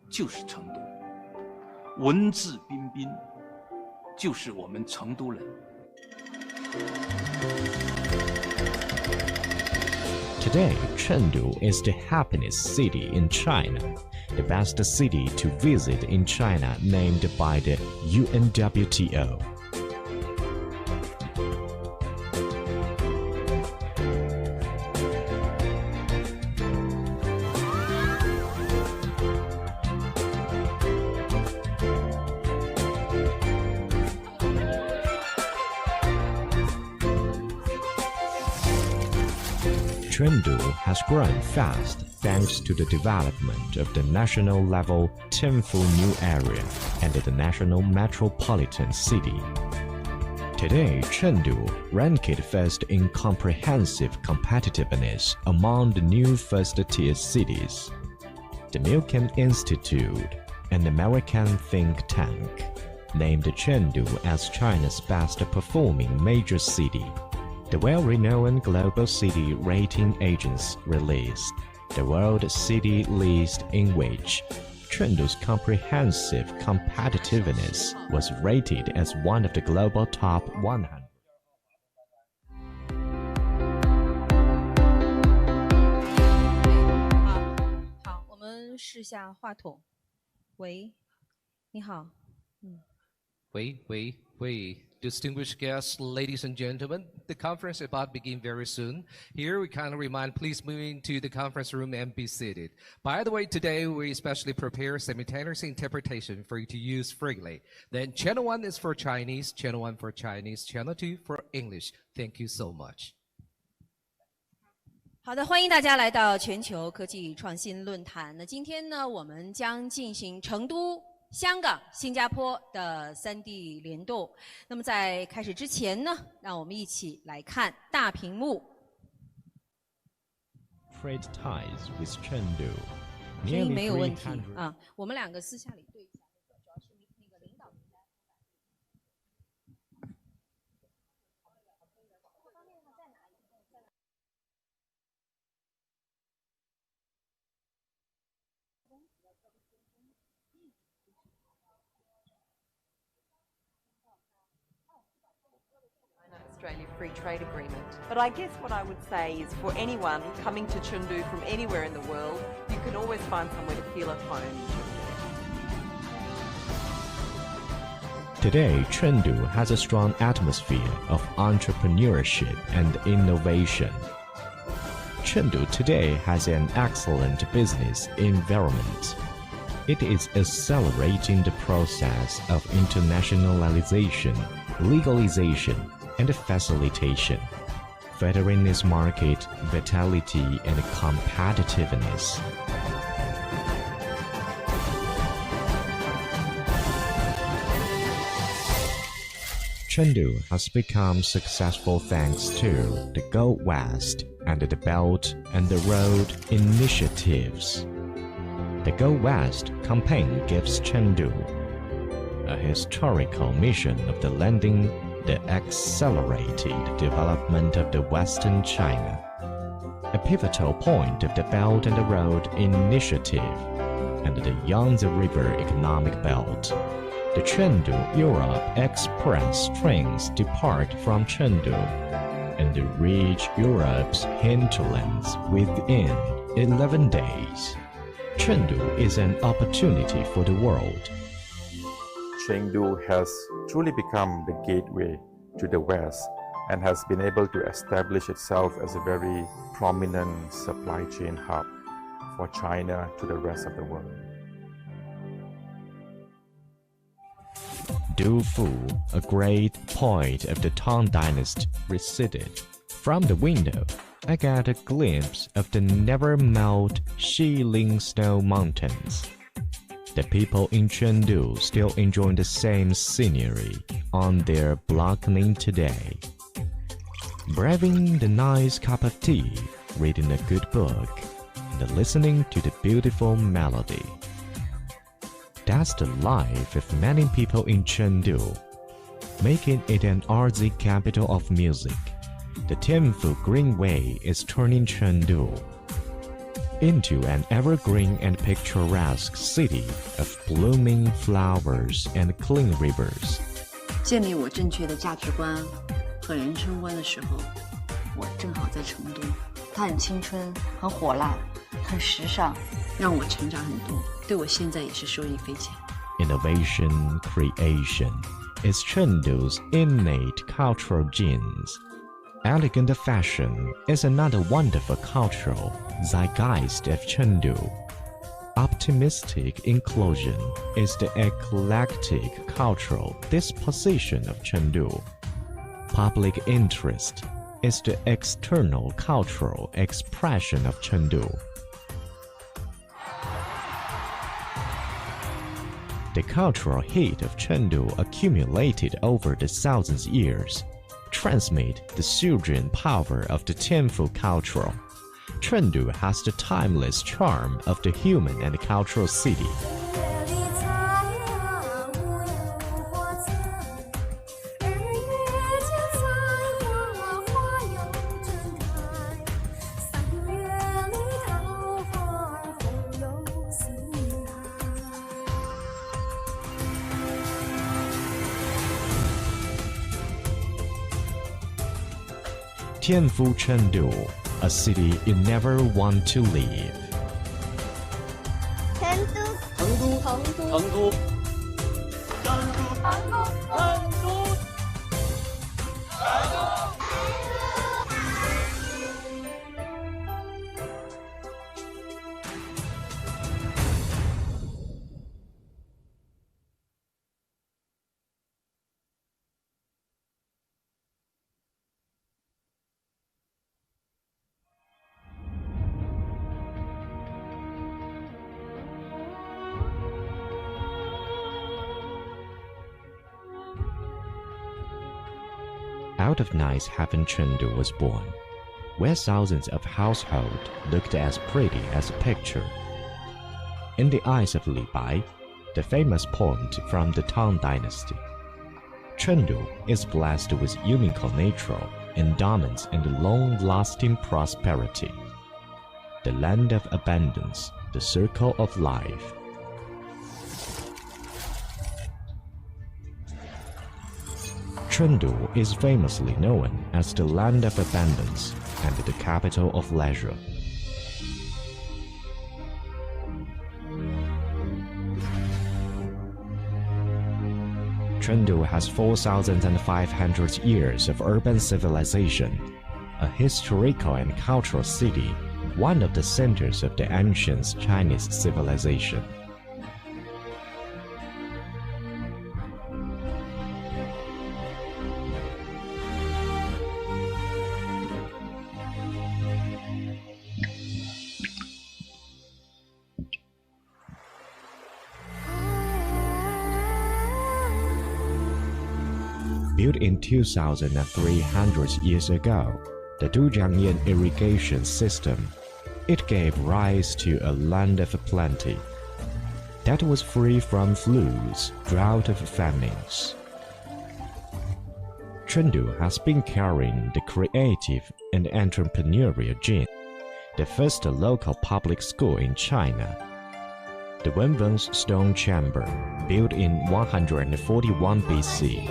就是成都，文质彬彬就是我们成都人。Today, Chengdu is the happiest city in China, the best city to visit in China named by the UNWTO. Chengdu has grown fast thanks to the development of the national-level Tianfu New Area and the national metropolitan city. Today, Chengdu ranked first in comprehensive competitiveness among the new first-tier cities. The Milken Institute, an American think tank, named Chengdu as China's best-performing major city. The well-renowned global city rating agency released the World City List, in which Chengdu's comprehensive competitiveness was rated as one of the global top 100. 好，我们试下话筒。喂，你好。喂。Distinguished guests, ladies and gentlemen, the conference is about to begin very soon. Here we kindly remind, please move into the conference room and be seated. By the way, today we especially prepare simultaneous interpretation for you to use freely. Then channel 1 is for Chinese, channel 1 for Chinese, channel 2 for English. Thank you so much. 好的，欢迎大家来到全球科技创新论坛。那今天呢，我们将进行成都、香港、新加坡的3地联动。那么在开始之前呢，让我们一起来看大屏幕。Trade ties with Chengdu. 声音没有问题啊，我们2个私下里对一下，主要是那个领导名单。Australia Free Trade Agreement. But I guess what I would say is for anyone coming to Chengdu from anywhere in the world, you can always find somewhere to feel at home. Today, Chengdu has a strong atmosphere of entrepreneurship and innovation. Chengdu today has an excellent business environment. It is accelerating the process of internationalization, legalization, and facilitation, furthering its market vitality and competitiveness. Chengdu has become successful thanks to the Go West and the Belt and the Road initiatives. The Go West campaign gives Chengdu a historical mission of the lending the accelerated development of the Western China, a pivotal point of the Belt and the Road initiative, and the Yangtze River Economic Belt. The Chengdu-Europe Express trains depart from Chengdu and reach Europe's hinterlands within 11 days. Chengdu is an opportunity for the world. Chengdu has truly become the gateway to the West and has been able to establish itself as a very prominent supply chain hub for China to the rest of the world. Du Fu, a great poet of the Tang Dynasty, resided. From the window, I got a glimpse of the never-melt Xiling snow mountains. The people in Chengdu still enjoy the same scenery on their balcony today. Braving the nice cup of tea, reading a good book, and listening to the beautiful melody. That's the life of many people in Chengdu, making it an artsy capital of music. The Tianfu Greenway is turning Chengdu into an evergreen and picturesque city of blooming flowers and clean rivers. 建立我正确的价值观和人生观的时候，我正好在成都。它很青春，很火辣，很时尚，让我成长很多，对我现在也是受益匪浅。Innovation creation is Chengdu's innate cultural genes. Elegant fashion is another wonderful cultural zeitgeist of Chengdu. Optimistic inclusion is the eclectic cultural disposition of Chengdu. Public interest is the external cultural expression of Chengdu. The cultural heat of Chengdu accumulated over the thousands years transmit the surging power of the tenfold cultural. Chengdu has the timeless charm of the human and cultural city. Tianfu Chengdu, a city you never want to leave. Chengdu. Out of nice heaven Chengdu was born, where thousands of households looked as pretty as a picture. In the eyes of Li Bai, the famous poet from the Tang Dynasty, Chengdu is blessed with unique natural endowments and long-lasting prosperity. The land of abundance, the circle of life. Chengdu is famously known as the land of abundance and the capital of leisure. Chengdu has 4,500 years of urban civilization, a historical and cultural city, one of the centers of the ancient Chinese civilization. Built in 2,300 years ago, the Dujiangyan irrigation system, it gave rise to a land of plenty that was free from floods, drought of famines. Chengdu has been carrying the creative and entrepreneurial gene, the first local public school in China. The Wenwen's stone chamber, built in 141 BC,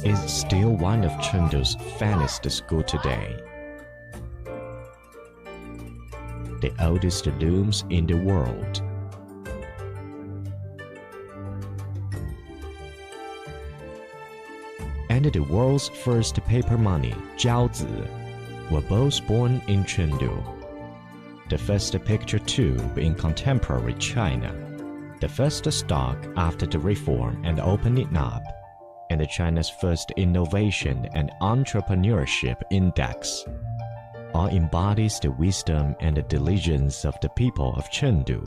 is still one of Chengdu's finest schools today. The oldest looms in the world. And the world's first paper money, jiaozi, were both born in Chengdu. The first picture tube in contemporary China, the first stock after the reform and opening up, and China's first innovation and entrepreneurship index, all embodies the wisdom and the diligence of the people of Chengdu.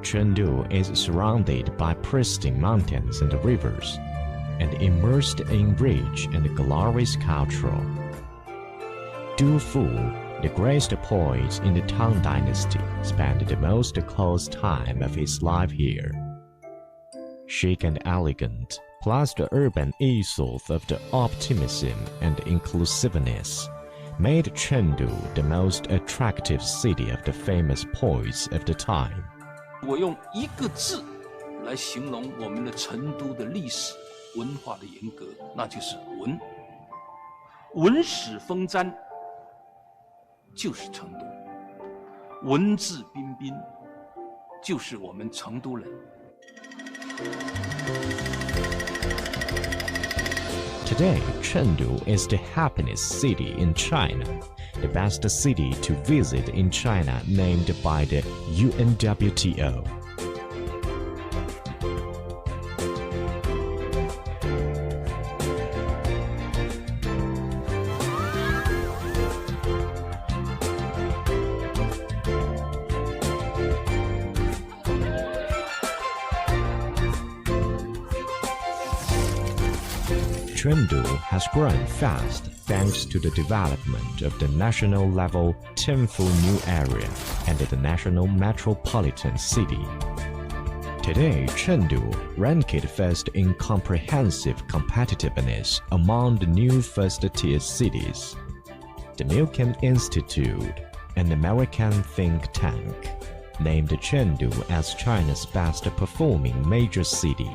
Chengdu is surrounded by pristine mountains and rivers, and immersed in rich and glorious culture. Du Fu, the greatest poet in the Tang Dynasty, spent the most close time of his life here. Chic and elegant, plus the urban ethos of the optimism and inclusiveness, made Chengdu the most attractive city of the famous poets of the time. 我用一个字来形容我们的成都的历史文化的沿革，那就是文。文史风瞻就是成都，文质彬彬就是我们成都人。Today, Chengdu is the happiest city in China, the best city to visit in China named by the UNWTO. Chengdu has grown fast thanks to the development of the national-level Tenfu New Area and the national metropolitan city. Today, Chengdu ranked first in comprehensive competitiveness among the new first-tier cities. The Milken Institute, an American think tank, named Chengdu as China's best-performing major city.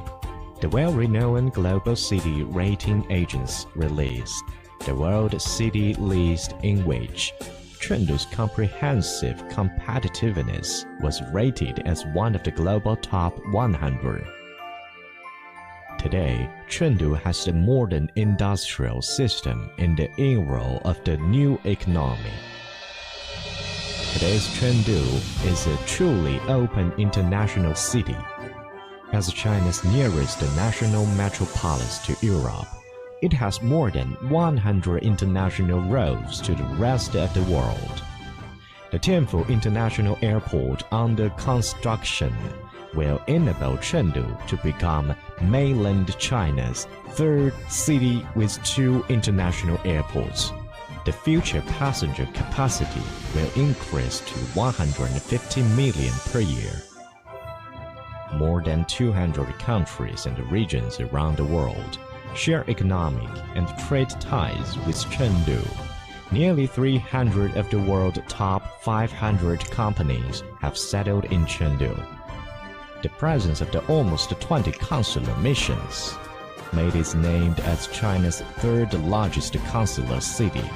The well-renowned global city rating agency released the World City List, in which Chengdu's comprehensive competitiveness was rated as one of the global top 100. Today, Chengdu has a modern industrial system in the era of the new economy. Today's Chengdu is a truly open international city. As China's nearest national metropolis to Europe, it has more than 100 international routes to the rest of the world. The Tianfu International Airport under construction will enable Chengdu to become mainland China's third city with 2 international airports. The future passenger capacity will increase to 150 million per year. More than 200 countries and regions around the world share economic and trade ties with Chengdu. Nearly 300 of the world's top 500 companies have settled in Chengdu. The presence of the almost 20 consular missions made it named as China's third largest consular city.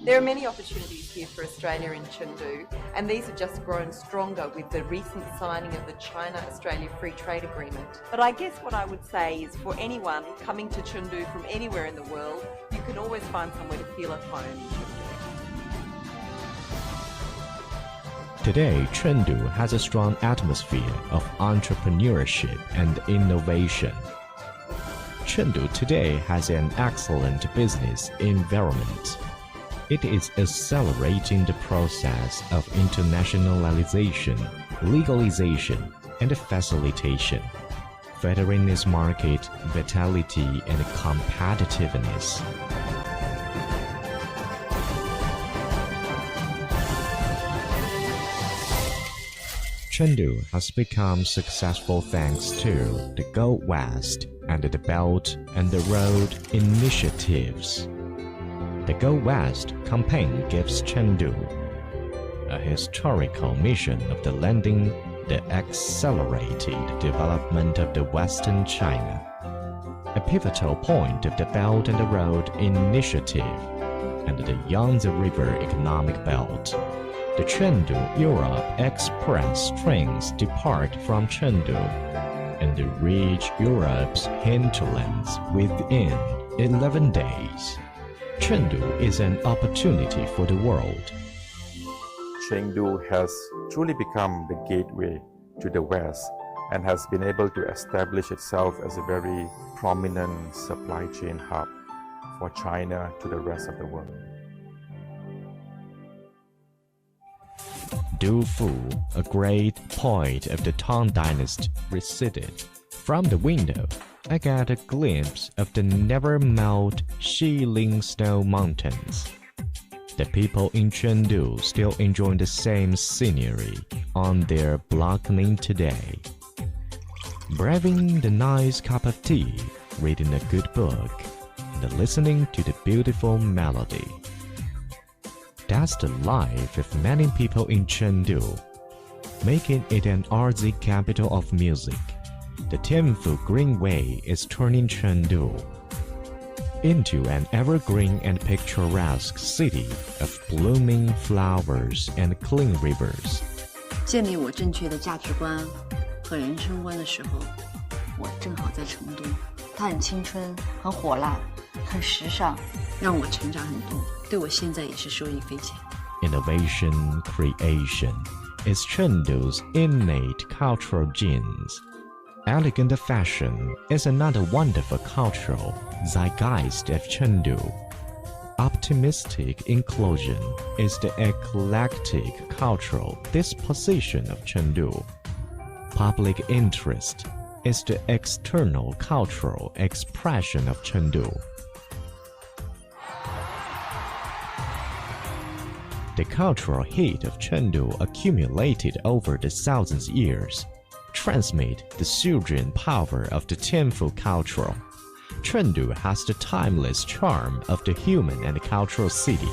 There are many opportunities here for Australia in Chengdu, and these have just grown stronger with the recent signing of the China-Australia Free Trade Agreement. But I guess what I would say is for anyone coming to Chengdu from anywhere in the world, you can always find somewhere to feel at home in Chengdu. Today, Chengdu has a strong atmosphere of entrepreneurship and innovation. Chengdu today has an excellent business environment. It is accelerating the process of internationalization, legalization, and facilitation, furthering its market vitality and competitiveness. Chengdu has become successful thanks to the Go West and the Belt and the Road initiatives. The Go West campaign gives Chengdu a historical mission of the lending the accelerated development of the Western China, a pivotal point of the Belt and the Road initiative, and the Yangtze River Economic Belt. The Chengdu-Europe Express trains depart from Chengdu and reach Europe's hinterlands within 11 days. Chengdu is an opportunity for the world. Chengdu has truly become the gateway to the West and has been able to establish itself as a very prominent supply chain hub for China to the rest of the world. Du Fu, a great poet of the Tang Dynasty, receded. From the window, I got a glimpse of the never-melt Xiling snow mountains. The people in Chengdu still enjoy the same scenery on their balcony today. Braving the nice cup of tea, reading a good book, and listening to the beautiful melody. That's the life of many people in Chengdu, making it an artsy capital of music. The Tianfu Greenway is turning Chengdu into an evergreen and picturesque city of blooming flowers and clean rivers. 建立我正确的价值观和人生观的时候，我正好在成都。它很青春，很火辣，很时尚，让我成长很多，对我现在也是受益匪浅。Innovation creation is Chengdu's innate cultural genes. Elegant fashion is another wonderful cultural zeitgeist of Chengdu. Optimistic inclusion is the eclectic cultural disposition of Chengdu. Public interest is the external cultural expression of Chengdu. The cultural heat of Chengdu accumulated over the thousands of years transmit the surging power of the Tianfu cultural. Chengdu has the timeless charm of the human and cultural city.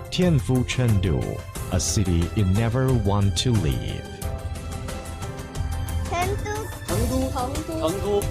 Tianfu Chengdu, a city you never want to leave. Chengdu.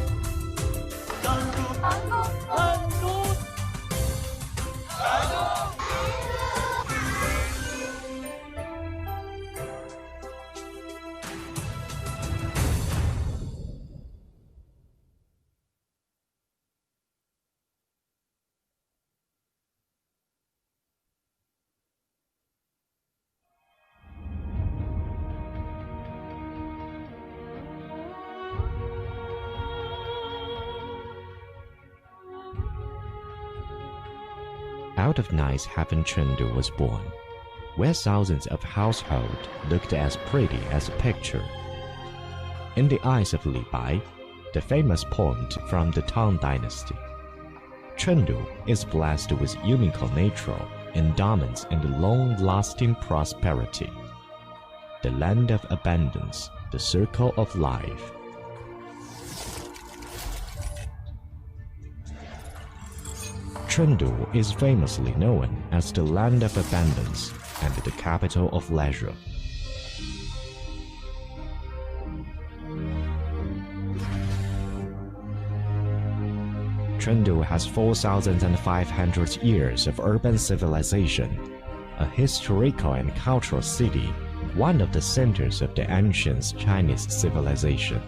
Out of nice heaven Chengdu was born, where thousands of households looked as pretty as a picture. In the eyes of Li Bai, the famous poet from the Tang Dynasty, Chengdu is blessed with unique natural endowments and long-lasting prosperity. The land of abundance, the circle of life. Chengdu is famously known as the land of abundance and the capital of leisure. Chengdu has 4,500 years of urban civilization, a historical and cultural city, one of the centers of the ancient Chinese civilization.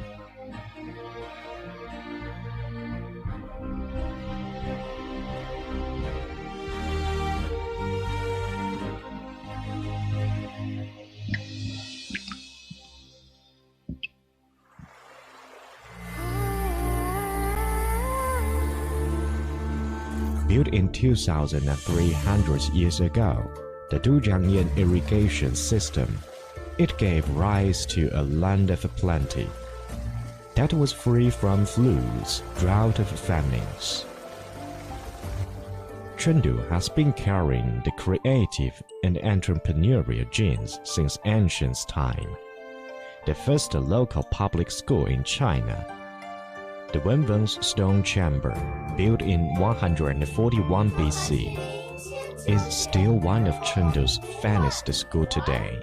Built in 2,300 years ago, the Dujiangyan irrigation system, it gave rise to a land of plenty that was free from floods, drought, of famines. Chengdu has been carrying the creative and entrepreneurial genes since ancient time. The first local public school in China, the Wenwen's Stone Chamber, built in 141 BC, is still one of Chengdu's finest schools today.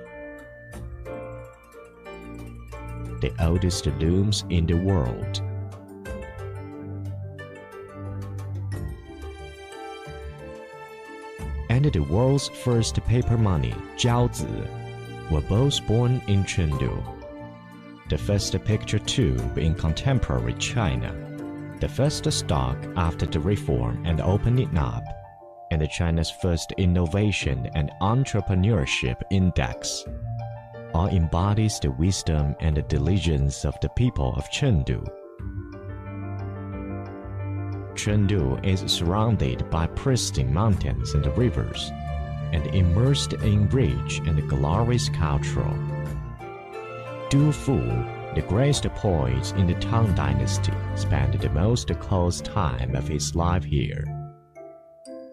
The oldest looms in the world. And the world's first paper money, jiaozi, were both born in Chengdu. The first picture tube in contemporary China, the first stock after the reform and opening up, and China's first innovation and entrepreneurship index, all embodies the wisdom and the diligence of the people of Chengdu. Chengdu is surrounded by pristine mountains and rivers, and immersed in rich and glorious culture. Du Fu, the greatest poet in the Tang Dynasty, spent the most close time of his life here.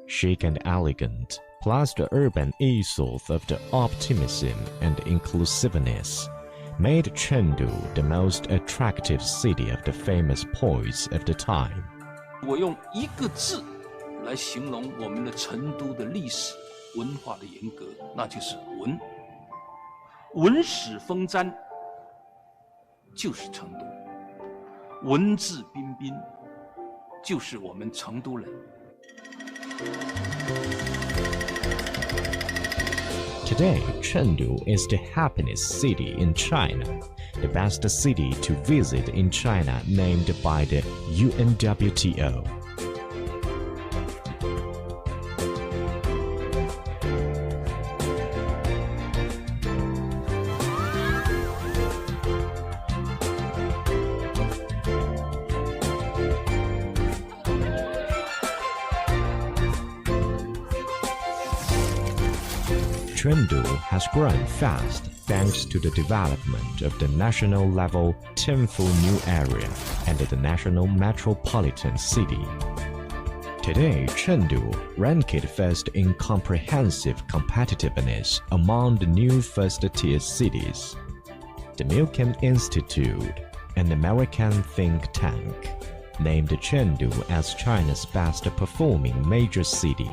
Chic and elegant, plus the urban ethos of the optimism and inclusiveness, made Chengdu the most attractive city of the famous poets of the time. 我用一个字来形容我们的成都的历史文化的沿革，那就是文。文史风瞻就是成都，文质彬彬就是我们成都人。Today, Chengdu is the happiest city in China, the best city to visit in China named by the UNWTO. Chengdu has grown fast thanks to the development of the national-level Tianfu New Area and the national metropolitan city. Today, Chengdu ranked first in comprehensive competitiveness among the new first-tier cities. The Milken Institute, an American think tank, named Chengdu as China's best-performing major city.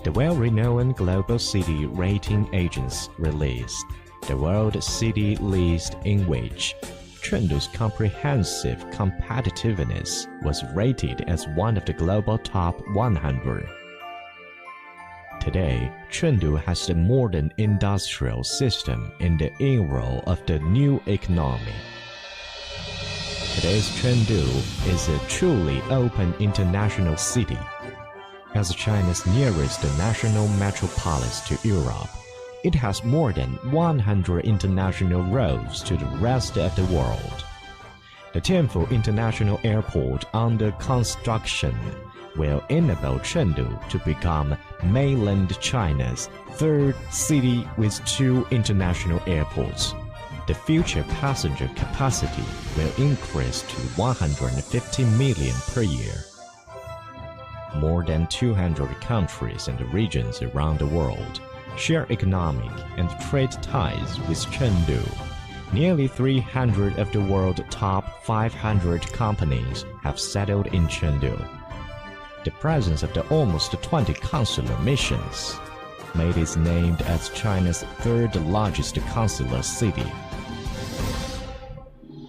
The well-renowned global city rating agency released the World City List, in which Chengdu's comprehensive competitiveness was rated as one of the global top 100. Today, Chengdu has a modern industrial system in the era of the new economy. Today's Chengdu is a truly open international city. As China's nearest national metropolis to Europe, it has more than 100 international routes to the rest of the world. The Tianfu International Airport under construction will enable Chengdu to become mainland China's third city with 2 international airports. The future passenger capacity will increase to 150 million per year. More than 200 countries and regions around the world share economic and trade ties with Chengdu. Nearly 300 of the world's top 500 companies have settled in Chengdu. The presence of the almost 20 consular missions made it named as China's third largest consular city.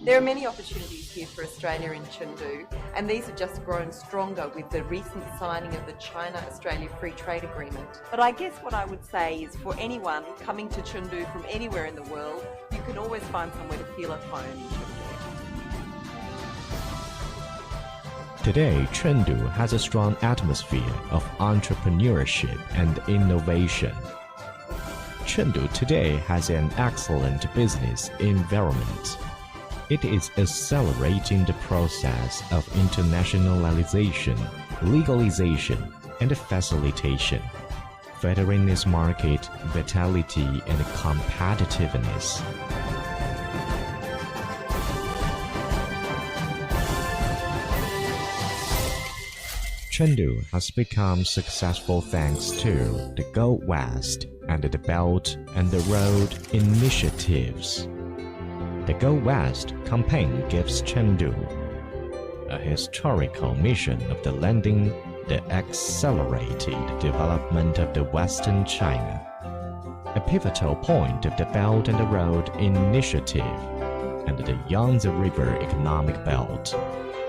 There are many opportunities here for Australia in Chengdu, and these have just grown stronger with the recent signing of the China-Australia Free Trade Agreement. But I guess what I would say is for anyone coming to Chengdu from anywhere in the world, you can always find somewhere to feel at home in Chengdu. Today, Chengdu has a strong atmosphere of entrepreneurship and innovation. Chengdu today has an excellent business environment. It is accelerating the process of internationalization, legalization, and facilitation, furthering its market vitality and competitiveness. Chengdu has become successful thanks to the Go West and the Belt and the Road initiatives. The Go West campaign gives Chengdu a historical mission of the lending the accelerated development of the Western China, a pivotal point of the Belt and the Road initiative, and the Yangtze River Economic Belt.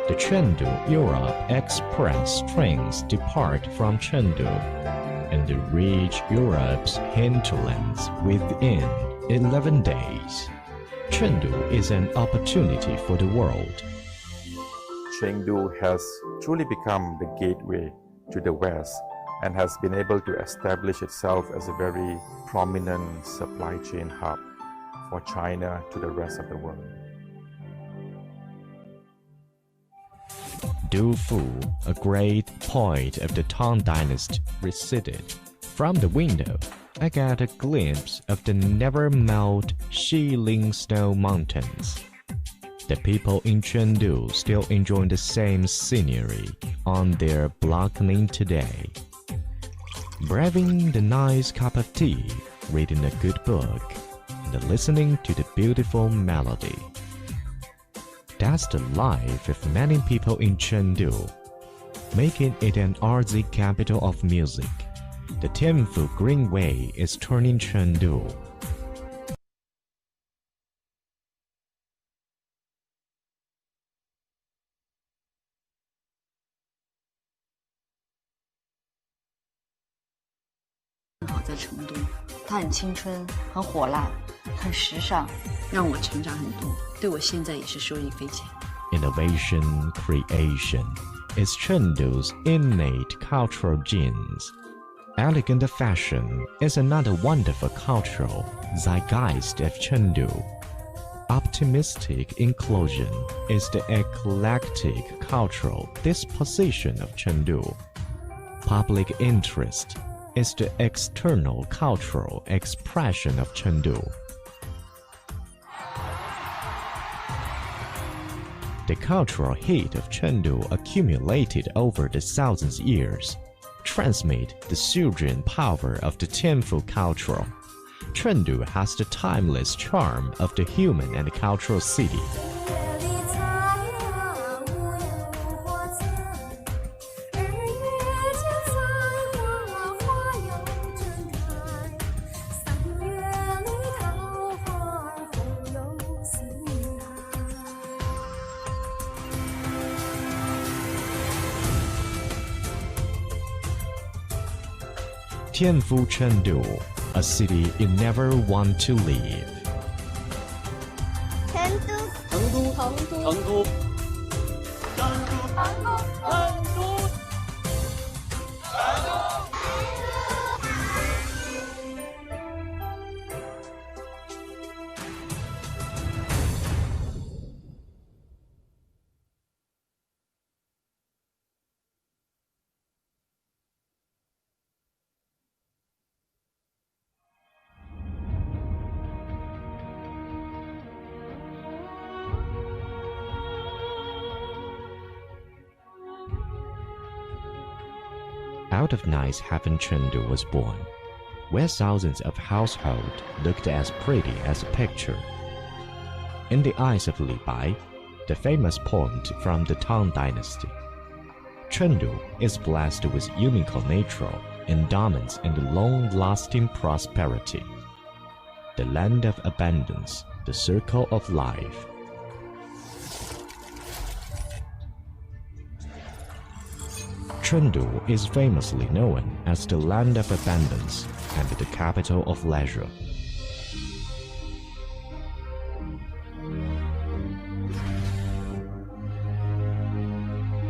The Chengdu-Europe Express trains depart from Chengdu and reach Europe's hinterlands within 11 days. Chengdu is an opportunity for the world. Chengdu has truly become the gateway to the West and has been able to establish itself as a very prominent supply chain hub for China to the rest of the world. Du Fu, a great poet of the Tang Dynasty, recited, "From the window, I get a glimpse of the never-melt Xiling snow mountains. The people in Chengdu still enjoy the same scenery on their balcony today. Braving the nice cup of tea, reading a good book, and listening to the beautiful melody. That's the life of many people in Chengdu, making it an artsy capital of music. The Tianfu Greenway is turning Chengdu.好在成都，它很青春，很火辣，很时尚，让我成长很多，对我现在也是受益匪浅。 Innovation creation is Chengdu's innate cultural genes. Elegant fashion is another wonderful cultural zeitgeist of Chengdu. Optimistic inclusion is the eclectic cultural disposition of Chengdu. Public interest is the external cultural expression of Chengdu. The cultural heat of Chengdu accumulated over the thousands of years transmit the surging power of the Tianfu cultural. Chengdu has the timeless charm of the human and cultural city. Tianfu Chengdu, a city you never want to leave. 成都。 Out of nice heaven Chengdu was born, where thousands of households looked as pretty as a picture. In the eyes of Li Bai, the famous poet from the Tang Dynasty, Chengdu is blessed with unique natural endowments and long-lasting prosperity. The land of abundance, the circle of life. Chengdu is famously known as the land of abundance and the capital of leisure.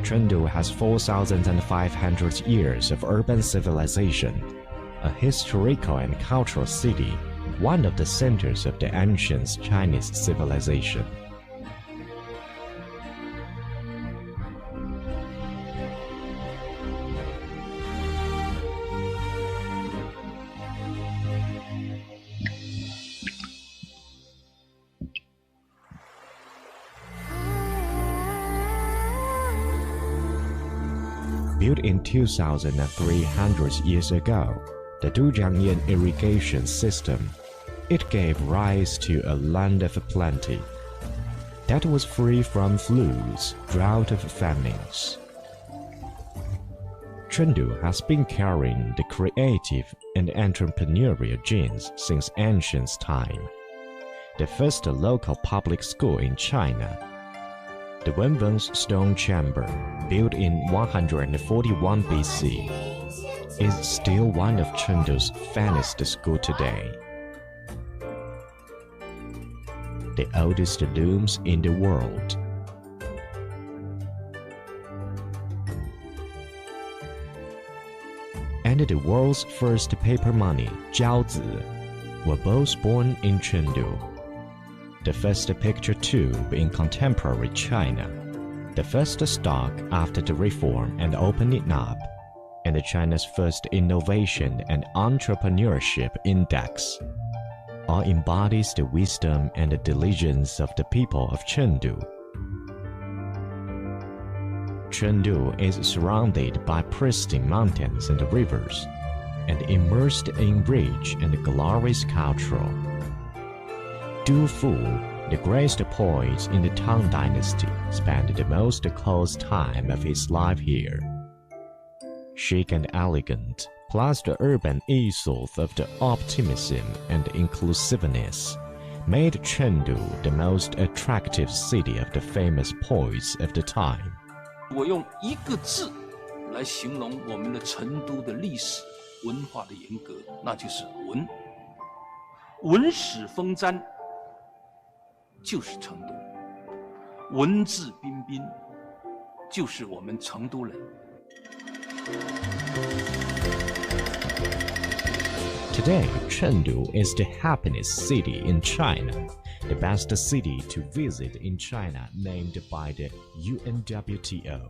Chengdu has 4,500 years of urban civilization, a historical and cultural city, one of the centers of the ancient Chinese civilization. Built in 2,300 years ago, the Dujiangyan irrigation system, it gave rise to a land of plenty that was free from floods, drought of famines. Chengdu has been carrying the creative and entrepreneurial genes since ancient time. The first local public school in China, the Wenwen's Stone Chamber, built in 141 BC, is still one of Chengdu's finest schools today. The oldest looms in the world. And the world's first paper money, Jiaozi, were both born in Chengdu. The first picture tube in contemporary China, the first stock after the reform and opening up, and China's first Innovation and Entrepreneurship Index, all embodies the wisdom and the diligence of the people of Chengdu. Chengdu is surrounded by pristine mountains and rivers, and immersed in rich and glorious culture. Du Fu, the greatest poet in the Tang Dynasty, spent the most close time of his life here. Chic and elegant, plus the urban ethos of the optimism and inclusiveness, made Chengdu the most attractive city of the famous poets of the time. 我用一个字来形容我们的成都的历史文化的沿革，那就是文。文史风瞻就是成都，文质彬彬就是我们成都人。Today, Chengdu is the happiest city in China, the best city to visit in China named by the UNWTO.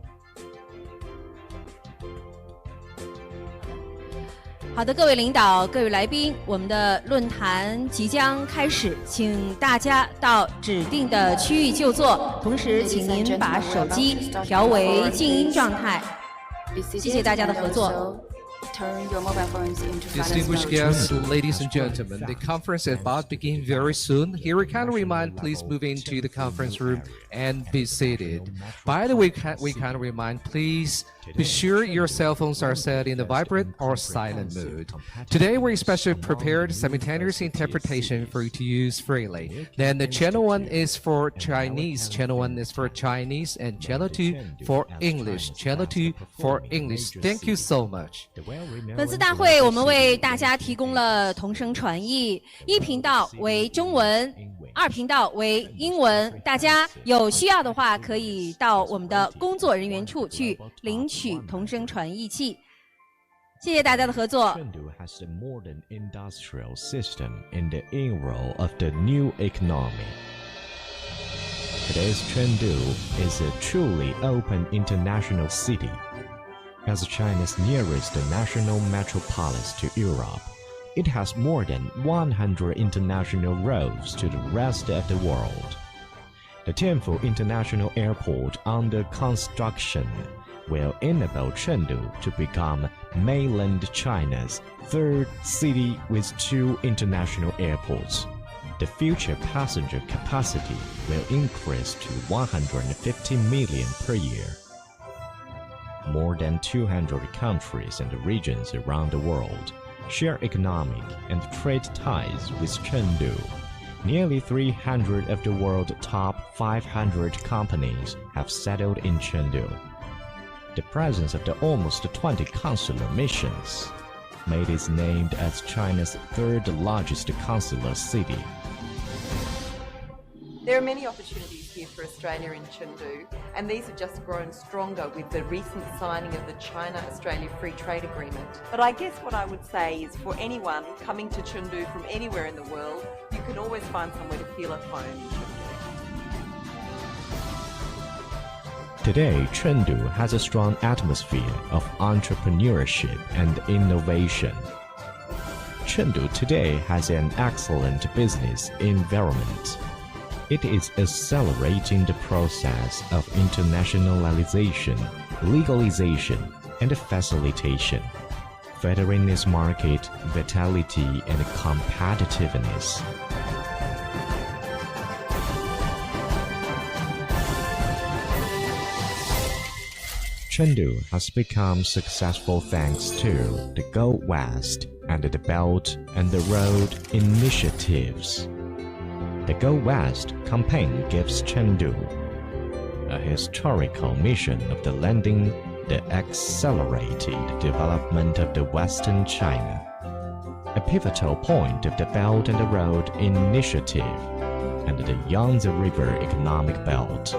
好的，各位领导、各位来宾，我们的论坛即将开始，请大家到指定的区域就坐，同时请您把手机调为静音状态。谢谢大家的合作。 Turn your mobile phones into Distinguished guests, ladies and gentlemen, the conference is about to begin very soon. Here we kindly remind, please move into the conference room and be seated. By the way, we kindly remind, please be sure your cell phones are set in the vibrate or silent mode. Today, we especially prepared simultaneous interpretation for you to use freely. Then the channel 1 is for Chinese, channel 1 is for Chinese, and channel 2 for English, channel 2 for English. Thank you so much. 本次大会我们为大家提供了同声传译，一频道为中文，2频道为英文。大家有需要的话，可以到我们的工作人员处去领取同声传译器。谢谢大家的合作。 Chengdu has a modern industrial system in the era of the new economy. Today's Chengdu is a truly open international city. As China's nearest national metropolis to Europe, it has more than 100 international roads to the rest of the world. The Tianfu International Airport under construction will enable Chengdu to become mainland China's third city with 2 international airports. The future passenger capacity will increase to 150 million per year. More than 200 countries and regions around the world share economic and trade ties with Chengdu. Nearly 300 of the world's top 500 companies have settled in Chengdu. The presence of the almost 20 consular missions made it named as China's third largest consular city. There are many opportunities here for Australia in Chengdu, and these have just grown stronger with the recent signing of the China-Australia Free Trade Agreement. But I guess what I would say is for anyone coming to Chengdu from anywhere in the world, you can always find somewhere to feel at home in Chengdu. Today, Chengdu has a strong atmosphere of entrepreneurship and innovation. Chengdu today has an excellent business environment. It is accelerating the process of internationalization, legalization, and facilitation, furthering its market vitality and competitiveness. Chengdu has become successful thanks to the Go West and the Belt and the Road initiatives. The Go West campaign gives Chengdu a historical mission of the lending the accelerated development of the Western China, a pivotal point of the Belt and the Road initiative, and the Yangtze River Economic Belt.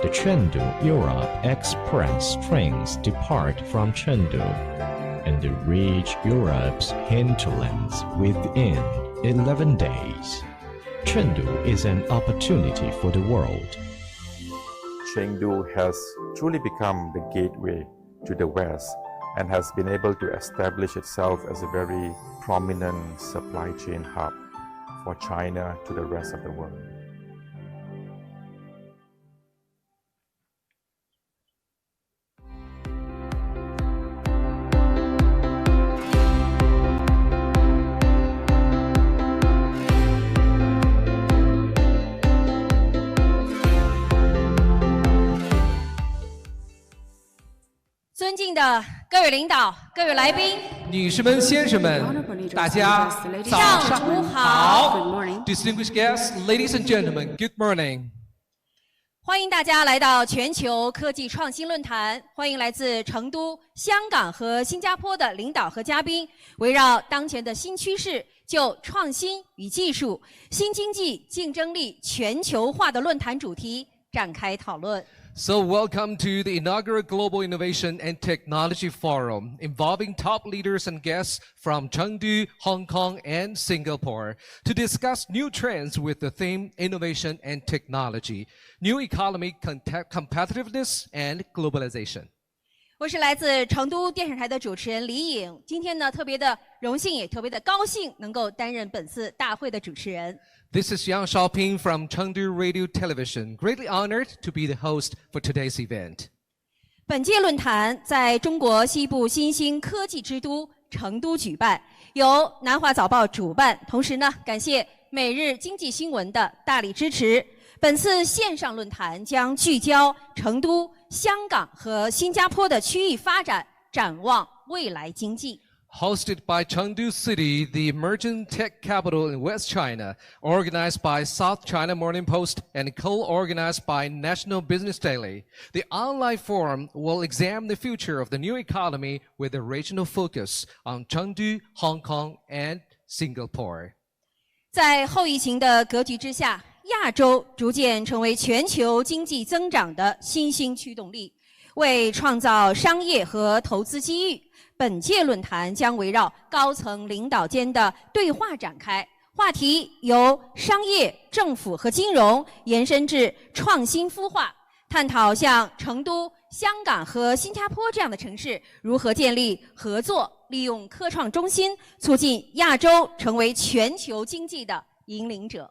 The Chengdu-Europe Express trains depart from Chengdu and reach Europe's hinterlands within 11 days. Chengdu is an opportunity for the world. Chengdu has truly become the gateway to the West and has been able to establish itself as a very prominent supply chain hub for China to the rest of the world.尊敬的各位领导、各位来宾，女士们、先生们，大家早上好。Distinguished guests, ladies and gentlemen, good morning. 欢迎大家来到全球科技创新论坛，欢迎来自成都、香港和新加坡的领导和嘉宾，围绕当前的新趋势，就创新与技术、新经济竞争力全球化的论坛主题展开讨论。So welcome to the inaugural Global Innovation and Technology Forum, involving top leaders and guests from Chengdu, Hong Kong, and Singapore, to discuss new trends with the theme Innovation and Technology, New Economy Competitiveness and Globalization. 我是来自成都电视台的主持人李颖，今天呢特别的荣幸，也特别的高兴，能够担任本次大会的主持人。This is Yang Xiaoping from Chengdu Radio Television. Greatly honored to be the host for today's event. 本届论坛在中国西部新兴科技之都成都举办，由南华早报主办，同时呢，感谢每日经济新闻的大力支持。本次线上论坛将聚焦成都、香港和新加坡的区域发展，展望未来经济。Hosted by Chengdu City, the emerging tech capital in West China, organized by South China Morning Post and co-organized by National Business Daily. The online forum will examine the future of the new economy with a regional focus on Chengdu, Hong Kong, and Singapore. 在后疫情的格局之下，亚洲逐渐成为全球经济增长的新兴驱动力，为创造商业和投资机遇。本届论坛将围绕高层领导间的对话展开，话题由商业、政府和金融延伸至创新孵化，探讨像成都、香港和新加坡这样的城市如何建立合作，利用科创中心，促进亚洲成为全球经济的引领者。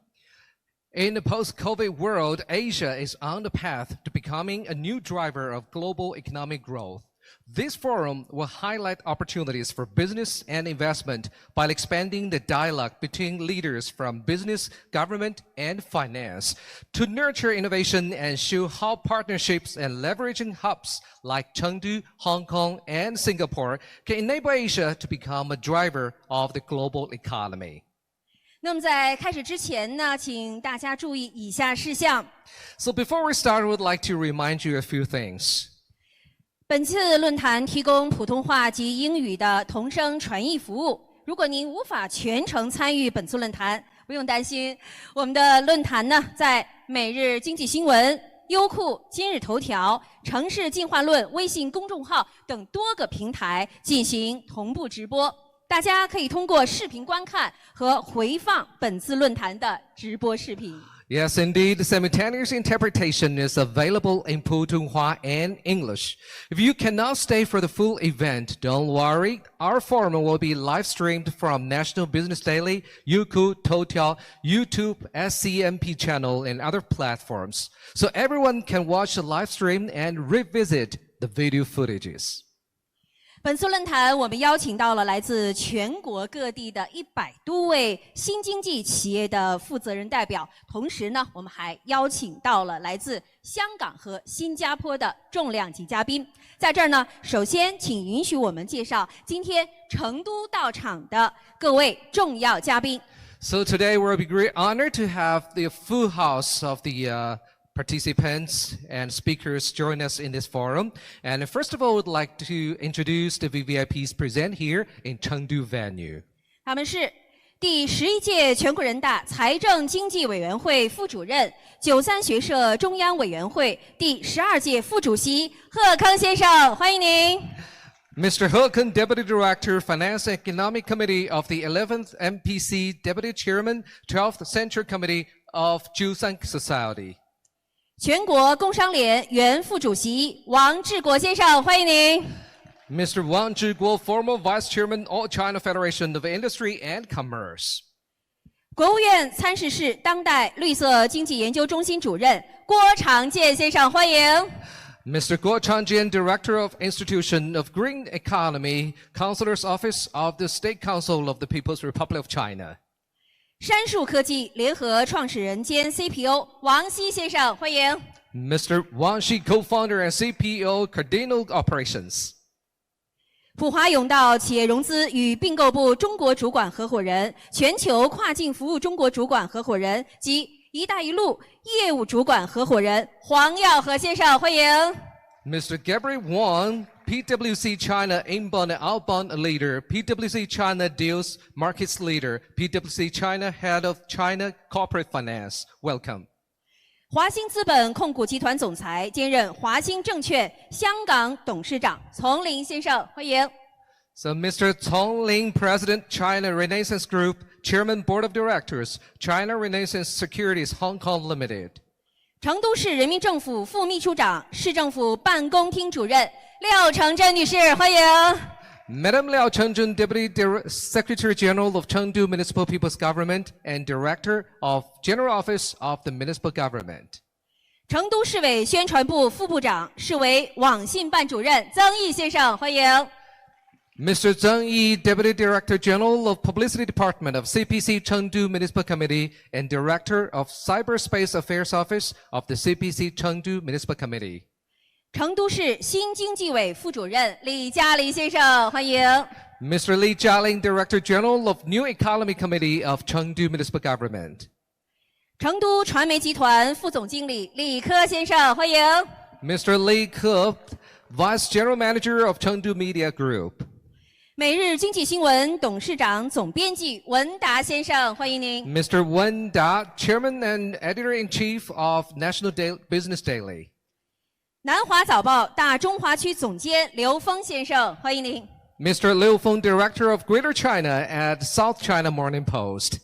In the post-COVID world, Asia is on the path to becoming a new driver of global economic growth. This forum will highlight opportunities for business and investment by expanding the dialogue between leaders from business, government, and finance to nurture innovation and show how partnerships and leveraging hubs like Chengdu, Hong Kong, and Singapore can enable Asia to become a driver of the global economy. 那么在开始之前呢，请大家注意以下事项。So before we start, I would like to remind you a few things. 本次论坛提供普通话及英语的同声传译服务。如果您无法全程参与本次论坛，不用担心，我们的论坛呢，在每日经济新闻、优酷、今日头条、城市进化论微信公众号等多个平台进行同步直播。大家可以通过视频观看和回放本次论坛的直播视频。Yes, indeed, simultaneous interpretation is available in Putonghua and English. If you cannot stay for the full event, don't worry. Our forum will be live-streamed from National Business Daily, Youku, Toutiao, YouTube, SCMP channel, and other platforms. So everyone can watch the live stream and revisit the video footages. 本次论坛，我们邀请到了来自全国各地的100多位新经济企业的负责人代表，同时呢，我们还邀请到了来自香港和新加坡的重量级嘉宾。在这儿呢，首先请允许我们介绍今天成都到场的各位重要嘉宾。So today we'll be great honored to have the full house of the participants and speakers join us in this forum. And first of all, I would like to introduce the VVIPs present here in Chengdu venue. 他们是第11届全国人大财政经济委员会副主任、93学社中央委员会第12届副主席贺康先生，欢迎您。Mr. He Keng, Deputy Director, Finance and Economic Committee of the 11th MPC, Deputy Chairman, 12th Central Committee of Jusan Society. 全国工商联原副主席王志国先生，欢迎您。Mr. Wang Zhiguo, former Vice Chairman, All China Federation of Industry and Commerce. 国务院参事室当代绿色经济研究中心主任郭长健先生，欢迎。Mr. Guo Changjian, Director of Institution of Green Economy, Counselor's Office of the State Council of the People's Republic of China. 杉树科技联合创始人兼 CPO 王希先生，欢迎。Mr. Wang Xi, Co-founder and CPO, Cardinal Operations. 普华永道企业融资与并购部中国主管合伙人、全球跨境服务中国主管合伙人及“一带一路”业务主管合伙人黄耀和先生，欢迎。Mr. Gabriel Wang, PwC China Inbound and Outbound Leader, PwC China Deals Markets Leader, PwC China Head of China Corporate Finance. Welcome. 华兴资本控股集团总裁，兼任华兴证券香港董事长丛林先生，欢迎。So Mr. Cong Ling, President, China Renaissance Group, Chairman Board of Directors, China Renaissance Securities Hong Kong Limited. 成都市人民政府副秘书长、市政府办公厅主任廖成珍女士，欢迎。Madam Liao Chengjun, Deputy Secretary General of Chengdu Municipal People's Government and Director of General Office of the Municipal Government. 成都市委宣传部副部长、市委网信办主任曾毅先生，欢迎。Mr. Zheng Yi, Deputy Director General of Publicity Department of CPC Chengdu Municipal Committee and Director of Cyberspace Affairs Office of the CPC Chengdu Municipal Committee. 成都市新经济委副主任李嘉林先生，欢迎。Mr. Li Jialing, Director General of New Economy Committee of Chengdu Municipal Government. 成都传媒集团副总经理李科先生，欢迎。Mr. Li Ke, Vice General Manager of Chengdu Media Group. 每日经济新闻董事长总编辑文达先生，欢迎您。Mr. Wen Da, Chairman and Editor-in-Chief of National Business Daily. 南华早报大中华区总监刘峰先生，欢迎您。Mr. Liu Feng, Director of Greater China at South China Morning Post.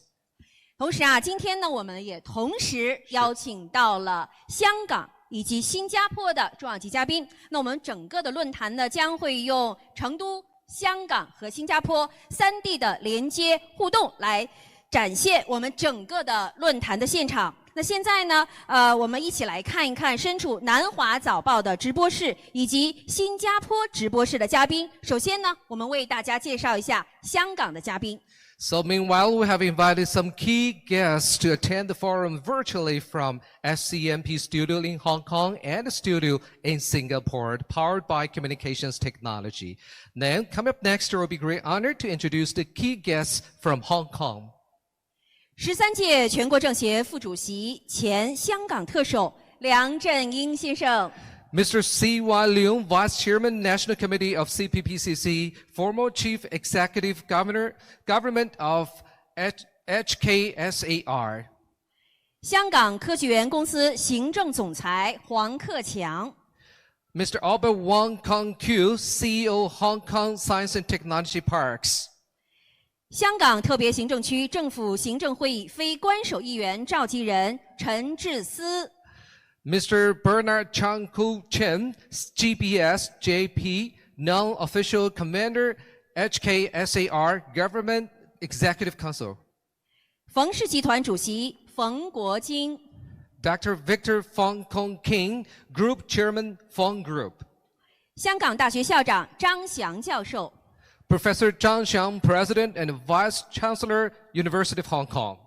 同时啊，今天呢，我们也同时邀请到了香港以及新加坡的重量级嘉宾。那我们整个的论坛呢，将会用成都、香港和新加坡3地的连接互动来展现我们整个的论坛的现场。那现在呢，我们一起来看一看身处南华早报的直播室以及新加坡直播室的嘉宾。首先呢，我们为大家介绍一下香港的嘉宾。So meanwhile, we have invited some key guests to attend the forum virtually from SCMP studio in Hong Kong and a studio in Singapore, powered by communications technology. Then, coming up next, it will be a great honor to introduce the key guests from Hong Kong. 13届全国政协副主席、前香港特首梁振英先生。Mr. C.Y. Leung, Vice Chairman, National Committee of CPPCC, former Chief Executive Government of HKSAR. 香港科技园公司行政总裁黄克强。Mr. Albert Wong Kong Kyu, CEO, Hong Kong Science and Technology Parks. 香港特别行政区政府行政会议非官守议员召集人陈智思。Mr. Bernard Chang Ku Chen, GPS, JP, Non-Official Commander, HKSAR, Government Executive Council. 冯氏集团主席冯国金。Dr. Victor Fong Kong King, Group Chairman, Fong Group. 香港大学校长张翔教授。Professor Zhang Xiang, President and Vice Chancellor, University of Hong Kong.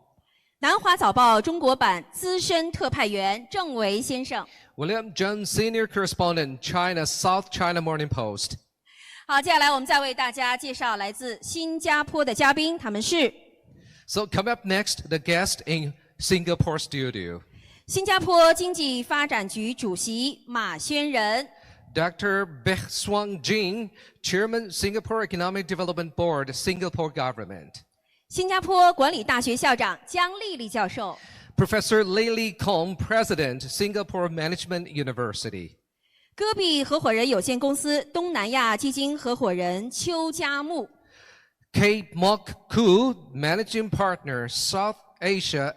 南华早报中国版资深特派员郑维先生。William Zheng, Senior Correspondent, China, South China Morning Post. 好，接下来我们再为大家介绍来自新加坡的嘉宾，他们是。So coming up next, the guest in Singapore studio. 新加坡经济发展局主席马宣仁。Dr. Bech Swang Jing, Chairman, Singapore Economic Development Board, Singapore Government. 新加坡管理大学校长姜丽丽教授。Professor Lily Kong, President, Singapore Management University. 戈壁合伙人有限公司东南亚基金合伙人邱家木。Kate Mok Koo, Managing Partner, Southeast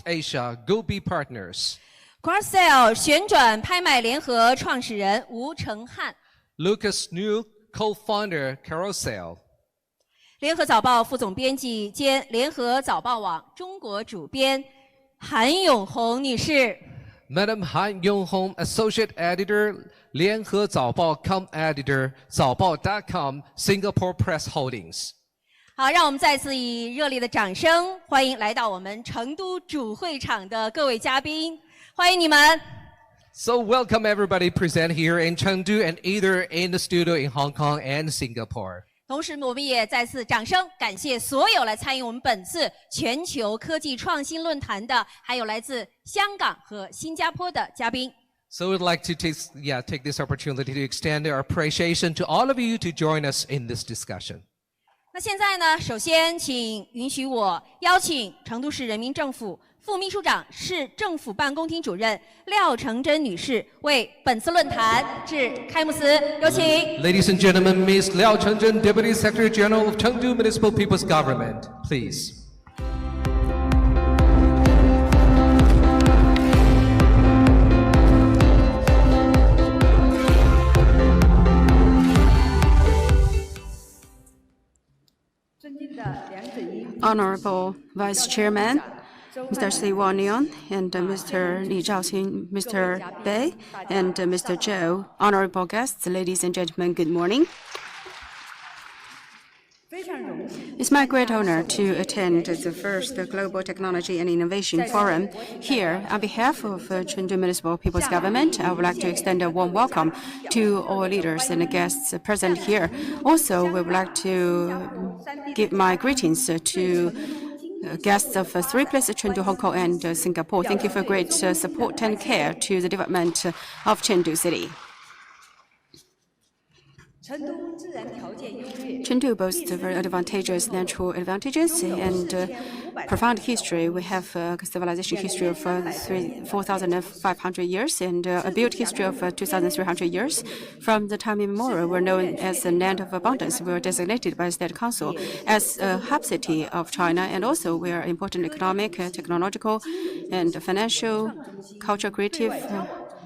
Asia, Gobi Partners. Cross-sell 旋转拍卖联合创始人吴成汉。Lucas New, co-founder Carousel. 联合早报副总编辑兼联合早报网中国主编韩永红女士。 Madam Han Yonghong, Associate Editor, 联合早报 Com-Editor, 早报 .com, Singapore Press Holdings. 好，让我们再次以热烈的掌声欢迎来到我们成都主会场的各位嘉宾，欢迎你们。 So welcome everybody present here in Chengdu and either in the studio in Hong Kong and Singapore. 同时，我们也再次掌声感谢所有来参与我们本次全球科技创新论坛的，还有来自香港和新加坡的嘉宾。 So we'd like to take this opportunity to extend our appreciation to all of you to join us in this discussion. 那现在呢，首先请允许我邀请成都市人民政府副秘书长、市政府办公厅主任廖成珍女士为本次论坛致开幕词，有请。 Ladies and gentlemen, Ms. Liao Chengzhen, Deputy Secretary General of Chengdu Municipal People's Government, please. Honorable Vice Chairman, Mr. Si Wanian, and Mr. Li Zhaoxin, Mr. Bei, and Mr. Zhou, honorable guests, ladies and gentlemen, good morning. It's my great honor to attend the first Global Technology and Innovation Forum. Here, on behalf of Chengdu Municipal People's Government, I would like to extend a warm welcome to all leaders and guests present here. Also, we would like to give my greetings to guests of three places, Chengdu, Hong Kong, and Singapore. Thank you for great support and care to the development of Chengdu City. Chengdu boasts very advantageous natural advantages and profound history. We have a civilization history of 4,500 years and a built history of 2,300 years. From the time immemorial, we're known as the land of abundance. We were designated by the State Council as a hub city of China, and also we are important economic, technological, and financial, cultural, creative,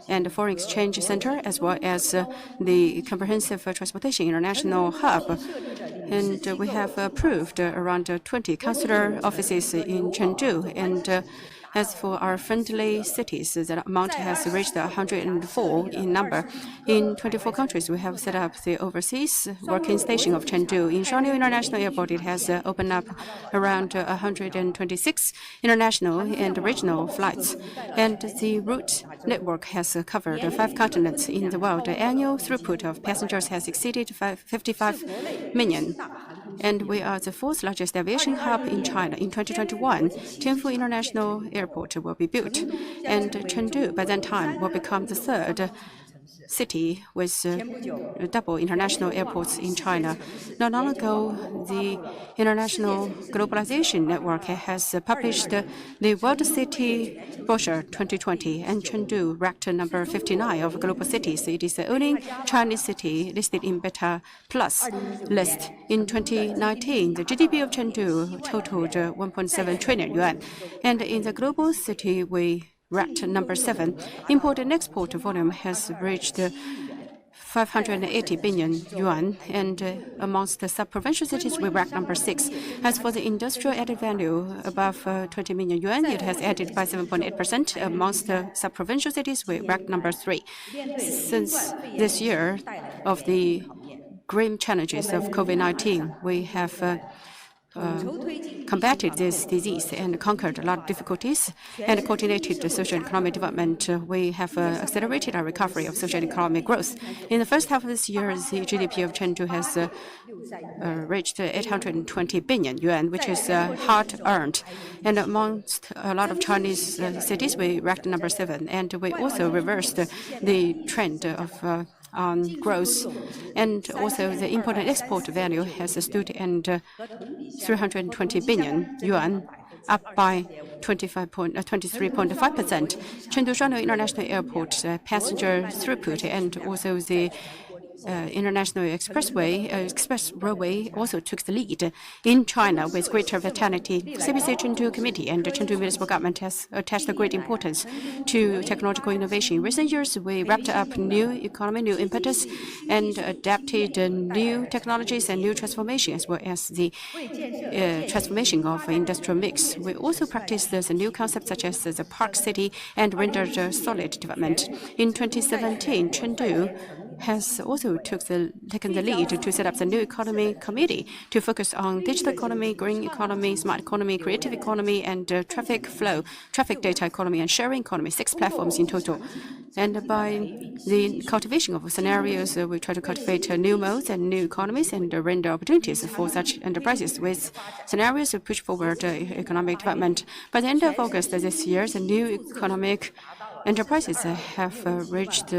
and foreign exchange center, as well as the comprehensive transportation international hub. And we have approved around 20 consular offices in Chengdu. And as for our friendly cities, the amount has reached 104 in number. In 24 countries, we have set up the overseas working station of Chengdu. In Chengdu International Airport, it has opened up around 126 international and regional flights. And the route network has covered 5 continents in the world. The annual throughput of passengers has exceeded 55 million. And we are the 4th largest aviation hub in China. In 2021, Chengdu International Airport will be built, and Chengdu by that time will become the 3rd city with double international airports in China. Not long ago, the International Globalization Network has published the World City Brochure 2020, and Chengdu ranked number 59 of global cities. It is the only Chinese city listed in Beta Plus list. In 2019, the GDP of Chengdu totaled 1.7 trillion yuan, and in the global city, we ranked number 7. Import and export volume has reached 580 billion yuan, and amongst the sub-provincial cities, we rank number 6. As for the industrial added value above 20 million yuan, it has added by 7.8%. Amongst the sub-provincial cities, we rank number 3. Since this year of the grim challenges of COVID-19, we have combated this disease and conquered a lot of difficulties and coordinated the social and economic development. We have accelerated our recovery of social and economic growth. In the first half of this year, the GDP of Chengdu has reached 820 billion yuan, which is hard-earned. And amongst a lot of Chinese cities, we ranked number 7. And we also reversed the trend of growth, and also the import and export value has stood at 320 billion yuan, up by 23.5%. Chengdu International Airport passenger throughput and also the international express railway also took the lead in China with greater vitality. CBC Chengdu Committee and the Chengdu Municipal Government has attached great importance to technological innovation. In recent years, we wrapped up new economy, new impetus, and adapted new technologies and new transformation, as well as the transformation of industrial mix. We also practiced the new concepts such as the park city and rendered solid development. In 2017, Chengdu has also taken the lead to set up the new economy committee to focus on digital economy, green economy, smart economy, creative economy, and traffic flow, traffic data economy, and sharing economy, 6 platforms in total. And by the cultivation of scenarios, we try to cultivate new modes and new economies and render opportunities for such enterprises with scenarios to push forward economic development. By the end of August this year, the new economic enterprises have reached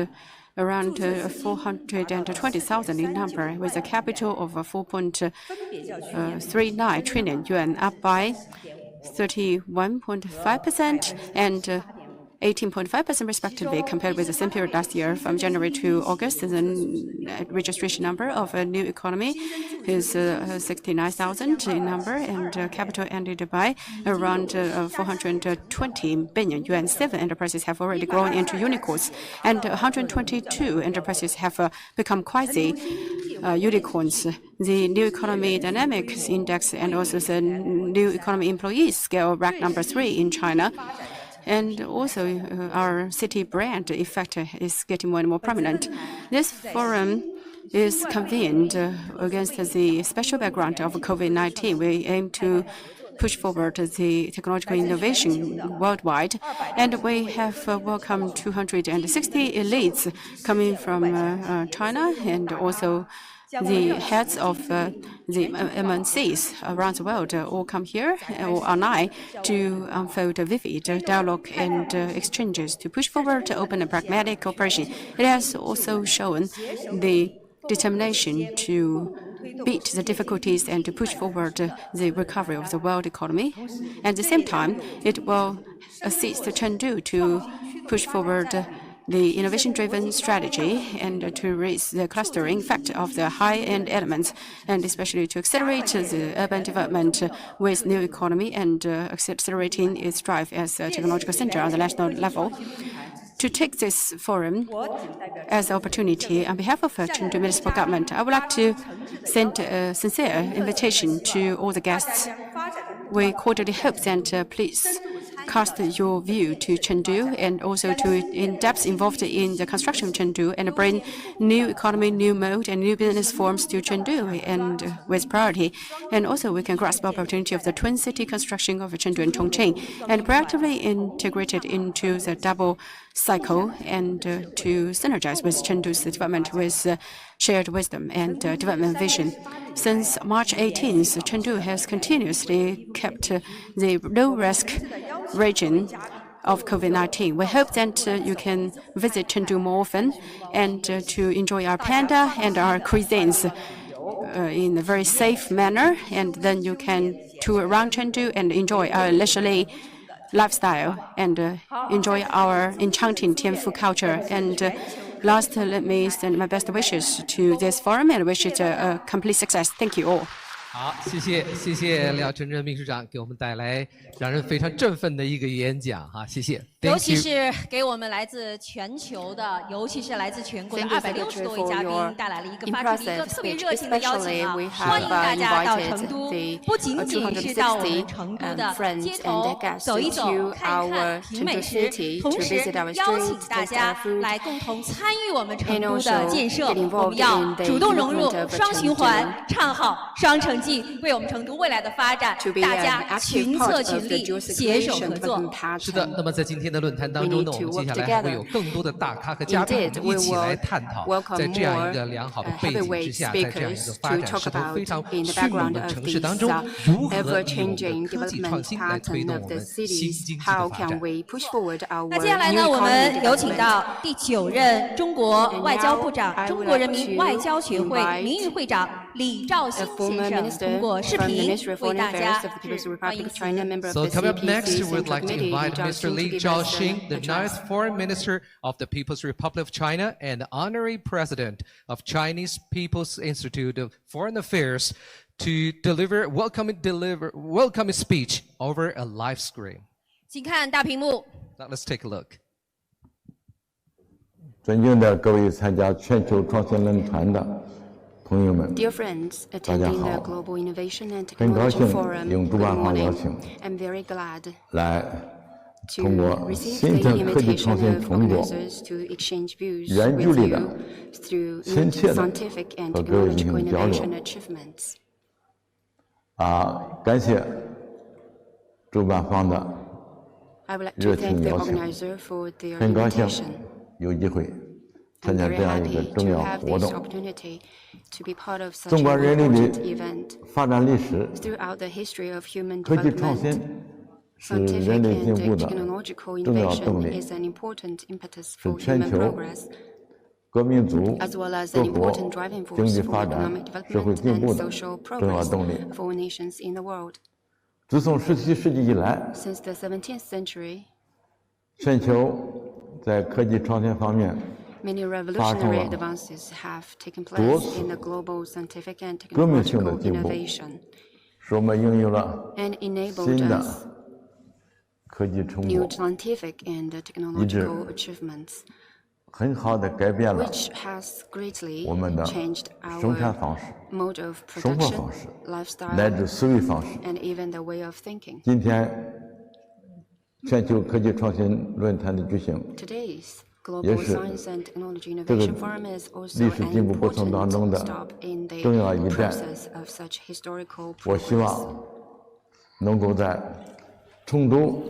around 420,000 in number, with a capital of 4.39 trillion yuan, up by 31.5% and 18.5% respectively, compared with the same period last year. From January to August, the registration number of a new economy is 69,000 in number, and capital ended by around 420 billion yuan. 7 enterprises have already grown into unicorns, and 122 enterprises have become quasi-unicorns. The New Economy Dynamics Index and also the New Economy Employees Scale ranked number 3 in China. And also, our city brand effect is getting more and more prominent. This forum is convened against the special background of COVID-19. We aim to push forward the technological innovation worldwide, and we have welcomed 260 elites coming from China, and also the heads of the MNCs around the world all come here or online to unfold a vivid dialogue and exchanges to push forward open and pragmatic cooperation. It has also shown the determination to beat the difficulties and to push forward the recovery of the world economy. At the same time, it will assist Chengdu to push forward the innovation-driven strategy and to raise the clustering effect of the high-end elements, and especially to accelerate the urban development with new economy and accelerating its drive as a technological center on the national level. To take this forum as an opportunity, on behalf of Chengdu Municipal Government, I would like to send a sincere invitation to all the guests. We cordially hope that please cast your view to Chengdu and also to in-depth involved in the construction of Chengdu and bring new economy, new mode, and new business forms to Chengdu and with priority. And also we can grasp the opportunity of the twin city construction of Chengdu and Chongqing and proactively integrate it into the double cycle and to synergize with Chengdu's development with shared wisdom and development vision. Since March 18th, Chengdu has continuously kept the low-risk region of COVID-19. We hope that you can visit Chengdu more often and to enjoy our panda and our cuisines in a very safe manner, and then you can tour around Chengdu and enjoy our leisurely lifestyle and enjoy our enchanting Tianfu culture. And last, let me send my best wishes to this forum and wish it a complete success. Thank you all. 好，谢谢廖晨真秘书长给我们带来让人非常振奋的一个演讲哈，谢谢。尤其是给我们来自全球的，尤其是来自全国的260多位嘉宾带来了一个发出了一个特别热情的邀请啊！欢迎大家到成都，不仅仅是到我们成都的街头走一走、看一看、品美食，同时邀请大家来共同参与我们成都的建设。我们要主动融入双循环，唱好双城记，为我们成都未来的发展，大家群策群力，携手合作。是的，那么在今天的论坛当中呢，我们接下来还会有更多的大咖和嘉宾一起来探讨，在这样一个良好的背景之下，在这样一个发展势头非常迅猛的城市当中，如何利用科技创新来推动我们新经济的发展。那接下来呢，我们有请到第9任中国外交部长、中国人民外交学会名誉会长李兆新 former 先生通 minister 过视 from the 频 Ministry of 为 Foreign 大家 Affairs of the People's 致欢 Republic 迎 of China, 词。 member of So the coming up next, CPC we would Central like to Committee, invite Li Zhaoxin, Mr. to Li give us Zhaoxin, the an ninth address. Foreign Minister of the People's Republic of China and Honorary President of Chinese People's Institute of Foreign Affairs, to deliver welcoming speech over a live screen. 请看大屏幕。 Now let's take a look. 尊敬的各位参加全球创新论坛的朋友们， Dear friends 大家 attending the 好， Global Innovation and 很高 Technology 兴 Forum, 应 good 主办方邀 morning. 请， I'm very glad 来 to 通过 receive 新 the 城科技创 invitation 新 of 成果， organizers to exchange views 远 with 距离 you 的 through 亲切的 scientific and 和各位进 technological 行交流。 innovation achievements. 感谢主办方的 I would like 热 to 情 thank the 邀请， organizer for their 很高兴 invitation. 有机会 I'm 参加 very 这样一个 happy 重 to 要 have 活 this 动。 opportunity to be part of such 纵 an 观人类 important 的 event. 发展历史， Throughout the history of human 科技创 development, 新是 scientific 人类进 and 步的 technological 重要动 innovation 力， is an important impetus 是 for 全 human 球 progress, 各民族 as well as 各 an 国 important driving 经 force 济 for 发展、 economic 社会 development 进步 and 的 social 重要 progress 动力。 of all nations in the world. 自从17世纪以来， Since the 17th century, 全球在科技创新方面 many 发生 revolutionary 了 advances have taken 多 place 次 in the global scientific and 革命性的 technological 进步， innovation 使我们拥有了 and enabled 新的 us 科技成 new 果， scientific and technological achievements, 很好的改变了 which has greatly 我们的 changed 生产 our 方式、 mode of 生活 production, 方式， lifestyle, 乃至思维方式。 and even the way of thinking. 今天，全球科技创新论坛的举行， Today's 也 Global 是 Science and Technology 这个 Innovation Forum is also 历史 an 进步过程当中 important 的 stop in the 重要一站。 process of such historical 我希 progress. 望能够在成都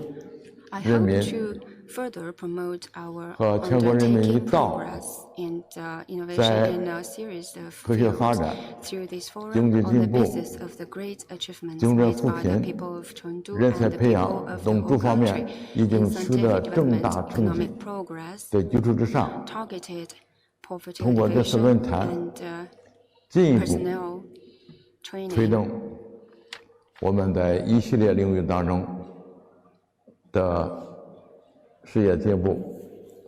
I 人 hope 民 to further promote our 和全国人民一 undertaking 道， progress and 在 innovation in a series of 科学 fields 发展、 through this 经 forum 济 on the 进步、 basis of the great achievements 经济 made 扶 by the 贫、 people of Chengdu 人 and 才 the 培 people 养 of the 等 whole 诸方面 country 已 in 经取得 scientific 重 development, 大成绩 economic progress, 的基础之上， targeted poverty 通过这次 alleviation 论坛 and 进一步 personnel 推 training. 动我们在一系列领域当中的事业进步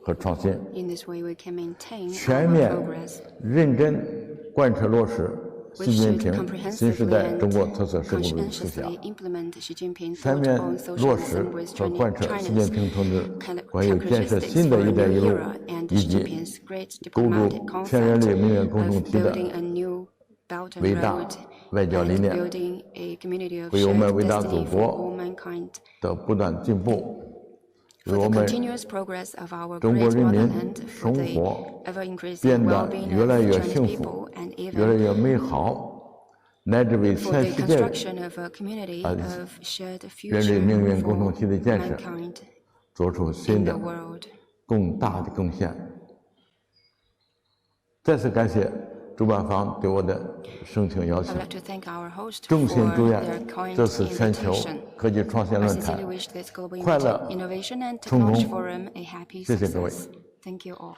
和创新， In this way, we can maintain 全 our 面 progress. 认真贯彻落实 We 习近 should 平新时 comprehensively 代 and 中国特色社会主义思想， conscientiously implement Xi Jinping's 全 thought 面 on 落实 socialism with 和贯彻习近 China's 平同志 kind of 关于建设 characteristics 新的 for 一 a 带一 new 路 era and 以 Xi 及 Jinping's great 构 diplomatic 筑全人 concept 类命运共同 of 体的 building a new Belt and 伟大 Road 外交理 and 念 building a community of 为我们 shared 伟大祖 destiny for 国 all mankind. 的不断进步，为 For 我 the 们 continuous progress of our 中国 great 人民 motherland, for 生 the 活 ever-increasing 变得 well-being 越来 of 越 Chinese 幸 people 福， and 越来 even 越美好，乃至为 for 全 the 世界 construction of a community of shared 人类 future 命运共同 for 体的建设 mankind 做出 in 新 the 的 world. 更大的贡献。再次感谢主办方对我的盛情邀 I 请 would，like to thank our host 衷 for 心祝愿 their kind 这次全球 invitation. 科技创新 I 论坛 sincerely wish this global 快乐 innovation and 成功 technology forum a happy 谢谢各位。 success. Thank you all.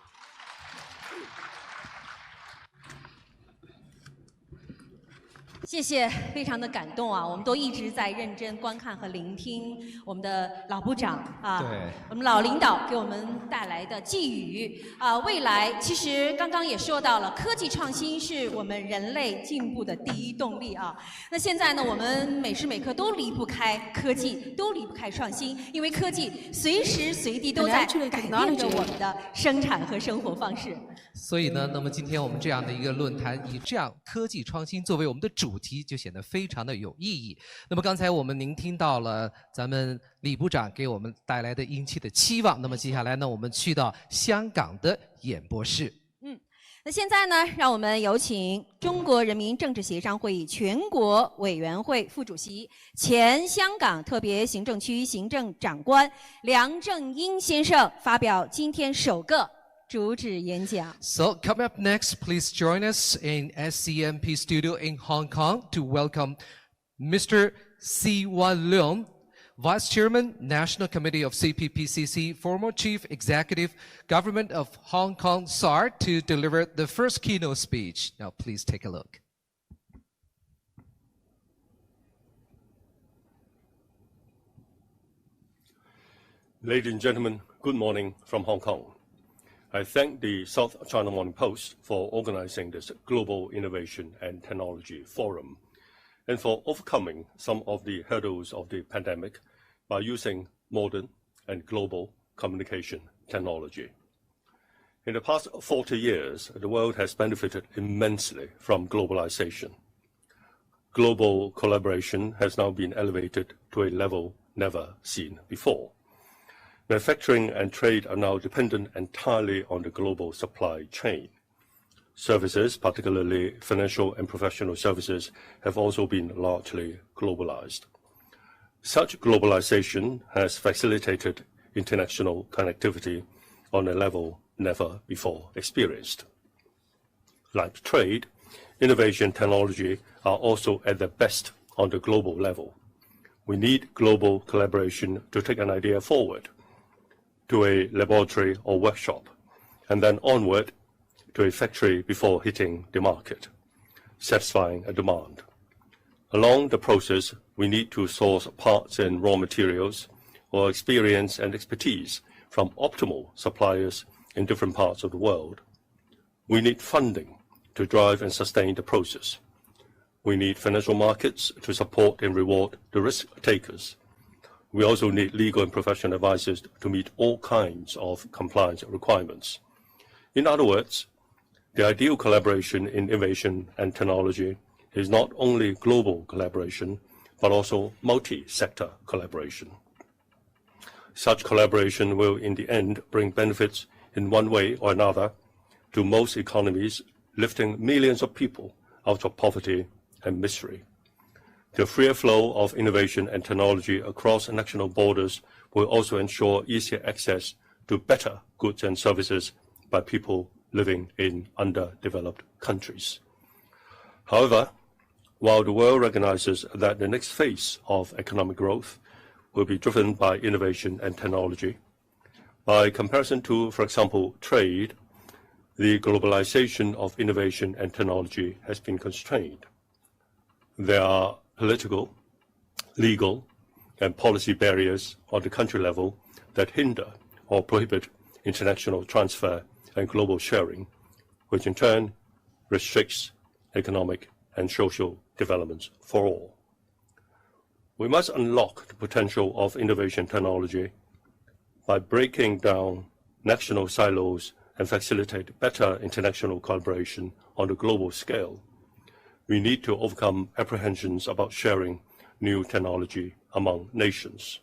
谢谢，非常的感动啊！我们都一直在认真观看和聆听我们的老部长啊，对，我们老领导给我们带来的寄语啊。未来其实刚刚也说到了，科技创新是我们人类进步的第一动力啊。那现在呢，我们每时每刻都离不开科技，都离不开创新，因为科技随时随地都在 And actually, 改变着 technology 我们的生产和生活方式。所以呢，那么今天我们这样的一个论坛，以这样科技创新作为我们的主题，就显得非常的有意义。那么刚才我们聆听到了咱们李部长给我们带来的殷切的期望。那么接下来呢，我们去到香港的演播室。那现在呢，让我们有请中国人民政治协商会议全国委员会副主席、前香港特别行政区行政长官梁振英先生发表今天首个主旨演讲。 So coming up next, please join us in SCMP studio in Hong Kong to welcome Mr. Si Wan Leung, Vice Chairman, National Committee of CPPCC, former Chief Executive, Government of Hong Kong SAR, to deliver the first keynote speech. Now please take a look. Ladies and gentlemen, good morning from Hong Kong. I thank the South China Morning Post for organizing this Global Innovation and Technology Forum and for overcoming some of the hurdles of the pandemic by using modern and global communication technology. In the past 40 years, the world has benefited immensely from globalization. Global collaboration has now been elevated to a level never seen before. Manufacturing and trade are now dependent entirely on the global supply chain. Services, particularly financial and professional services, have also been largely globalized. Such globalization has facilitated international connectivity on a level never before experienced. Like trade, innovation and technology are also at their best on the global level. We need global collaboration to take an idea forward to a laboratory or workshop, and then onward to a factory before hitting the market, satisfying a demand. Along the process, we need to source parts and raw materials or experience and expertise from optimal suppliers in different parts of the world. We need funding to drive and sustain the process. We need financial markets to support and reward the risk takers. We also need legal and professional advisors to meet all kinds of compliance requirements. In other words, the ideal collaboration in innovation and technology is not only global collaboration, but also multi-sector collaboration. Such collaboration will, in the end, bring benefits in one way or another to most economies, lifting millions of people out of poverty and misery. The freer flow of innovation and technology across national borders will also ensure easier access to better goods and services by people living in underdeveloped countries. However, while the world recognizes that the next phase of economic growth will be driven by innovation and technology, by comparison to, for example, trade, the globalization of innovation and technology has been constrained. There are political, legal, and policy barriers on the country level that hinder or prohibit international transfer and global sharing, which in turn restricts economic and social developments for all. We must unlock the potential of innovation technology by breaking down national silos and facilitate better international collaboration on a global scale. We need to overcome apprehensions about sharing new technology among nations.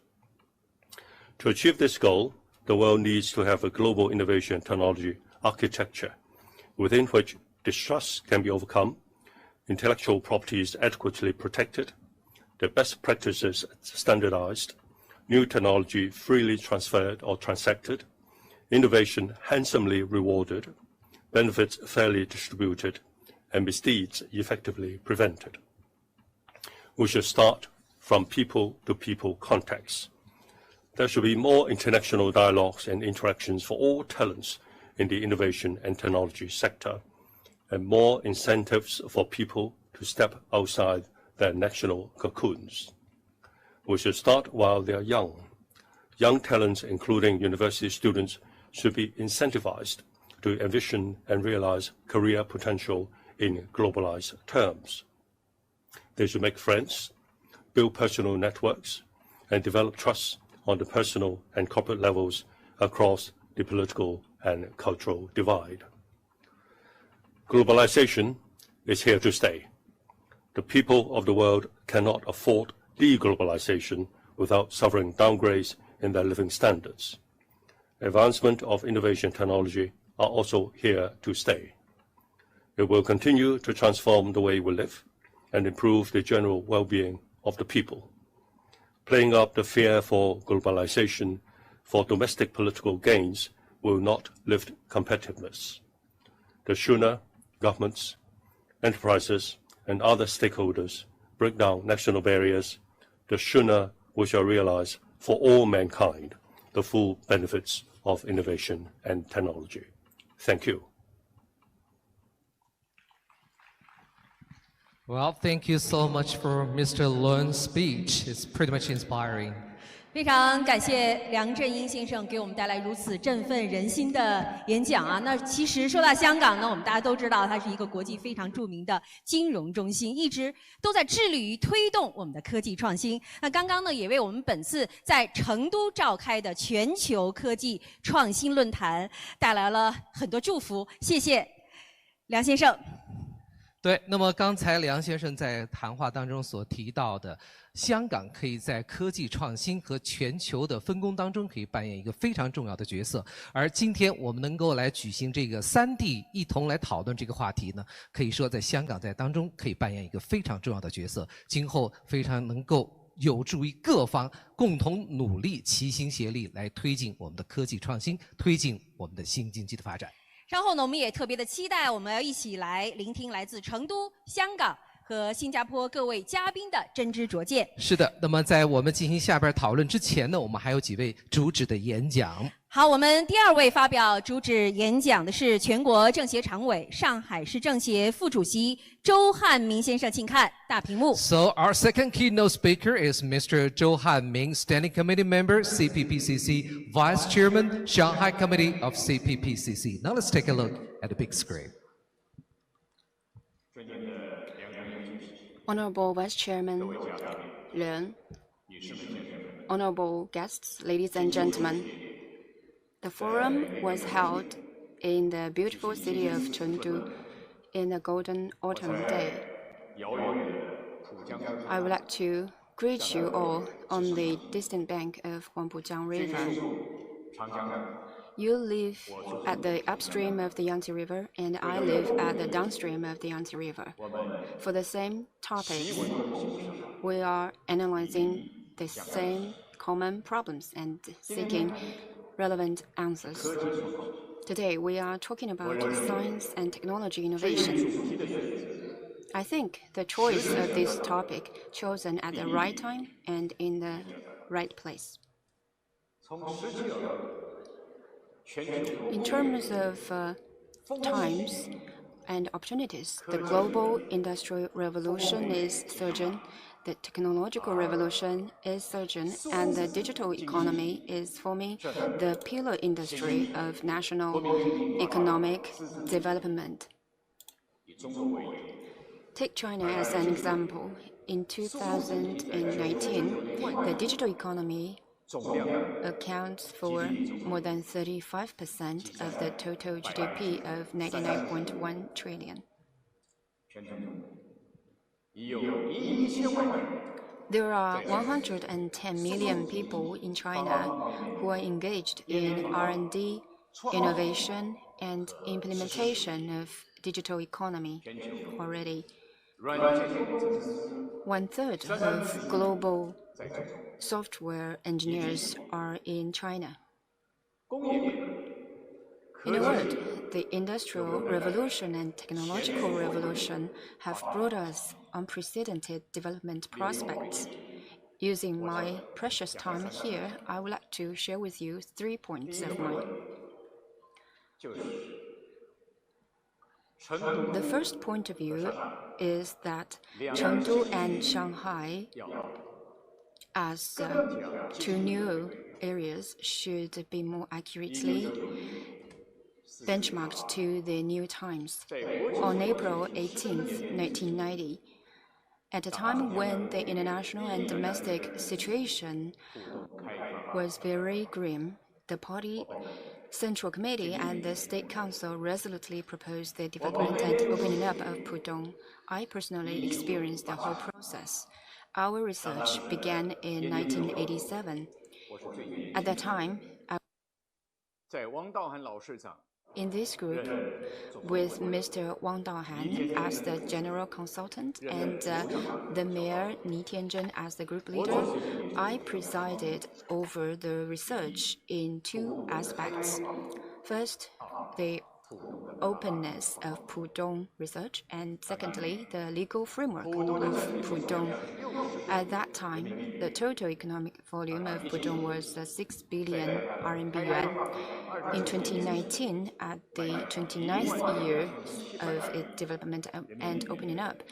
To achieve this goal, the world needs to have a global innovation technology architecture within which distrust can be overcome, intellectual property is adequately protected, the best practices standardized, new technology freely transferred or transacted, innovation handsomely rewarded, benefits fairly distributed, and misdeeds effectively prevented. We should start from people-to-people contacts. There should be more international dialogues and interactions for all talents in the innovation and technology sector, and more incentives for people to step outside their national cocoons. We should start while they are young. Young talents, including university students, should be incentivized to envision and realize career potential in globalized terms. They should make friends, build personal networks, and develop trust on the personal and corporate levels across the political and cultural divide. Globalization is here to stay. The people of the world cannot afford deglobalization without suffering downgrades in their living standards. Advancement of innovation technology are also here to stay. It will continue to transform the way we live and improve the general well-being of the people. Playing up the fear for globalization for domestic political gains will not lift competitiveness. The sooner governments, enterprises, and other stakeholders break down national barriers, the sooner we shall realize for all mankind the full benefits of innovation and technology. Thank you. Well, thank you so much for Mr. Lun's speech. It's pretty much inspiring. 非常感谢梁振英先生给我们带来如此振奋人心的演讲啊！那其实说到香港呢，我们大家都知道，它是一个国际非常著名的金融中心，一直都在致力于推动我们的科技创新。那刚刚呢，也为我们本次在成都召开的全球科技创新论坛带来了很多祝福。谢谢梁先生。对，那么刚才梁先生在谈话当中所提到的，香港可以在科技创新和全球的分工当中可以扮演一个非常重要的角色。而今天我们能够来举行这个3地一同来讨论这个话题呢，可以说在香港在当中可以扮演一个非常重要的角色，今后非常能够有助于各方共同努力、齐心协力来推进我们的科技创新，推进我们的新经济的发展。稍后呢，我们也特别的期待，我们要一起来聆听来自成都、香港和新加坡各位嘉宾的真知灼见。是的，那么在我们进行下边讨论之前呢，我们还有几位主旨的演讲。好，我们第2位发表主旨演讲的是全国政协常委、上海市政协副主席周汉明先生，请看大屏幕。So our second keynote speaker is Mr. Zhou Hanming, Standing Committee Member, CPPCC, Vice Chairman, Shanghai Committee of CPPCC. Now let's take a look at the big screen. Honorable Vice Chairman Ren, honorable guests, ladies and gentlemen. The forum was held in the beautiful city of Chengdu in a golden autumn day. I would like to greet you all on the distant bank of Huangpujiang River. You live at the upstream of the Yangtze River, and I live at the downstream of the Yangtze River. For the same topics, we are analyzing the same common problems and seeking relevant answers. Today, we are talking about science and technology innovation. I think the choice of this topic chosen at the right time and in the right place. In terms of times and opportunities, the global industrial revolution is surging, the technological revolution is surging, and the digital economy is forming the pillar industry of national economic development. Take China as an example. In 2019, the digital economy accounts for more than 35% of the total GDP of 99.1 trillion. There are 110 million people in China who are engaged in R&D, innovation, and implementation of digital economy already. 1/3 of global software engineers are in China. In a word, the Industrial Revolution and Technological Revolution have brought us unprecedented development prospects. Using my precious time here, I would like to share with you 3 points of mine. The first point of view is that Chengdu and Shanghai, as 2 new areas, should be more accurately benchmarked to the new times. On April 18th, 1990, at a time when the international and domestic situation was very grim, the Party Central Committee and the State Council resolutely proposed the development and opening up of Pudong. I personally experienced the whole process. Our research began in 1987. At that time, in this group, with Mr. Wang Daohan as the general consultant and the mayor Ni Tianzhen as the group leader, I presided over the research in 2 aspects. First, the openness of Pudong research, and secondly, the legal framework of Pudong. At that time, the total economic volume of Pudong was 6 billion RMB yuan. In 2019, at the 29th year of its development and opening up,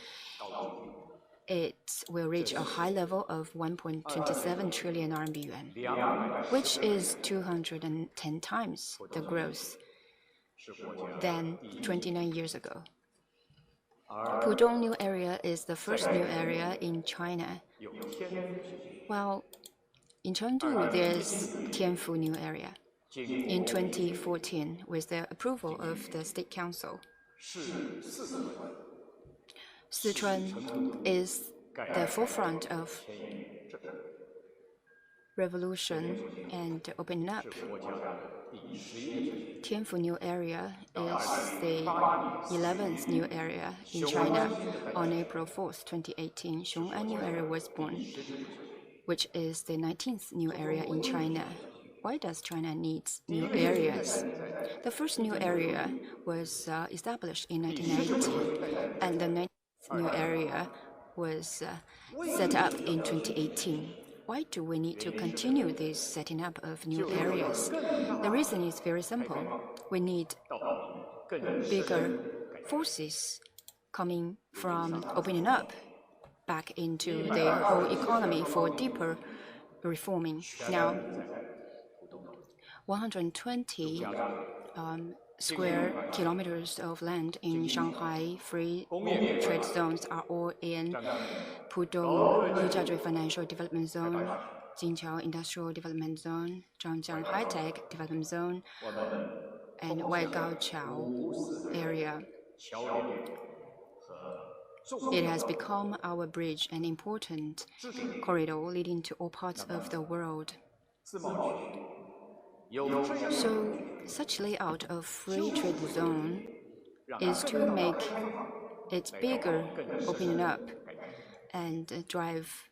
it will reach a high level of 1.27 trillion RMB yuan, which is 210 times the growth than 29 years ago. Pudong New Area is the first new area in China. While in Chengdu, there's Tianfu New Area. In 2014, with the approval of the State Council, Sichuan is the forefront of revolution and opening up. Tianfu New Area is the 11th new area in China. On April 4th, 2018, Xiong'an New Area was born, which is the 19th new area in China. Why does China need new areas? The first new area was established in 1990, and the 19th new area was set up in 2018. Why do we need to continue this setting up of new areas? The reason is very simple. We need bigger forces coming from opening up back into the whole economy for deeper reforming. Now, 120 square kilometers of land in Shanghai free trade zones are all in Pudong Yijiazhui Financial Development Zone, Jinqiao Industrial Development Zone, Zhangjiang High-Tech Development Zone, and Waigaoqiao area. It has become our bridge and important corridor leading to all parts of the world. So, such layout of free trade zone is to make it bigger, opening up, and drive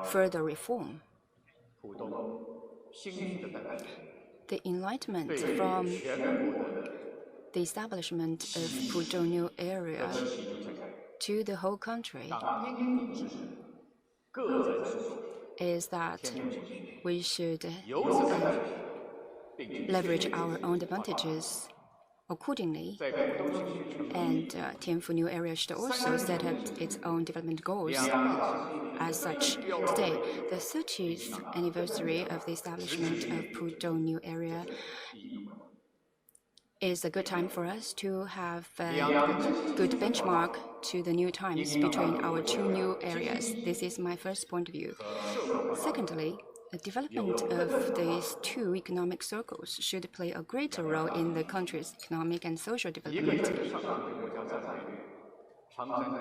further reform. The enlightenment from the establishment of Pudong New Area to the whole country is that we should leverage our own advantages accordingly, and Tianfu New Area should also set up its own development goals. As such, today, the 30th anniversary of the establishment of Pudong New Area is a good time for us to have a good benchmark to the new times between our two new areas. This is my first point of view. Secondly, the development of these two economic circles should play a greater role in the country's economic and social development.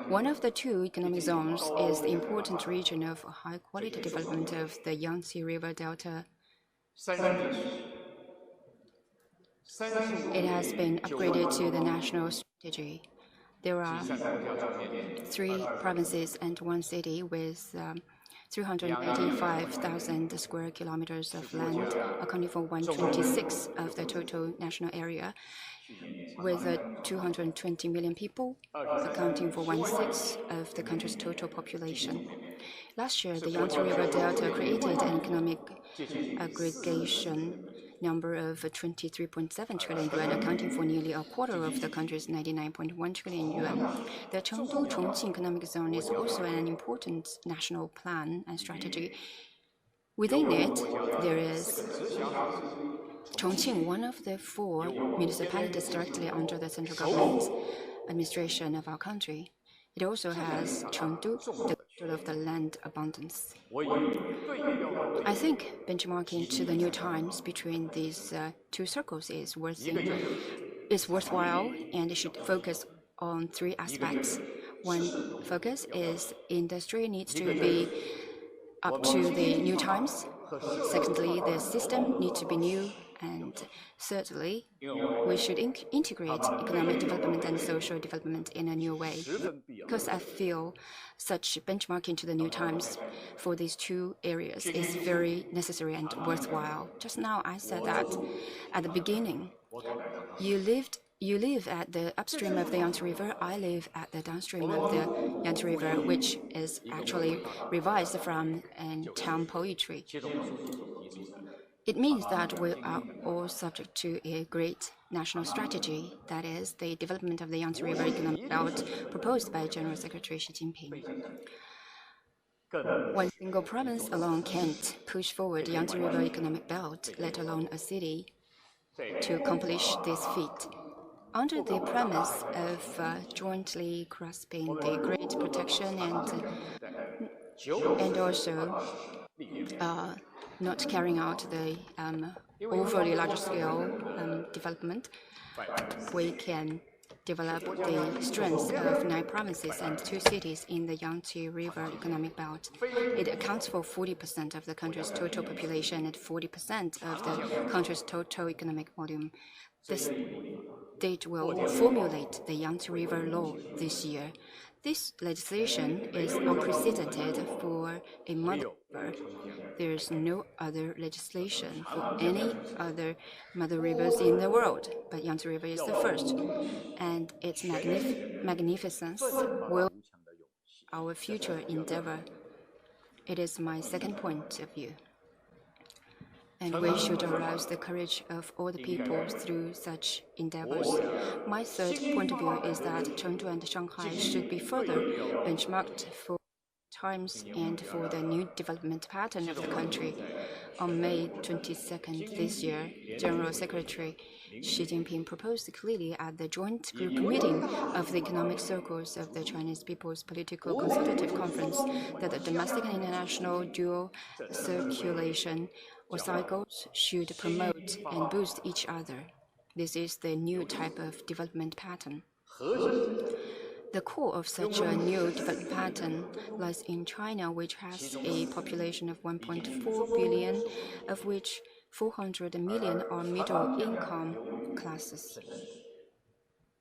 One of the two economic zones is the important region of high-quality development of the Yangtze River Delta. It has been upgraded to the national strategy. There are 3 provinces and 1 city with 385,000 square kilometers of land, accounting for 1/26 of the total national area, with 220 million people, accounting for 1/6 of the country's total population. Last year, the Yangtze River Delta created an economic aggregation number of 23.7 trillion yuan, accounting for nearly a quarter of the country's 99.1 trillion yuan. The Chengdu-Chongqing economic zone is also an important national plan and strategy. Within it, there is Chongqing, one of the 4 municipalities directly under the central government administration of our country. It also has Chengdu, the capital of the land abundance. I think benchmarking to the new times between these 2 circles is worthwhile, and it should focus on 3 aspects. One focus is industry needs to be up to the new times. Secondly, the system needs to be new. And thirdly, we should integrate economic development and social development in a new way. Because I feel such benchmarking to the new times for these 2 areas is very necessary and worthwhile. Just now, I said that at the beginning, you live at the upstream of the Yangtze River, I live at the downstream of the Yangtze River, which is actually revised from town poetry. It means that we are all subject to a great national strategy, that is, the development of the Yangtze River Economic Belt proposed by General Secretary Xi Jinping. One single province alone can't push forward the Yangtze River economic belt, let alone a city, to accomplish this feat. Under the premise of jointly grasping the great protection and also not carrying out the overly large-scale development, we can develop the strengths of 9 provinces and 2 cities in the Yangtze River economic belt. It accounts for 40% of the country's total population and 40% of the country's total economic volume. The state will formulate the Yangtze River law this year. This legislation is unprecedented for a mother river. There is no other legislation for any other mother rivers in the world, but Yangtze River is the first, and its magnificence will be our future endeavor. It is my second point of view. And we should arouse the courage of all the people through such endeavors. My third point of view is that Chengdu and Shanghai should be further benchmarked for times and for the new development pattern of the country. On May 22nd this year, General Secretary Xi Jinping proposed clearly at the joint group meeting of the economic circles of the Chinese People's Political Consultative Conference that the domestic and international dual circulation or cycles should promote and boost each other. This is the new type of development pattern. The core of such a new development pattern lies in China, which has a population of 1.4 billion, of which 400 million are middle-income classes.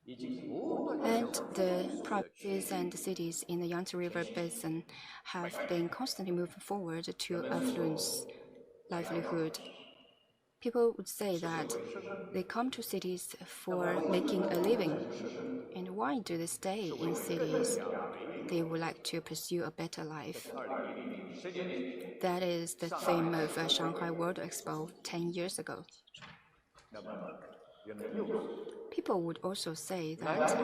And the provinces and cities in the Yangtze River Basin have been constantly moving forward to affluence, livelihood. People would say that they come to cities for making a living. And why do they stay in cities? They would like to pursue a better life. That is the theme of Shanghai World Expo 10 years ago. People would also say that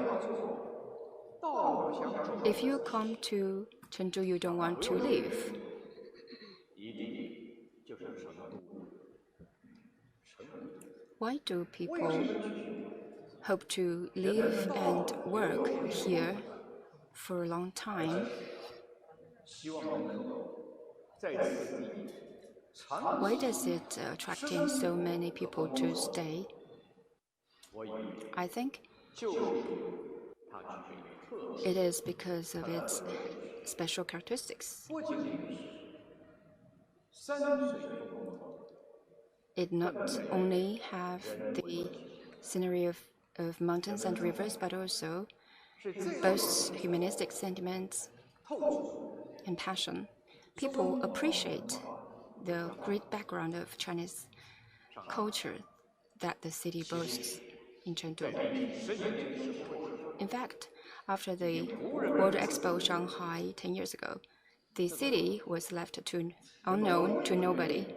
if you come to Chengdu, you don't want to live. Why do people hope to live and work here for a long time? Why does it attract in so many people to stay? I think it is because of its special characteristics. It not only have the scenery of mountains and rivers, but also boasts humanistic sentiments and passion. People appreciate the great background of Chinese culture that the city boasts in Chengdu. In fact, after the World Expo Shanghai 10 years ago, the city was left unknown to nobody.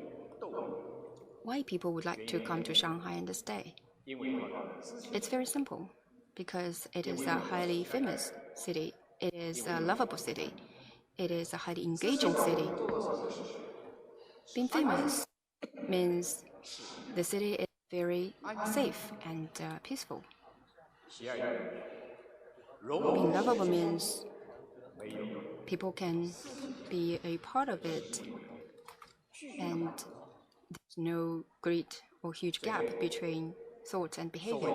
Why people would like to come to Shanghai and stay? It's very simple, because it is a highly famous city. It is a lovable city. It is a highly engaging city. Being famous means the city is very safe and peaceful. Being lovable means people can be a part of it, and there's no great or huge gap between thought and behavior.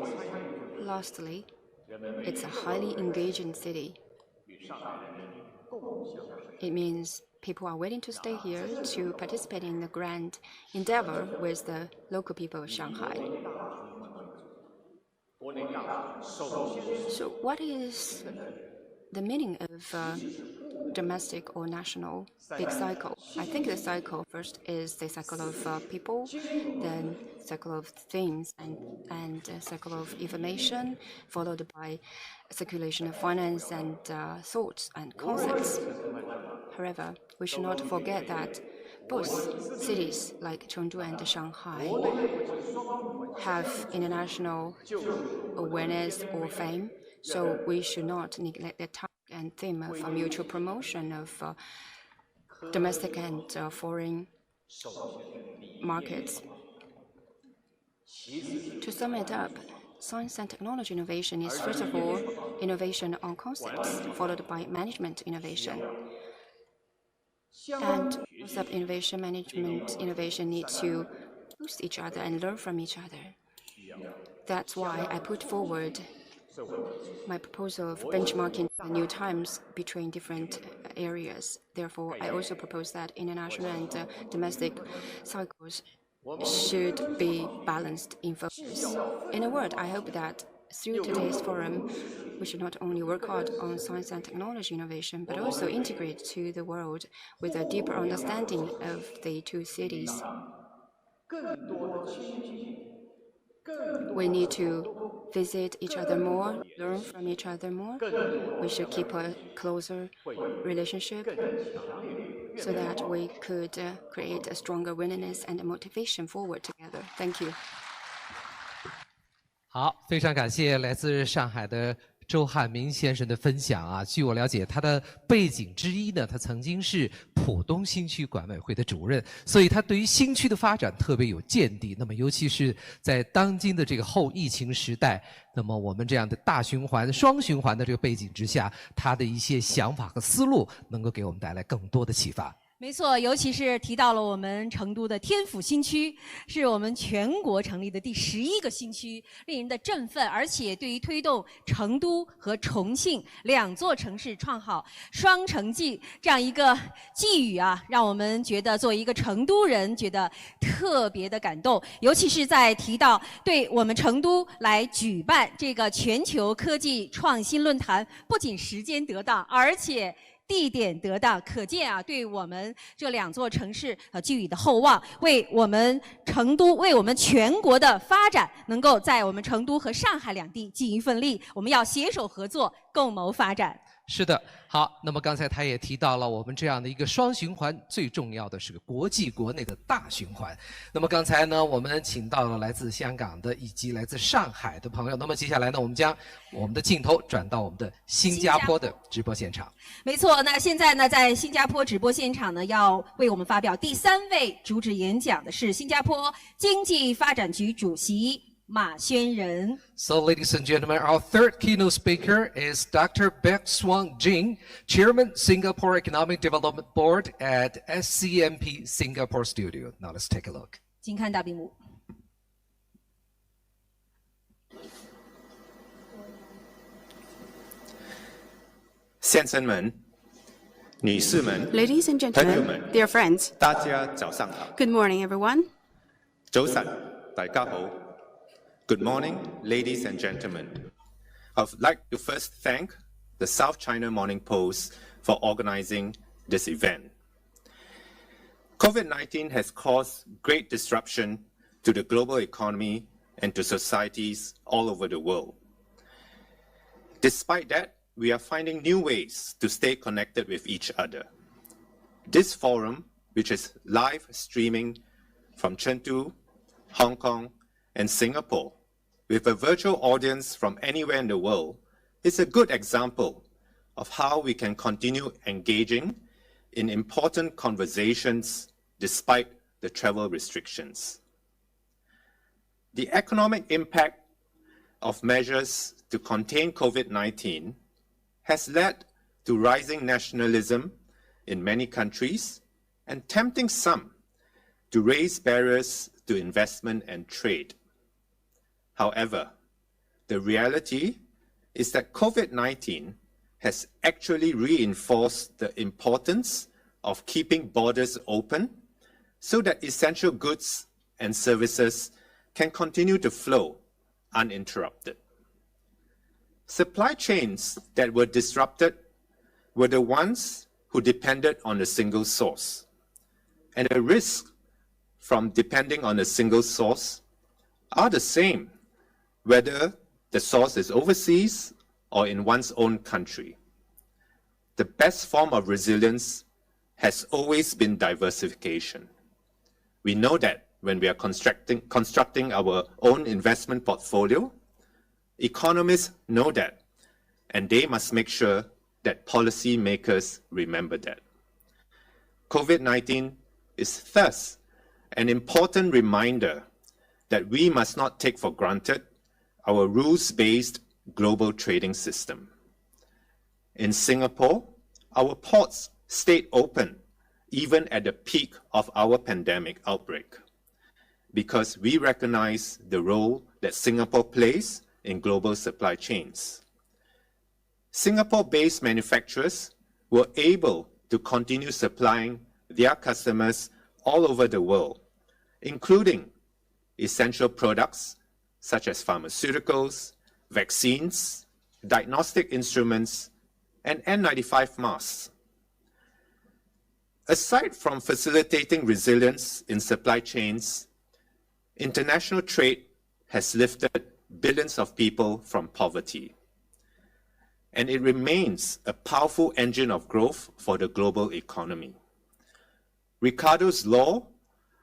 Lastly, it's a highly engaging city. It means people are willing to stay here to participate in the grand endeavor with the local people of Shanghai. So what is the meaning of domestic or national big cycle? I think the cycle first is the cycle of people, then cycle of themes and cycle of information, followed by circulation of finance and thoughts and concepts. However, we should not forget that both cities like Chengdu and Shanghai have international awareness or fame, so we should not neglect the task and theme of mutual promotion of domestic and foreign markets. To sum it up, science and technology innovation is, first of all, innovation on concepts, followed by management innovation. And concept innovation, management innovation need to boost each other and learn from each other. That's why I put forward my proposal of benchmarking the new times between different areas. Therefore, I also propose that international and domestic cycles should be balanced in focus. In a word, I hope that through today's forum, we should not only work hard on science and technology innovation, but also integrate to the world with a deeper understanding of the two cities. We need to visit each other more, learn from each other more. We should keep a closer relationship so that we could create a stronger willingness and motivation forward together. Thank you. 好，非常感谢来自上海的周汉民先生的分享啊。据我了解，他的背景之一呢，他曾经是浦东新区管委会的主任，所以他对于新区的发展特别有见地。那么，尤其是在当今的这个后疫情时代，那么我们这样的大循环、双循环的这个背景之下，他的一些想法和思路能够给我们带来更多的启发。没错，尤其是提到了我们成都的天府新区，是我们全国成立的第11个新区，令人的振奋。而且对于推动成都和重庆两座城市创好双城记这样一个寄语啊，让我们觉得作为一个成都人觉得特别的感动。尤其是在提到对我们成都来举办这个全球科技创新论坛，不仅时间得当，而且地点得当，可见啊，对我们这两座城市寄予的厚望，为我们成都，为我们全国的发展，能够在我们成都和上海两地尽一份力。我们要携手合作，共谋发展。是的，好，那么刚才他也提到了我们这样的一个双循环，最重要的是个国际国内的大循环。那么刚才呢，我们请到了来自香港的以及来自上海的朋友。那么接下来呢，我们将我们的镜头转到我们的新加坡的直播现场。没错，那现在呢，在新加坡直播现场呢，要为我们发表第3位主旨演讲的是新加坡经济发展局主席马宣仁。So, ladies and gentlemen, our third keynote speaker is Dr. Beck Swang Jing, Chairman, Singapore Economic Development Board at SCMP Singapore Studio. Now let's take a look. 请看大屏幕。先生们、女士们、 Ladies and 朋友 gentlemen, 们， dear friends, 大家早上好。 good morning, everyone. 早晨，大家好。Good morning, ladies and gentlemen. I would like to first thank the South China Morning Post for organizing this event. COVID-19 has caused great disruption to the global economy and to societies all over the world. Despite that, we are finding new ways to stay connected with each other. This forum, which is live streaming from Chengdu, Hong Kong, and Singapore, with a virtual audience from anywhere in the world, is a good example of how we can continue engaging in important conversations despite the travel restrictions. The economic impact of measures to contain COVID-19 has led to rising nationalism in many countries and tempting some to raise barriers to investment and trade. However, the reality is that COVID-19 has actually reinforced the importance of keeping borders open so that essential goods and services can continue to flow uninterrupted. Supply chains that were disrupted were the ones who depended on a single source. And the risks from depending on a single source are the same, whether the source is overseas or in one's own country. The best form of resilience has always been diversification. We know that when we are constructing our own investment portfolio, economists know that, and they must make sure that policymakers remember that. COVID-19 is thus an important reminder that we must not take for granted our rules-based global trading system. In Singapore, our ports stayed open even at the peak of our pandemic outbreak because we recognize the role that Singapore plays in global supply chains. Singapore-based manufacturers were able to continue supplying their customers all over the world, including essential products such as pharmaceuticals, vaccines, diagnostic instruments, and N95 masks. Aside from facilitating resilience in supply chains, international trade has lifted billions of people from poverty, and it remains a powerful engine of growth for the global economy. Ricardo's law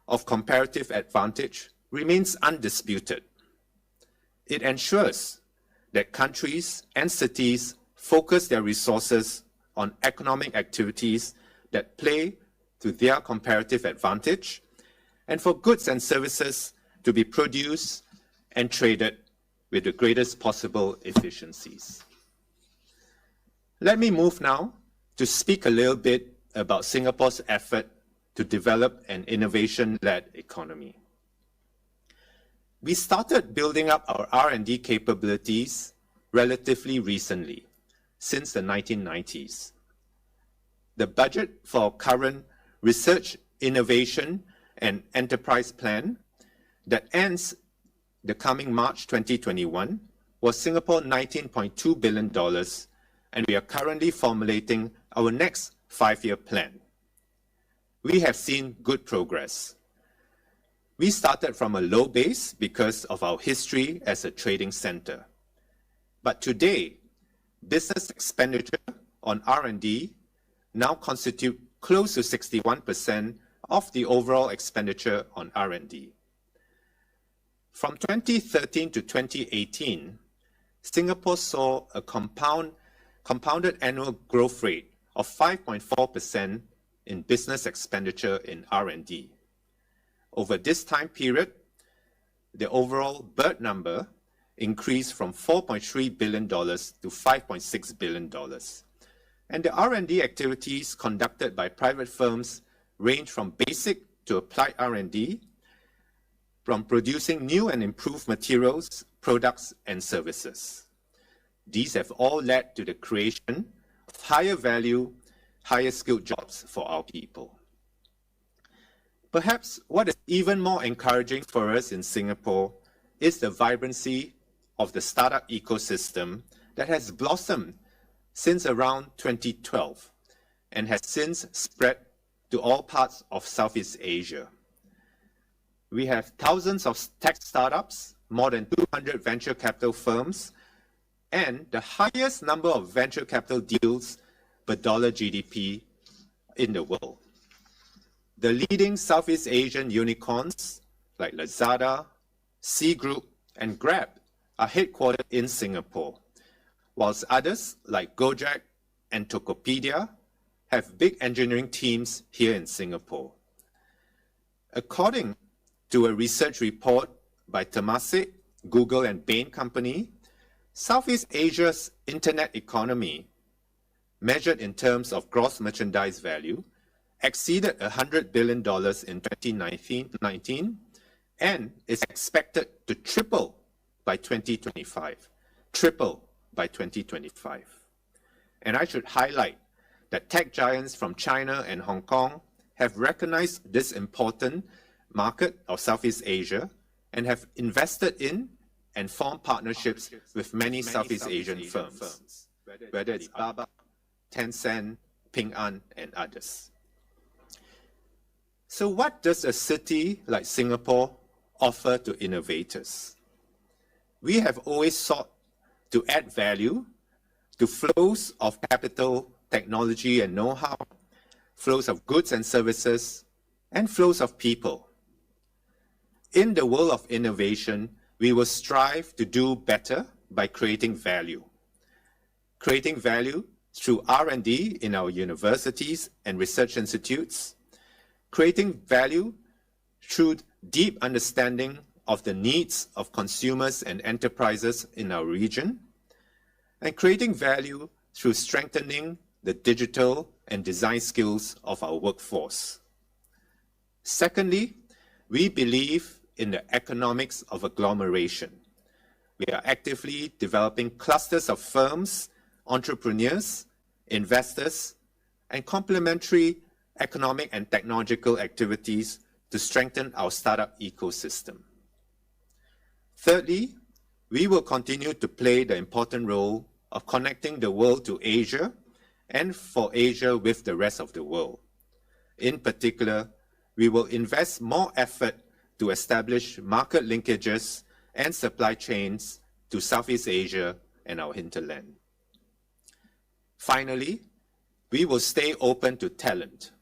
of comparative advantage remains undisputed. It ensures that countries and cities focus their resources on economic activities that play to their comparative advantage, and for goods and services to be produced and traded with the greatest possible efficiencies. Let me move now to speak a little bit about Singapore's effort to develop an innovation-led economy. We started building up our R&D capabilities relatively recently, since the 1990s. The budget for our current Research, Innovation and Enterprise Plan that ends the coming March 2021 was Singapore $19.2 billion, and we are currently formulating our next 5-year plan. We have seen good progress. We started from a low base because of our history as a trading center. But today, business expenditure on R&D now constitute close to 61% of the overall expenditure on R&D. From 2013 to 2018, Singapore saw a compounded annual growth rate of 5.4% in business expenditure in R&D. Over this time period, the overall bird number increased from $4.3 billion to $5.6 billion. And the R&D activities conducted by private firms range from basic to applied R&D, from producing new and improved materials, products, and services. These have all led to the creation of higher value, higher skilled jobs for our people. Perhaps what is even more encouraging for us in Singapore is the vibrancy of the startup ecosystem that has blossomed since around 2012 and has since spread to all parts of Southeast Asia. We have thousands of tech startups, more than 200 venture capital firms, and the highest number of venture capital deals per dollar GDP in the world. The leading Southeast Asian unicorns like Lazada, C Group, and Grab are headquartered in Singapore, whilst others like Gojek and Tokopedia have big engineering teams here in Singapore. According to a research report by Temasek, Google, and Bain Company, Southeast Asia's internet economy, measured in terms of gross merchandise value, exceeded $100 billion in 2019 and is expected to triple by 2025. Triple by 2025. And I should highlight that tech giants from China and Hong Kong have recognized this important market of Southeast Asia and have invested in and formed partnerships with many Southeast Asian firms, whether it's Baba, Tencent, Ping An, and others. So what does a city like Singapore offer to innovators? We have always sought to add value to flows of capital, technology, and know-how, flows of goods and services, and flows of people. In the world of innovation, we will strive to do better by creating value. Creating value through R&D in our universities and research institutes, creating value through deep understanding of the needs of consumers and enterprises in our region, and creating value through strengthening the digital and design skills of our workforce. Secondly, we believe in the economics of agglomeration. We are actively developing clusters of firms, entrepreneurs, investors, and complementary economic and technological activities to strengthen our startup ecosystem. Thirdly, we will continue to play the important role of connecting the world to Asia and for Asia with the rest of the world. In particular, we will invest more effort to establish market linkages and supply chains to Southeast Asia and our hinterland. Finally, we will stay open to talent.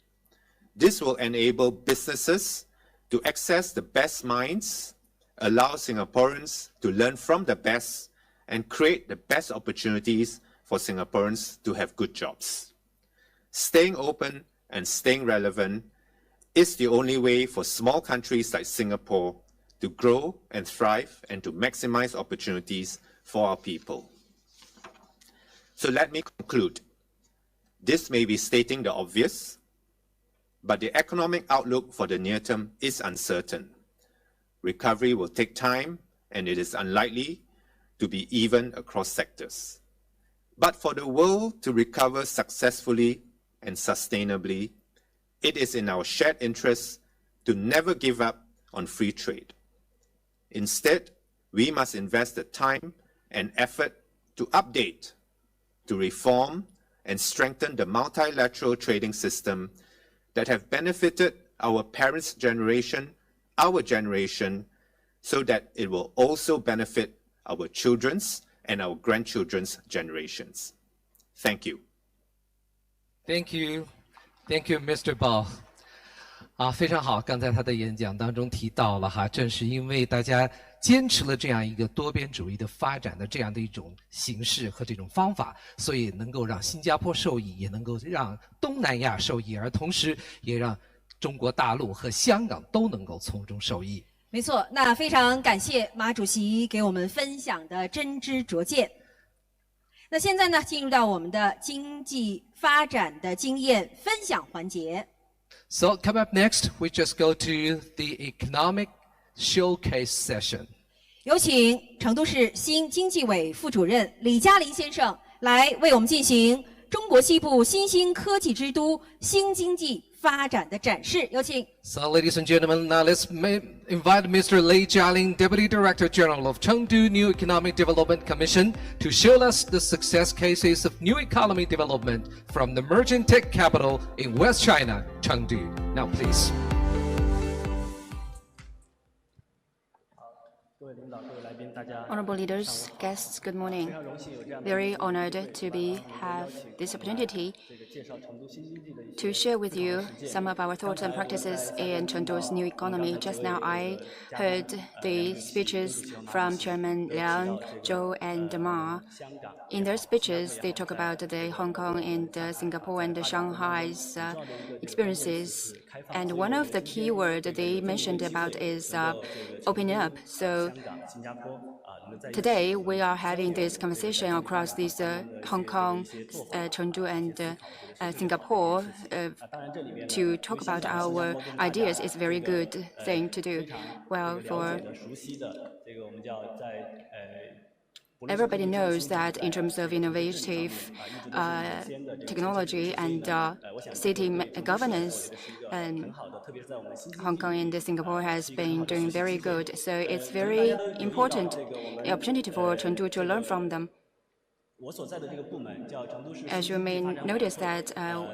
This will enable businesses to access the best minds, allow Singaporeans to learn from the best, and create the best opportunities for Singaporeans to have good jobs. Staying open and staying relevant is the only way for small countries like Singapore to grow and thrive and to maximize opportunities for our people. So let me conclude. This may be stating the obvious, but the economic outlook for the near term is uncertain. Recovery will take time, and it is unlikely to be even across sectors. But for the world to recover successfully and sustainably, it is in our shared interest to never give up on free trade. Instead, we must invest the time and effort to update, to reform, and strengthen the multilateral trading system that have benefited our parents' generation, our generation, so that it will also benefit our children's and our grandchildren's generations. Thank you. Thank you. Thank you, Mr. Bao. 非常好。刚才他的演讲当中提到了正是因为大家坚持了这样一个多边主义的发展的这样的一种形式和这种方法，所以能够让新加坡受益，也能够让东南亚受益，而同时也让中国大陆和香港都能够从中受益。没错，那非常感谢马主席给我们分享的真知灼见。那现在呢，进入到我们的经济发展的经验分享环节。So come up next, we just go to the economic showcase session. 有请成都市新经济委副主任李嘉林先生来为我们进行中国西部新兴科技之都新经济发展的展示。有请。So, ladies and gentlemen, now let's invite Mr. Li Jialing, Deputy Director General of Chengdu New Economic Development Commission, to show us the success cases of new economy development from the emerging tech capital in West China, Chengdu. Now, please. Honorable leaders, guests, good morning. Very honored to have this opportunity to share with you some of our thoughts and practices in Chengdu's new economy. Just now, I heard the speeches from Chairman Liang, Zhou, and Ma. In their speeches, they talk about the Hong Kong and Singapore and Shanghai's experiences. And one of the key words they mentioned about is opening up. So today, we are having this conversation across these Hong Kong, Chengdu, and Singapore to talk about our ideas. It's a very good thing to do. Well, for everybody knows that in terms of innovative technology and city governance, Hong Kong and Singapore has been doing very good. So it's very important opportunity for Chengdu to learn from them. As you may notice that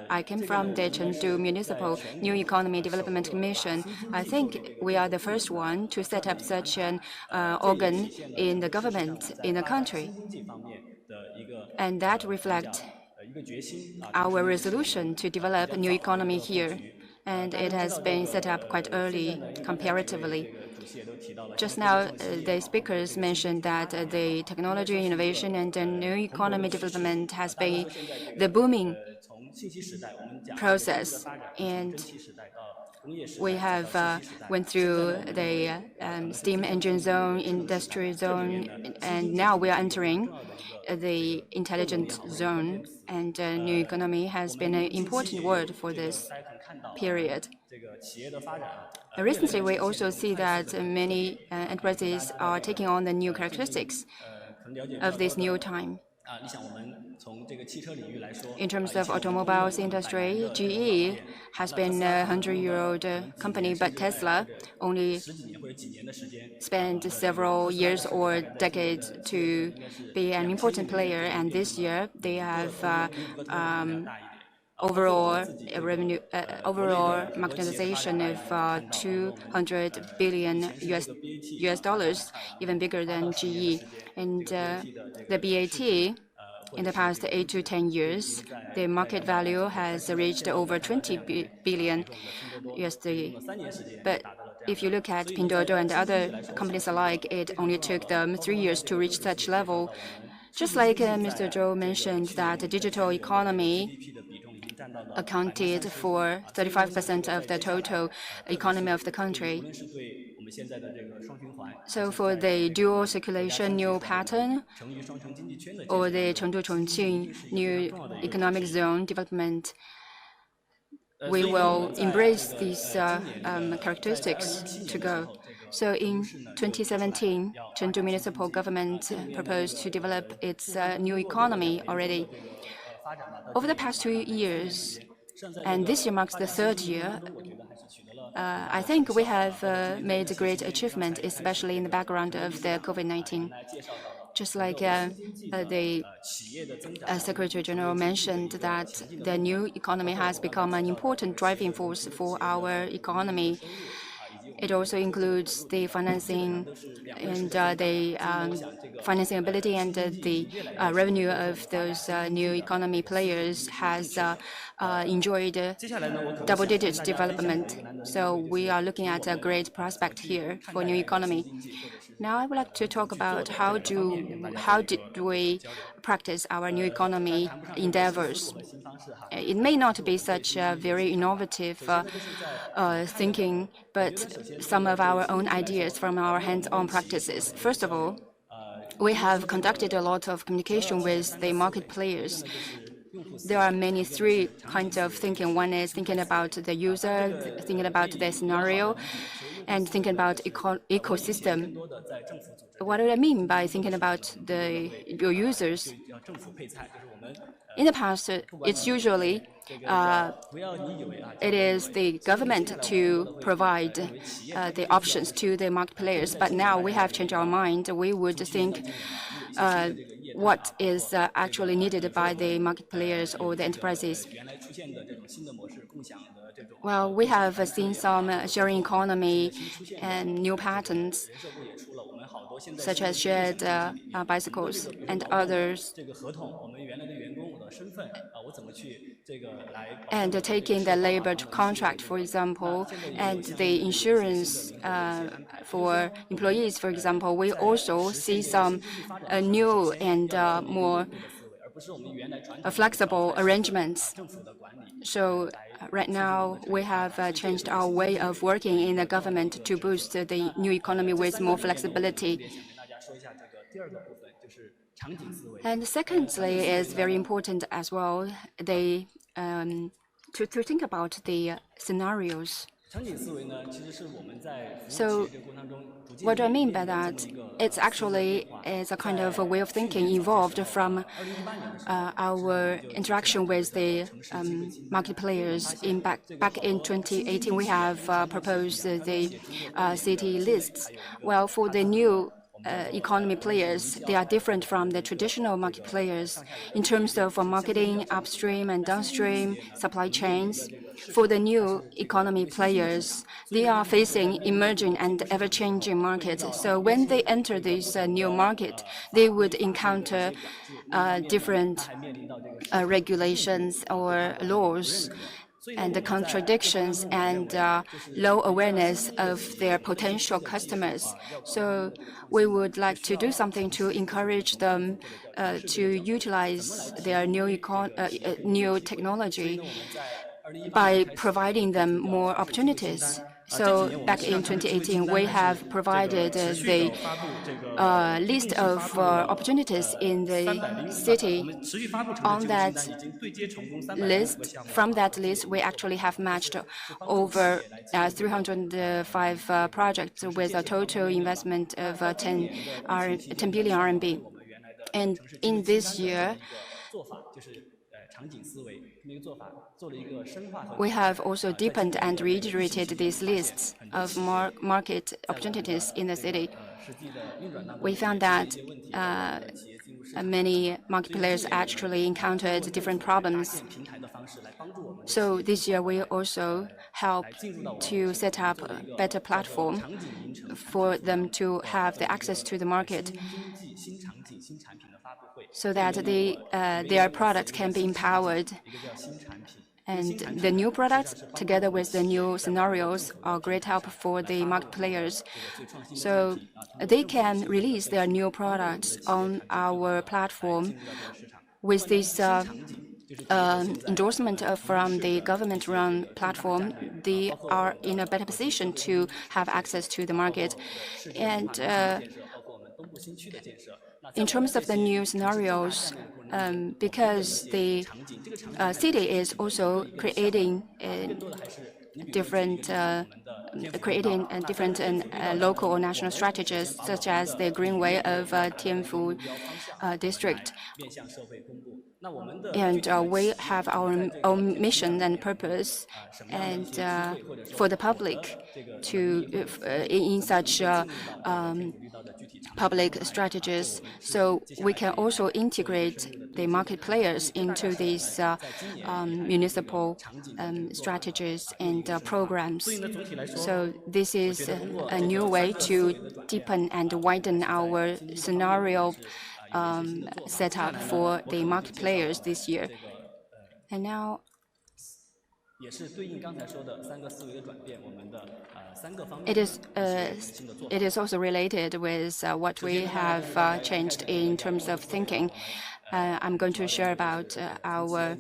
I came from the Chengdu Municipal New Economy Development Commission. I think we are the first one to set up such an organ in the government in the country. And that reflects our resolution to develop a new economy here. And it has been set up quite early, comparatively. Just now, the speakers mentioned that the technology, innovation, and the new economy development has been the booming process, and we have went through the steam engine zone, industry zone, and now we are entering the intelligent zone, and new economy has been an important word for this period. Recently, we also see that many enterprises are taking on the new characteristics of this new time. In terms of automobiles industry, GE has been a 100-year-old company, but Tesla only spent several years or decades to be an important player, and this year they have overall revenue, overall market capitalization of 200 billion US dollars, even bigger than GE. And the BAT, in the past 8 to 10 years, the market value has reached over 20 billion USD. But if you look at Pinduoduo and other companies alike, it only took them 3 years to reach such level. Just like Mr. Zhou mentioned, that the digital economy accounted for 35% of the total economy of the country. So for the dual circulation new pattern or the Chengdu-Chongqing new economic zone development, we will embrace these characteristics to go. So in 2017, Chengdu municipal government proposed to develop its new economy already. Over the past 2 years, and this year marks the 3rd year, I think we have made a great achievement, especially in the background of the COVID-19. Just like the Secretary General mentioned, that the new economy has become an important driving force for our economy. It also includes the financing and the financing ability, and the revenue of those new economy players has enjoyed double-digit development. So we are looking at a great prospect here for new economy. Now I would like to talk about how did we practice our new economy endeavors. It may not be such a very innovative thinking, but some of our own ideas from our hands-on practices. First of all, we have conducted a lot of communication with the market players. There are many 3 kinds of thinking. One is thinking about the user, thinking about the scenario, and thinking about ecosystem. What do I mean by thinking about your users? In the past, it's usually it is the government to provide the options to the market players. But now we have changed our mind. We would think what is actually needed by the market players or the enterprises. Well, we have seen some sharing economy and new patterns, such as shared bicycles and others, and taking the labor contract, for example, and the insurance for employees, for example. We also see some new and more flexible arrangements. So right now, we have changed our way of working in the government to boost the new economy with more flexibility. And secondly, is very important as well, to think about the scenarios. So what do I mean by that? It's actually is a kind of a way of thinking evolved from our interaction with the market players. Back in 2018, we have proposed the city lists. Well, for the new economy players, they are different from the traditional market players in terms of marketing, upstream and downstream supply chains. For the new economy players, they are facing emerging and ever-changing markets. So when they enter this new market, they would encounter different regulations or laws. and the contradictions and low awareness of their potential customers. So we would like to do something to encourage them to utilize their new technology by providing them more opportunities. So back in 2018, we have provided the list of opportunities in the city. On that list, from that list, we actually have matched over 305 projects with a total investment of 10 billion RMB. And in this year, we have also deepened and reiterated these lists of market opportunities in the city. We found that many market players actually encountered different problems. So this year, we also help to set up a better platform for them to have the access to the market, so that their products can be empowered. And the new products, together with the new scenarios, are great help for the market players. So they can release their new products on our platform. With this endorsement from the government-run platform, they are in a better position to have access to the market. And in terms of the new scenarios, because the city is also creating different local or national strategies, such as the Greenway of Tianfu district. And we have our own mission and purpose, and for the public to in such public strategies. So we can also integrate the market players into these municipal strategies and programs. So this is a new way to deepen and widen our scenario setup for the market players this year. And now, it is also related with what we have changed in terms of thinking. I'm going to share about our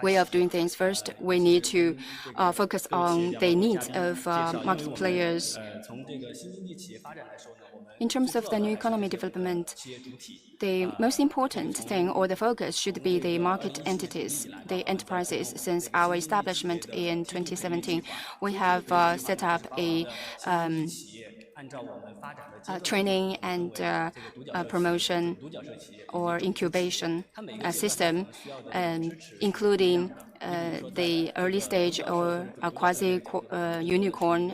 way of doing things. First, we need to focus on the needs of market players. In terms of the new economy development, the most important thing or the focus should be the market entities, the enterprises. Since our establishment in 2017, we have set up a training and promotion or incubation system, including the early stage or a quasi-unicorn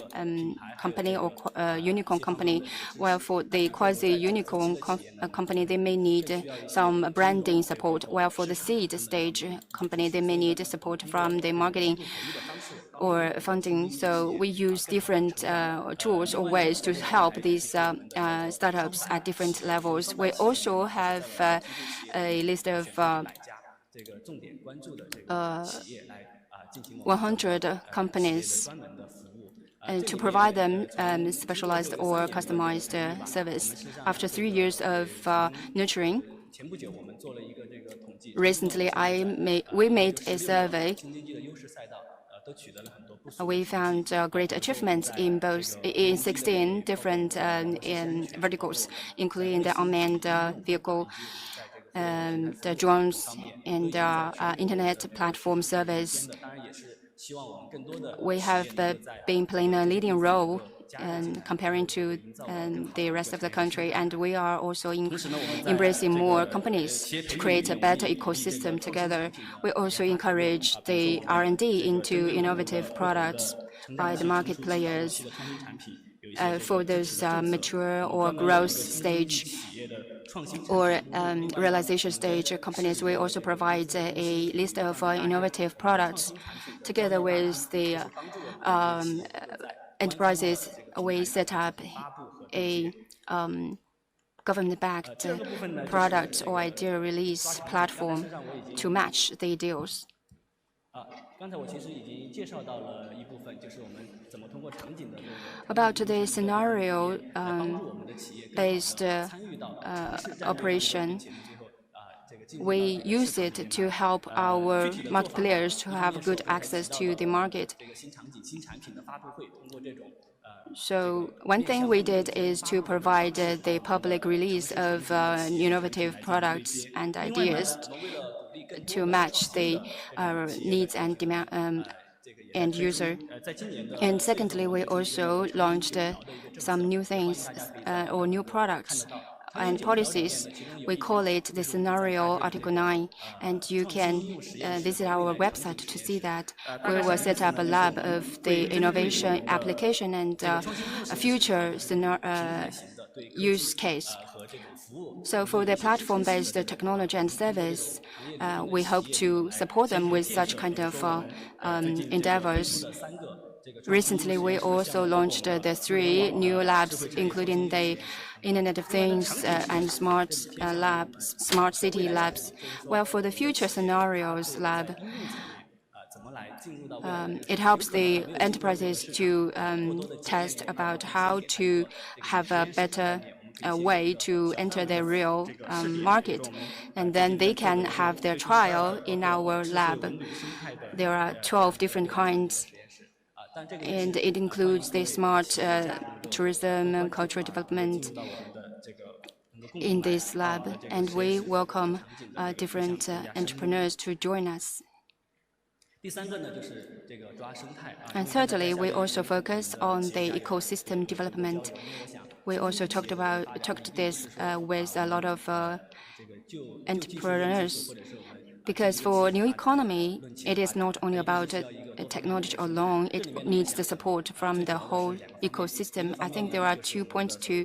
company or unicorn company. While for the quasi-unicorn company, they may need some branding support, while for the seed stage company, they may need support from the marketing or funding. So we use different tools or ways to help these startups at different levels. We also have a list of 100 companies to provide them specialized or customized service. After 3 years of nurturing, recently we made a survey. We found great achievements in 16 different verticals, including the unmanned vehicle, the drones, and internet platform service. We have been playing a leading role comparing to the rest of the country, and we are also embracing more companies to create a better ecosystem together. We also encourage the R&D into innovative products by the market players. For those mature or growth stage or realization stage companies, we also provide a list of innovative products. Together with the enterprises, we set up a government-backed product or idea release platform to match the deals. About the scenario based operation, we use it to help our market players to have good access to the market. So one thing we did is to provide the public release of innovative products and ideas to match the needs and demand end user. And secondly, we also launched some new things or new products and policies. We call it the Scenario Article 9, and you can visit our website to see that. We will set up a lab of the innovation application and a future use case. So for the platform-based technology and service, we hope to support them with such kind of endeavors. Recently, we also launched the 3 new labs, including the Internet of Things and smart city labs. Well, for the future scenarios lab, it helps the enterprises to test about how to have a better way to enter the real market, and then they can have their trial in our lab. There are 12 different kinds, and it includes the smart tourism and cultural development in this lab, and we welcome different entrepreneurs to join us. And thirdly, we also focus on the ecosystem development. We also talked this with a lot of entrepreneurs, because for new economy, it is not only about technology alone, it needs the support from the whole ecosystem. I think there are 2 points to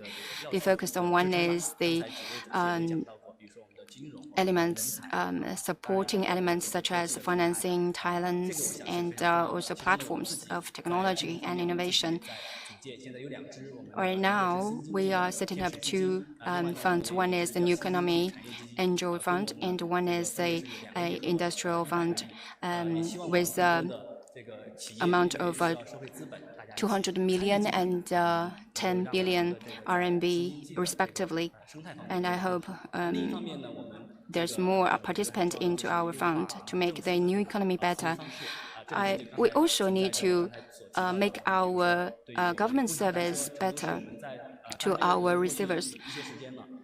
be focused on. One is the elements, supporting elements such as financing, talents, and also platforms of technology and innovation. Right now, we are setting up 2 funds. One is the New Economy Angel Fund, and one is the Industrial Fund with amount of 200 million and 10 billion RMB respectively. And I hope there's more participants into our fund to make the new economy better. We also need to make our government service better to our receivers.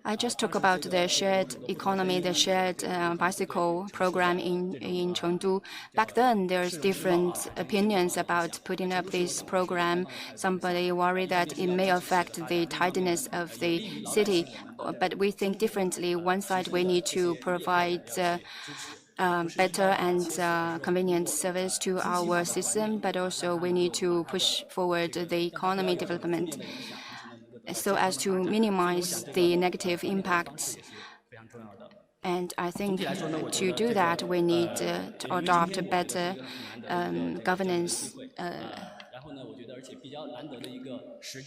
I just talked about the shared economy, the shared bicycle program in Chengdu. Back then, there's different opinions about putting up this program. Somebody worried that it may affect the tidiness of the city, but we think differently. One side, we need to provide better and convenient service to our system, but also we need to push forward the economy development so as to minimize the negative impacts. And I think to do that, we need to adopt a better governance.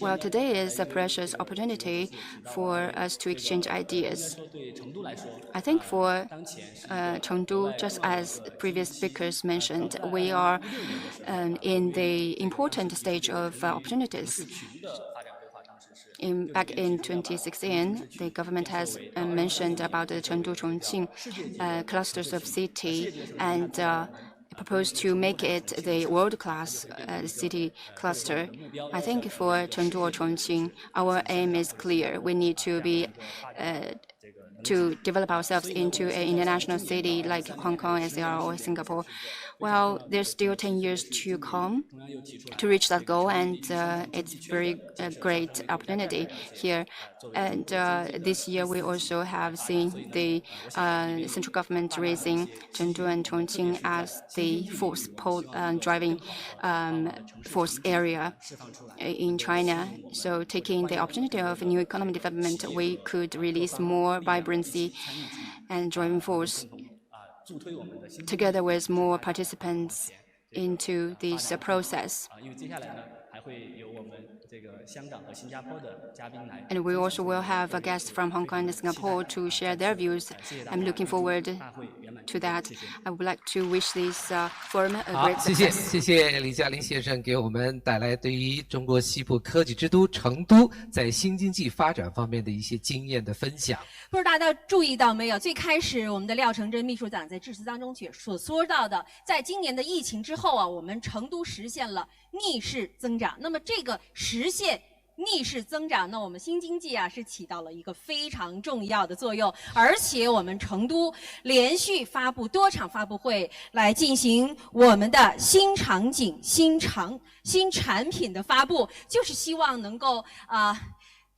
Well, today is a precious opportunity for us to exchange ideas. I think for Chengdu, just as previous speakers mentioned, we are in the important stage of opportunities. Back in 2016, the government has mentioned about the Chengdu-Chongqing clusters of city and proposed to make it the world-class city cluster. I think for Chengdu or Chongqing, our aim is clear. We need to be to develop ourselves into an international city like Hong Kong, SAR, or Singapore. Well, there's still 10 years to come to reach that goal, and it's very great opportunity here. And this year, we also have seen the central government raising Chengdu and Chongqing as the fourth driving force area in China. So taking the opportunity of new economic development, we could release more vibrancy and driving force together with more participants into this process. And we also will have a guest from Hong Kong and Singapore to share their views. I'm looking forward to that. I would like to wish this forum a great success. 谢谢李嘉林先生给我们带来对于中国西部科技之都成都在新经济发展方面的一些经验的分享。不知道大家注意到没有？最开始我们的廖成真秘书长在致辞当中所说到的，在今年的疫情之后啊，我们成都实现了逆势增长。那么这个实现逆势增长呢，我们新经济啊是起到了一个非常重要的作用，而且我们成都连续发布多场发布会来进行我们的新场景、新产品的发布，就是希望能够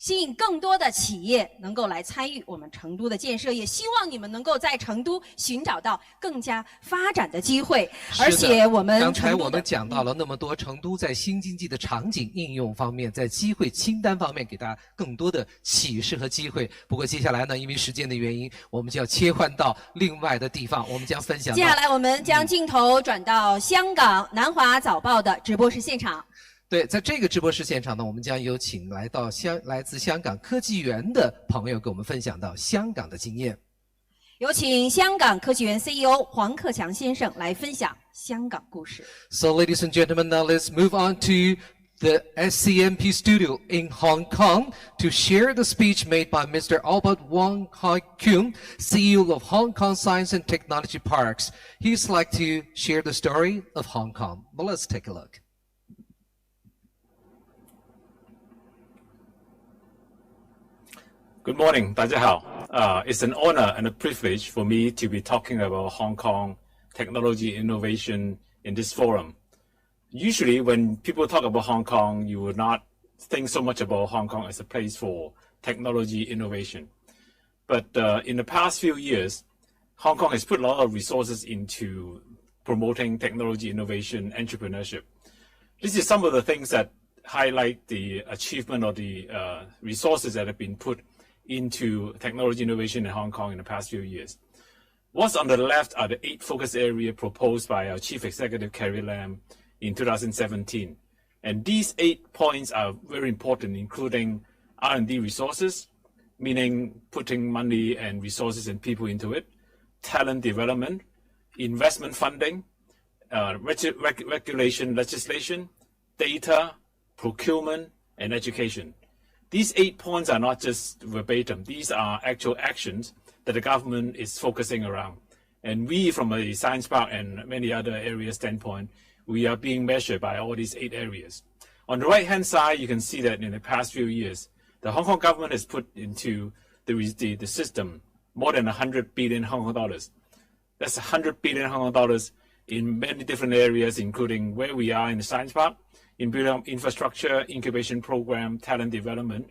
吸引更多的企业能够来参与我们成都的建设，也希望你们能够在成都寻找到更加发展的机会。而且我们刚才我们讲到了那么多成都在新经济的场景应用方面，在机会清单方面给大家更多的启示和机会。不过接下来呢，因为时间的原因，我们就要切换到另外的地方，我们将分享到。接下来我们将镜头转到香港南华早报的直播室现场。对，在这个直播室现场呢，我们将有请来自香港科技园的朋友给我们分享到香港的经验。有请香港科技园 CEO 黄克强先生来分享香港故事。So, ladies and gentlemen, now let's move on to the SCMP studio in Hong Kong to share the speech made by Mr. Albert Wong Hai Kyung, CEO of Hong Kong Science and Technology Parks. He's like to share the story of Hong Kong. But let's take a look. Good morning, 大家好. It's an honor and a privilege for me to be talking about Hong Kong technology innovation in this forum. Usually when people talk about Hong Kong, you would not think so much about Hong Kong as a place for technology innovation. But in the past few years, Hong Kong has put a lot of resources into promoting technology innovation, entrepreneurship. This is some of the things that highlight the achievement or the resources that have been put into technology innovation in Hong Kong in the past few years. What's on the left are the 8 focus areas proposed by our Chief Executive Carrie Lam in 2017. And these 8 points are very important, including R&D resources, meaning putting money and resources and people into it, talent development, investment funding, regulation legislation, data, procurement, and education. These 8 points are not just verbatim. These are actual actions that the government is focusing around. And we, from a science park and many other areas standpoint, we are being measured by all these 8 areas. On the right-hand side, you can see that in the past few years, the Hong Kong government has put into the system more than 100 billion Hong Kong dollars. That's 100 billion Hong Kong dollars in many different areas, including where we are in the science park, in building up infrastructure, incubation program, talent development,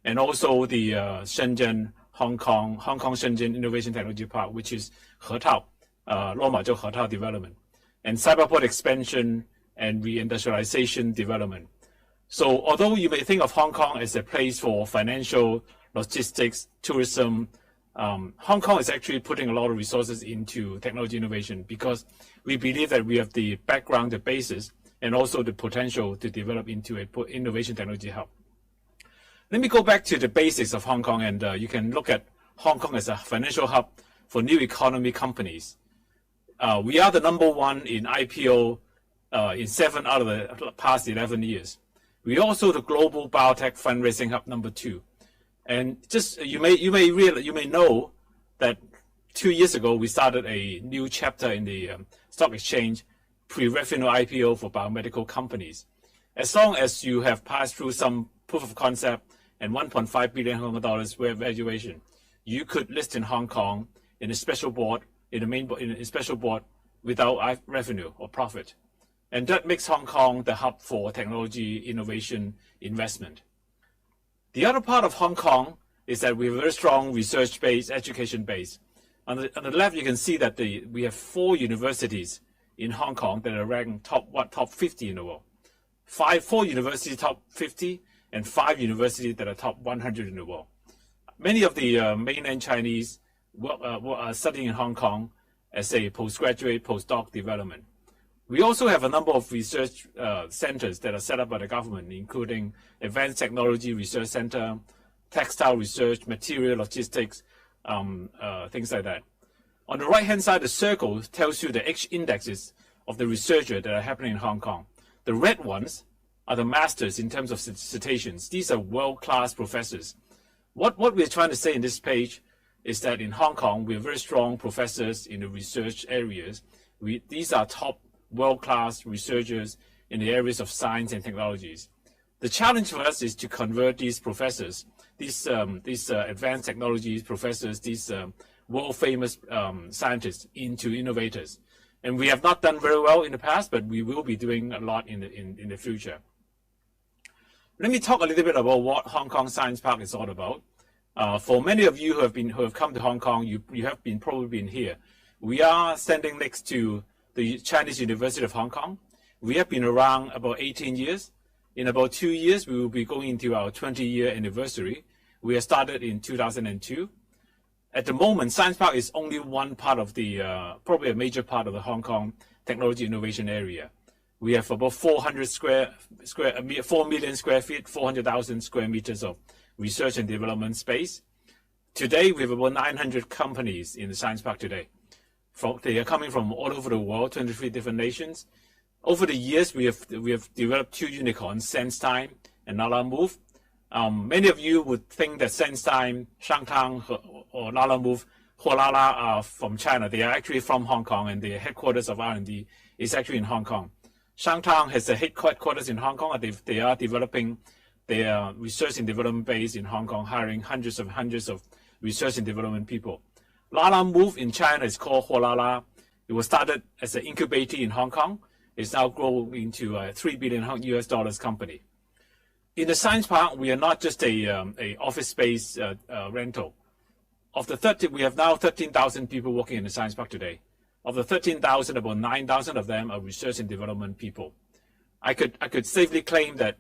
and also the Shenzhen, Hong Kong Shenzhen Innovation Technology Park, which is Hetao, Lomazhou Hetao development, and cyberport expansion and reindustrialization development. So although you may think of Hong Kong as a place for financial, logistics, tourism, Hong Kong is actually putting a lot of resources into technology innovation because we believe that we have the background, the basis, and also the potential to develop into an innovation technology hub. Let me go back to the basics of Hong Kong, and you can look at Hong Kong as a financial hub for new economy companies. We are the #1 in IPO in 7 out of the past 11 years. We are also the global biotech fundraising hub #2. And just you may know that 2 years ago we started a new chapter in the stock exchange, pre-revenue IPO for biomedical companies. As long as you have passed through some proof of concept and 1.5 billion Hong Kong dollars worth valuation, you could list in Hong Kong in a special board, in a special board without revenue or profit. And that makes Hong Kong the hub for technology, innovation, investment. The other part of Hong Kong is that we have a very strong research base, education base. On the left, you can see that we have 4 universities in Hong Kong that are ranked top 50 in the world. 4 universities top 50 and 5 universities that are top 100 in the world. Many of the mainland Chinese are studying in Hong Kong as a postgraduate, postdoc development. We also have a number of research centers that are set up by the government, including Advanced Technology Research Center, Textile Research, Material Logistics, things like that. On the right-hand side, the circle tells you the H indexes of the researchers that are happening in Hong Kong. The red ones are the masters in terms of citations. These are world-class professors. What we're trying to say in this page is that in Hong Kong, we have very strong professors in the research areas. These are top world-class researchers in the areas of science and technologies. The challenge for us is to convert these professors, these advanced technologies professors, these world-famous scientists into innovators. And we have not done very well in the past, but we will be doing a lot in the future. Let me talk a little bit about what Hong Kong Science Park is all about. For many of you who have come to Hong Kong, you have probably been here. We are standing next to the Chinese University of Hong Kong. We have been around about 18 years. In about 2 years, we will be going into our 20-year anniversary. We have started in 2002. At the moment, Science Park is only one part of the, probably a major part of the Hong Kong technology innovation area. We have about 4 million square feet, 400,000 square meters of research and development space. Today, we have about 900 companies in the Science Park today. They are coming from all over the world, 23 different nations. Over the years, we have developed 2 unicorns, SenseTime and Lalamove. Many of you would think that SenseTime, Shangtang, or Lalamove, Huolala are from China. They are actually from Hong Kong, and the headquarters of R&D is actually in Hong Kong. Shangtang has a headquarters in Hong Kong, and they are developing their research and development base in Hong Kong, hiring hundreds of research and development people. Lalamove in China is called Huolala. It was started as an incubator in Hong Kong. It's now grown into a $3 billion US company. In the Science Park, we are not just a office space rental. Of the 30, we have now 13,000 people working in the Science Park today. Of the 13,000, about 9,000 of them are research and development people. I could safely claim that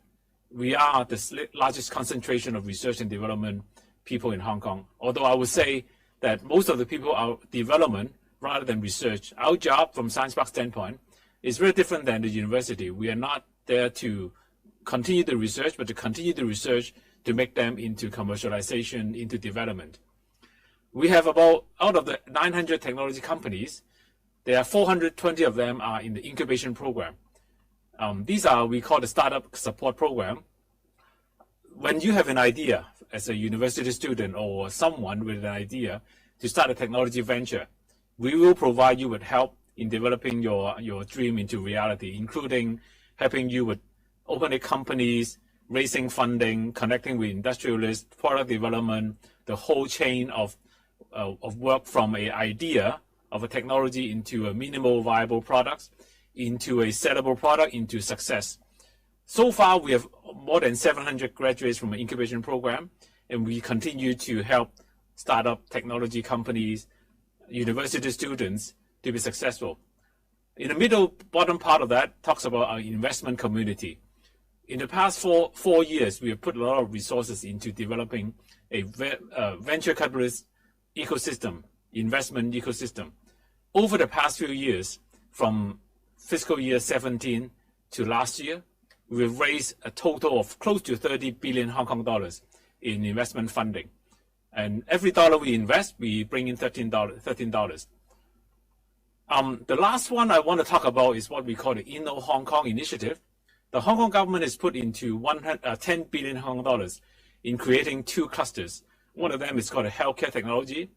we are the largest concentration of research and development people in Hong Kong. Although I would say that most of the people are development rather than research. Our job from Science Park standpoint is very different than the university. We are not there to continue the research, but to continue the research to make them into commercialization, into development. We have about, out of the 900 technology companies, there are 420 of them are in the incubation program. These are, we call the startup support program. When you have an idea as a university student or someone with an idea to start a technology venture, we will provide you with help in developing your dream into reality, including helping you with opening companies, raising funding, connecting with industrialists, product development, the whole chain of work from an idea of a technology into a minimal viable products, into a sellable product, into success. So far, we have more than 700 graduates from an incubation program, and we continue to help startup technology companies, university students to be successful. In the bottom part of that talks about our investment community. In the past four years, we have put a lot of resources into developing a venture capitalist ecosystem, investment ecosystem. Over the past few years, from fiscal year 17 to last year, we've raised a total of close to 30 billion Hong Kong dollars in investment funding. And every dollar we invest, we bring in $13. The last one I want to talk about is what we call the Inno Hong Kong initiative. The Hong Kong government has put into 10 billion Hong Kong dollars in creating 2 clusters. One of them is called healthcare technology.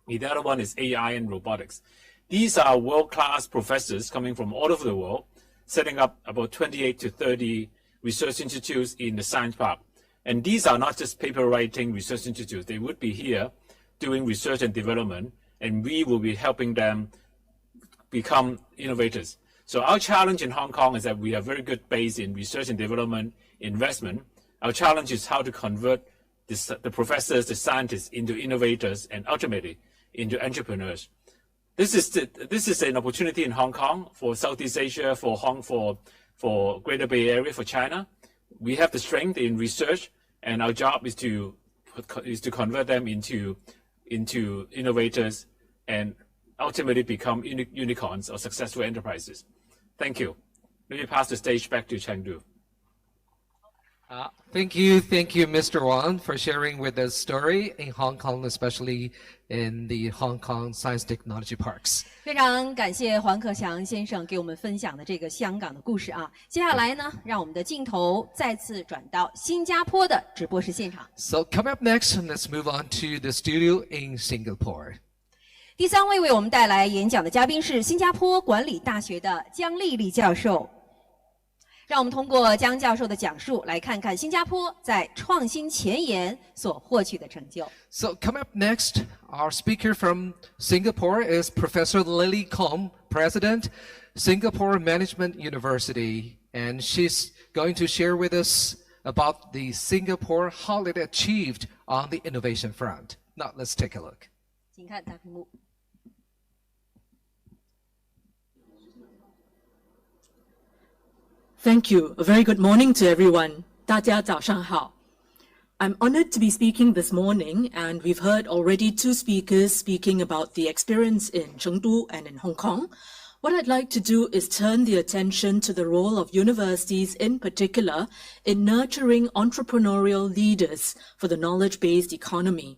The other one is AI and robotics. These are world-class professors coming from all over the world, setting up about 28 to 30 research institutes in the Science Park. And these are not just paper writing research institutes. They would be here doing research and development, and we will be helping them become innovators. So our challenge in Hong Kong is that we have very good base in research and development investment. Our challenge is how to convert the professors, the scientists into innovators, and ultimately into entrepreneurs. This is an opportunity in Hong Kong, for Southeast Asia, for Greater Bay Area, for China. We have the strength in research, and our job is to convert them into innovators and ultimately become unicorns or successful enterprises. Thank you. Let me pass the stage back to Chengdu. Thank you, Mr. Wang, for sharing with us story in Hong Kong, especially in the Hong Kong Science Technology Parks. 非常感谢黄克强先生给我们分享的这个香港的故事啊。接下来呢，让我们的镜头再次转到新加坡的直播室现场。So coming up next, let's move on to the studio in Singapore. 第3位为我们带来演讲的嘉宾是新加坡管理大学的姜丽丽教授。让我们通过姜教授的讲述，来看看新加坡在创新前沿所获取的成就。So coming up next, our speaker from Singapore is Professor Lily Kong, President, Singapore Management University, and she's going to share with us about the Singapore, how it achieved on the innovation front. Now let's take a look. 请看大屏幕。Thank you. A very good morning to everyone. 大家早上好. I'm honored to be speaking this morning, and we've heard already 2 speakers speaking about the experience in Chengdu and in Hong Kong. What I'd like to do is turn the attention to the role of universities in particular in nurturing entrepreneurial leaders for the knowledge-based economy.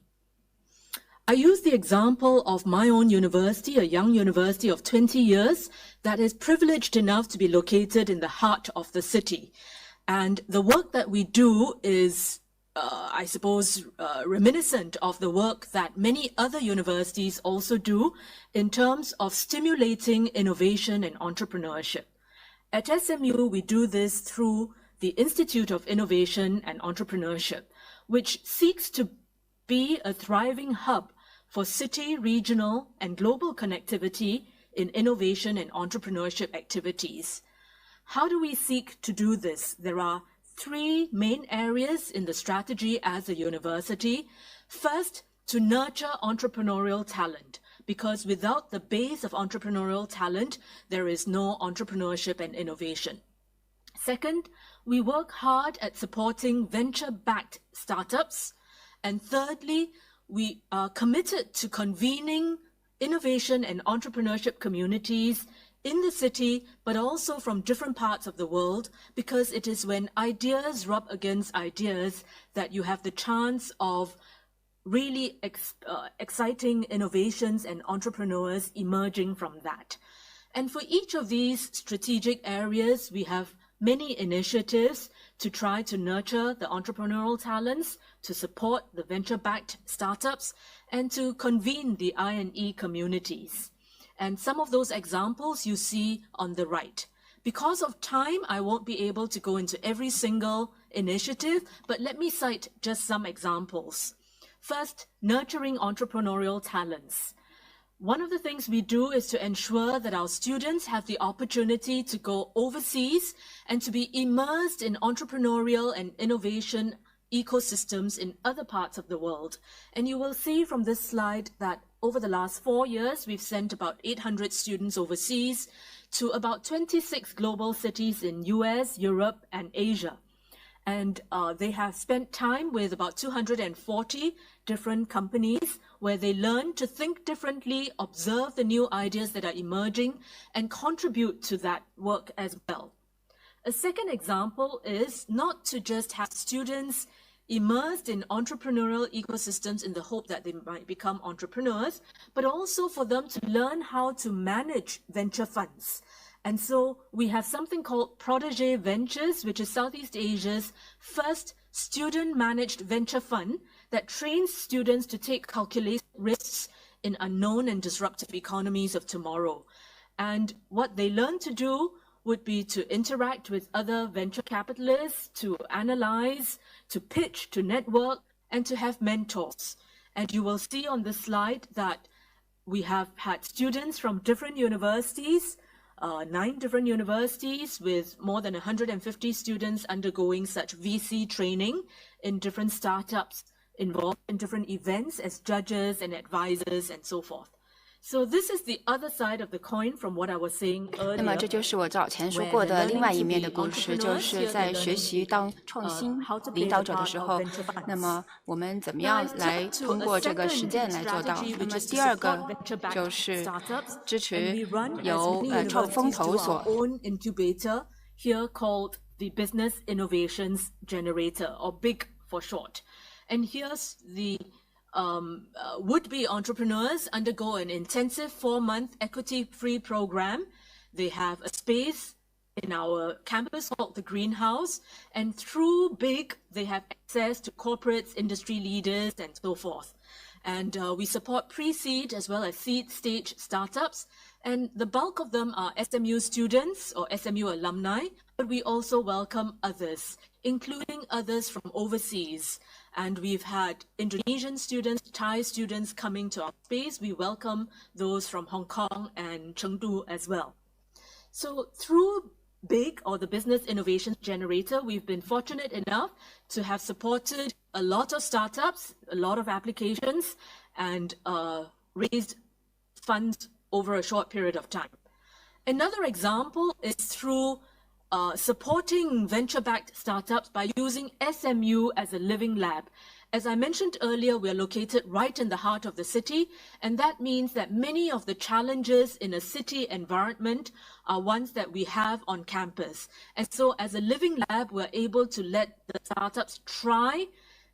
I use the example of my own university, a young university of 20 years that is privileged enough to be located in the heart of the city. And the work that we do is, I suppose, reminiscent of the work that many other universities also do in terms of stimulating innovation and entrepreneurship. At SMU, we do this through the Institute of Innovation and Entrepreneurship, which seeks to be a thriving hub for city, regional, and global connectivity in innovation and entrepreneurship activities. How do we seek to do this? There are 3 main areas in the strategy as a university. First, to nurture entrepreneurial talent, because without the base of entrepreneurial talent, there is no entrepreneurship and innovation. Second, we work hard at supporting venture-backed startups. And thirdly, we are committed to convening innovation and entrepreneurship communities in the city, but also from different parts of the world, because it is when ideas rub against ideas that you have the chance of really exciting innovations and entrepreneurs emerging from that. And for each of these strategic areas, we have many initiatives to try to nurture the entrepreneurial talents, to support the venture-backed startups, and to convene the I&E communities. And some of those examples you see on the right. Because of time, I won't be able to go into every single initiative, but let me cite just some examples. First, nurturing entrepreneurial talents. One of the things we do is to ensure that our students have the opportunity to go overseas and to be immersed in entrepreneurial and innovation ecosystems in other parts of the world. And you will see from this slide that over the last 4 years, we've sent about 800 students overseas to about 26 global cities in US, Europe, and Asia. And they have spent time with about 240 different companies where they learn to think differently, observe the new ideas that are emerging, and contribute to that work as well. A second example is not to just have students immersed in entrepreneurial ecosystems in the hope that they might become entrepreneurs, but also for them to learn how to manage venture funds. And so we have something called Protégé Ventures, which is Southeast Asia's first student-managed venture fund that trains students to take calculated risks in unknown and disruptive economies of tomorrow. And what they learn to do would be to interact with other venture capitalists, to analyze, to pitch, to network, and to have mentors. And you will see on this slide that we have had students from different universities, 9 different universities with more than 150 students undergoing such VC training in different startups involved in different events as judges and advisors and so forth. So this is the other side of the coin from what I was saying earlier. 那么这就是我早前说过的另外一面的故事，就是在学习当创新领导者的时候，那么我们怎么样来通过这个实践来做到？那么第二个就是支持由风投所 incubator here called the Business Innovations Generator, or BIG for short. And here's the would-be entrepreneurs undergo an intensive 4-month equity-free program. They have a space in our campus called the Greenhouse, and through BIG, they have access to corporates, industry leaders, and so forth. And we support pre-seed as well as seed stage startups, and the bulk of them are SMU students or SMU alumni, but we also welcome others, including others from overseas. And we've had Indonesian students, Thai students coming to our space. We welcome those from Hong Kong and Chengdu as well. So through BIG, or the Business Innovation Generator, we've been fortunate enough to have supported a lot of startups, a lot of applications, and raised funds over a short period of time. Another example is through supporting venture-backed startups by using SMU as a living lab. As I mentioned earlier, we are located right in the heart of the city, and that means that many of the challenges in a city environment are ones that we have on campus. And so as a living lab, we're able to let the startups try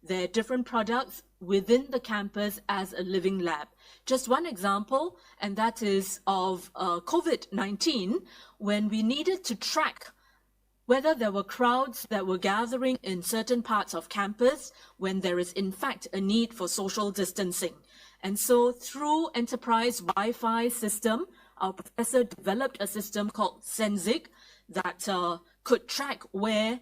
their different products within the campus as a living lab. Just one example, and that is of COVID-19, when we needed to track whether there were crowds that were gathering in certain parts of campus when there is in fact a need for social distancing. And so through enterprise Wi-Fi system, our professor developed a system called Senzig that could track where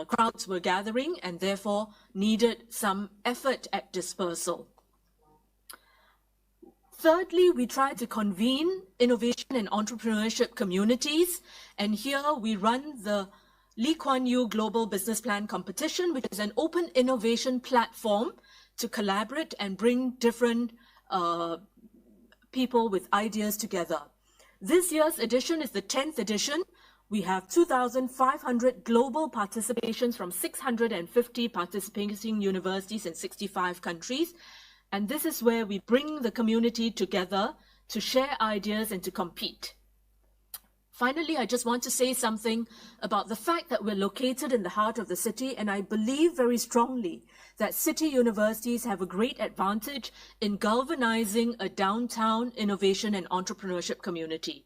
crowds were gathering and therefore needed some effort at dispersal. Thirdly, we try to convene innovation and entrepreneurship communities, and here we run the Lee Kuan Yew Global Business Plan Competition, which is an open innovation platform to collaborate and bring different people with ideas together. This year's edition is the 10th edition. We have 2,500 global participations from 650 participating universities in 65 countries. And this is where we bring the community together to share ideas and to compete. Finally, I just want to say something about the fact that we're located in the heart of the city, and I believe very strongly that city universities have a great advantage in galvanizing a downtown innovation and entrepreneurship community.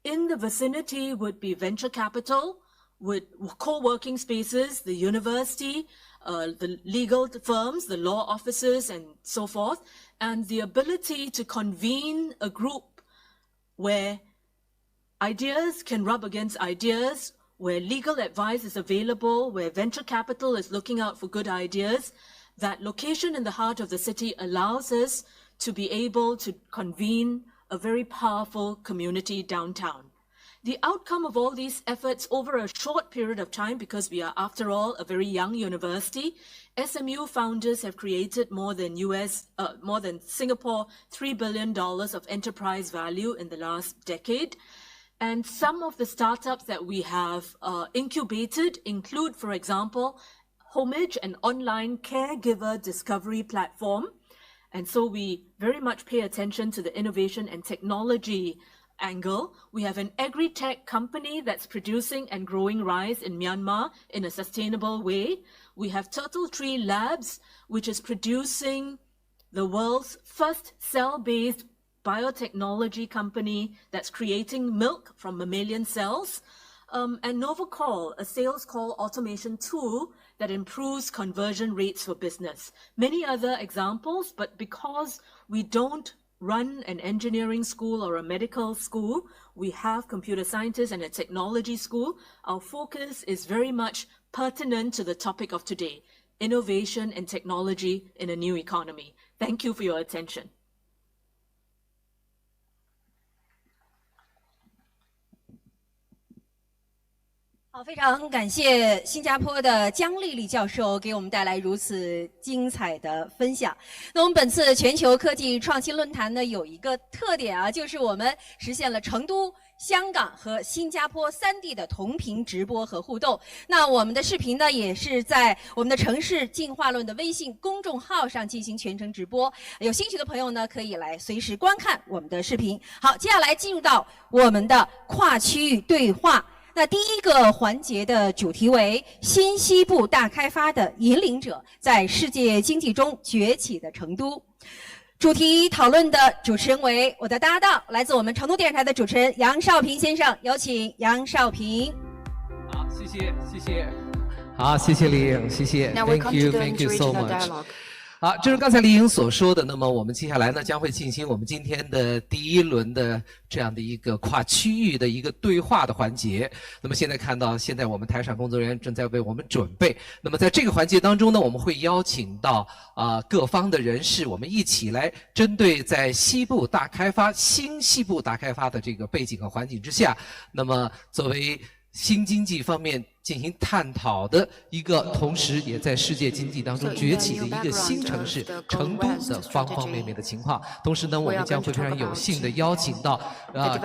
In the vicinity would be venture capital, with co-working spaces, the university, the legal firms, the law offices, and so forth, and the ability to convene a group where ideas can rub against ideas, where legal advice is available, where venture capital is looking out for good ideas. That location in the heart of the city allows us to be able to convene a very powerful community downtown. The outcome of all these efforts over a short period of time, because we are, after all, a very young university, SMU founders have created more than Singapore $3 billion of enterprise value in the last decade. And some of the startups that we have incubated include, for example, Homage, an online caregiver discovery platform. And so we very much pay attention to the innovation and technology angle. We have an agri-tech company that's producing and growing rice in Myanmar in a sustainable way. We have Turtle Tree Labs, which is producing the world's first cell-based biotechnology company that's creating milk from mammalian cells. And NovaCall, a sales call automation tool that improves conversion rates for business. Many other examples, but because we don't run an engineering school or a medical school, we have computer scientists and a technology school. Our focus is very much pertinent to the topic of today, innovation and technology in a new economy. Thank you for your attention. 好，非常感谢新加坡的姜丽丽教授给我们带来如此精彩的分享。那我们本次全球科技创新论坛呢，有一个特点啊，就是我们实现了成都、香港和新加坡3地的同屏直播和互动。那我们的视频呢，也是在我们的城市进化论的微信公众号上进行全程直播。有兴趣的朋友呢，可以来随时观看我们的视频。好，接下来进入到我们的跨区域对话。那第一个环节的主题为新西部大开发的引领者，在世界经济中崛起的成都。主题讨论的主持人为我的搭档，来自我们成都电视台的主持人杨少平先生，有请杨少平。好，谢谢。好，谢谢李颖，谢谢。Thank you so much。好，正如刚才李颖所说的，那么我们接下来呢将会进行我们今天的第一轮的这样的一个跨区域的一个对话的环节。那么现在看到，现在我们台上工作人员正在为我们准备。那么在这个环节当中呢，我们会邀请到各方的人士，我们一起来针对在西部大开发、新西部大开发的这个背景和环境之下，那么作为新经济方面进行探讨的一个，同时也在世界经济当中崛起的一个新城市成都的方方面面的情况。同时呢，我们将会非常有幸的邀请到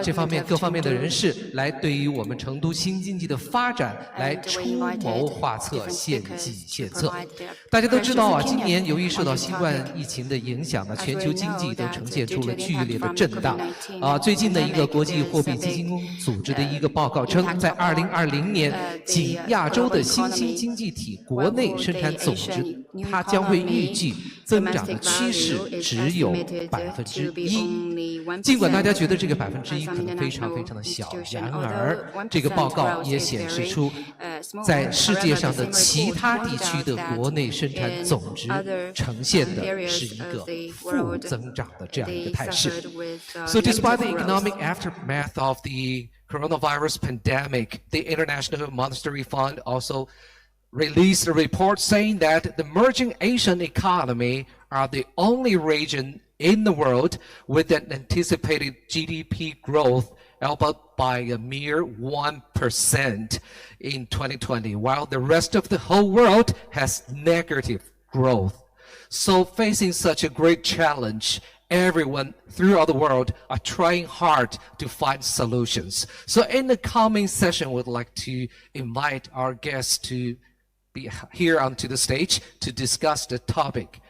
这方面各方面的人士来对于我们成都新经济的发展来出谋划策、献计献策。大家都知道啊，今年由于受到新冠疫情的影响呢，全球经济都呈现出了剧烈的震荡。最近的一个国际货币基金组织的一个报告称，在2020年仅亚洲的新兴经济体国内生产总值，它将会预计增长的趋势只有1%。尽管大家觉得这个1%可能非常非常的小，然而这个报告也显示出，在世界上的其他地区的国内生产总值呈现的是一个负增长的这样一个态势。So despite the economic aftermath of the coronavirus pandemic, the International Monetary Fund also released a report saying that the emerging Asian economy are the only region in the world with an anticipated GDP growth albeit by a mere 1% in 2020, while the rest of the whole world has negative growth. So facing such a great challenge, everyone throughout the world are trying hard to find solutions. So in the coming session, we'd like to invite our guests to be here onto the stage to discuss the topic,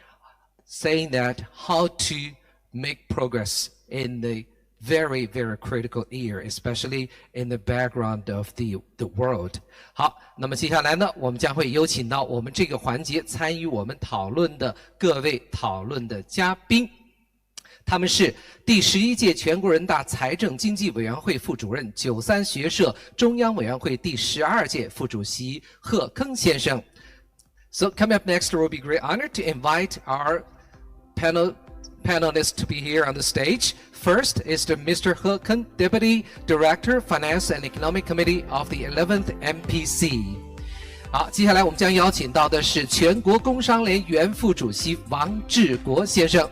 saying that how to make progress in the very, very critical year, especially in the background of the world. 好，那么接下来呢，我们将会有请到我们这个环节参与我们讨论的各位讨论的嘉宾。他们是第11届全国人大财政经济委员会副主任、93学社中央委员会第12届副主席贺铿先生。So coming up next, it will be great honor to invite our panelists to be here on the stage. First is the Mr. He Keng, Deputy Director, Finance and Economic Committee of the 11th MPC. 好，接下来我们将邀请到的是全国工商联原副主席王志国先生。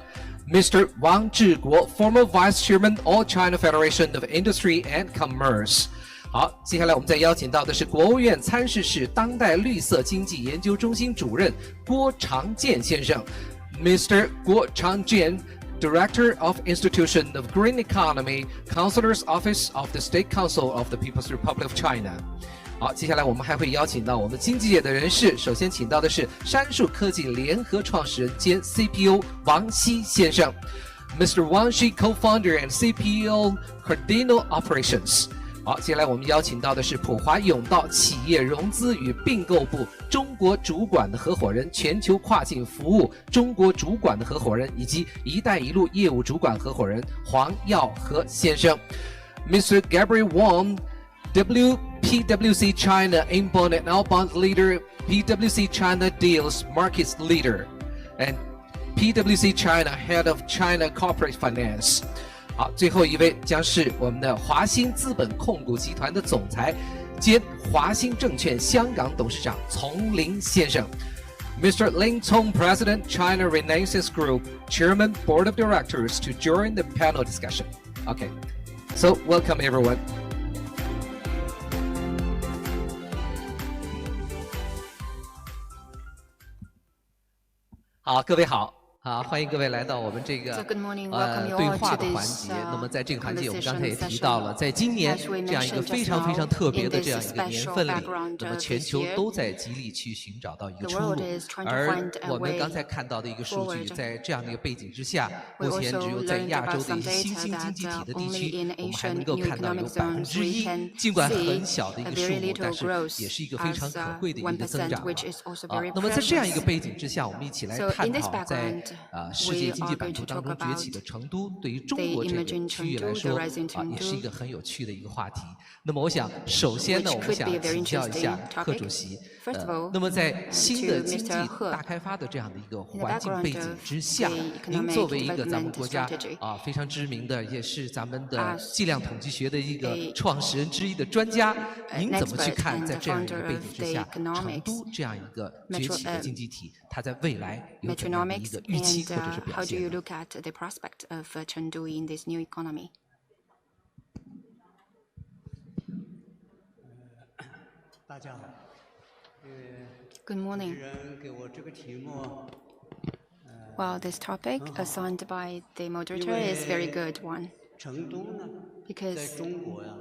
Mr. Wang Zhiguo, former Vice Chairman, All China Federation of Industry and Commerce. 好，接下来我们再邀请到的是国务院参事室当代绿色经济研究中心主任郭长健先生。Mr. Guo Changjian, Director of Institution of Green Economy, Counselor's Office of the State Council of the People's Republic of China. 好，接下来我们还会邀请到我们经济界的人士。首先请到的是杉树科技联合创始人兼 CPO 王希先生 ，Mr. Wang Xi, Co-founder and CPO Cardinal Operations。好，接下来我们邀请到的是普华永道企业融资与并购部中国主管的合伙人、全球跨境服务中国主管的合伙人以及“一带一路”业务主管合伙人黄耀和先生 ，Mr. Gabriel Wang。PwC China Inbound and Outbound Leader, PwC China Deals Markets Leader, and PwC China Head of China Corporate Finance. 好，最后一位将是我们的华兴资本控股集团的总裁兼华兴证券香港董事长丛林先生。Mr. Lin Tong, President, China Renaissance Group, Chairman, Board of Directors, to join the panel discussion. Okay, so welcome everyone. 好，各位好。好，欢迎各位来到我们这个 good morning, welcome you 对 all 话 to 的环 this 节。那么在这个环节，我们刚才也 conversation 提到了，在今年 As we 这样一个 mentioned 非 just 常非常 now, 特别 in 的 this 这样一个年 special 份里， background 那么 of 全 this 球 year, 都在极力去寻找到一个 the 出路 world is trying to 而 find a 我们 way 刚才看到的一个数据， forward. 在这样的一个背景之下， We 目前 also 只有在 learned 亚洲 about 的一 some 些新 data 兴经 that 济体的地 only 区， in 我们还 Asian 能够 new 看到有 economic zones 1%， we can 尽管 see 很小的一 a 个数 very 目， little 但是 growth 也是一个非常 as 可贵的一个增 1%, 长。 which is also 好， very 那么在这样一个 precious. 背景之下，我们一起来 So 探 in this 讨在 background, 世界 we 经济 are 版 going 图 to 当 talk 中崛起 about 的成都，对于中 the 国这个 emerging 区域来 Chengdu, 说 the rising 也是一 Chengdu, 个很有趣的一个话题。那么我想，首先呢， which 我们 could 想 be a very 请教一下 interesting 贺 topic. 主席， First of all, 那么在新的 to 经济 Mr. He. 大开发的这样的一个 In the 环境 background 背景 of 之下 the， 您 economic 作为一个咱们 development 国家 strategy, 非常知名的，也是咱们的 as 计量统计学的一个 a 创始人之一的专家， an 您怎么去 expert 看 and 在 the 这样一个 founder 背 of 景之 the 下，成 economics 都这样一个崛起的经济体，它在未来有怎样的一 metronomics, 个预期 and 或者是表 how do 现 you 呢？ look at the prospect of Chengdu in this new economy? 大家好。Good morning. 主持人给我这个题目， Well, this topic assigned by the moderator is very good one 成都呢，在 because 中国呀，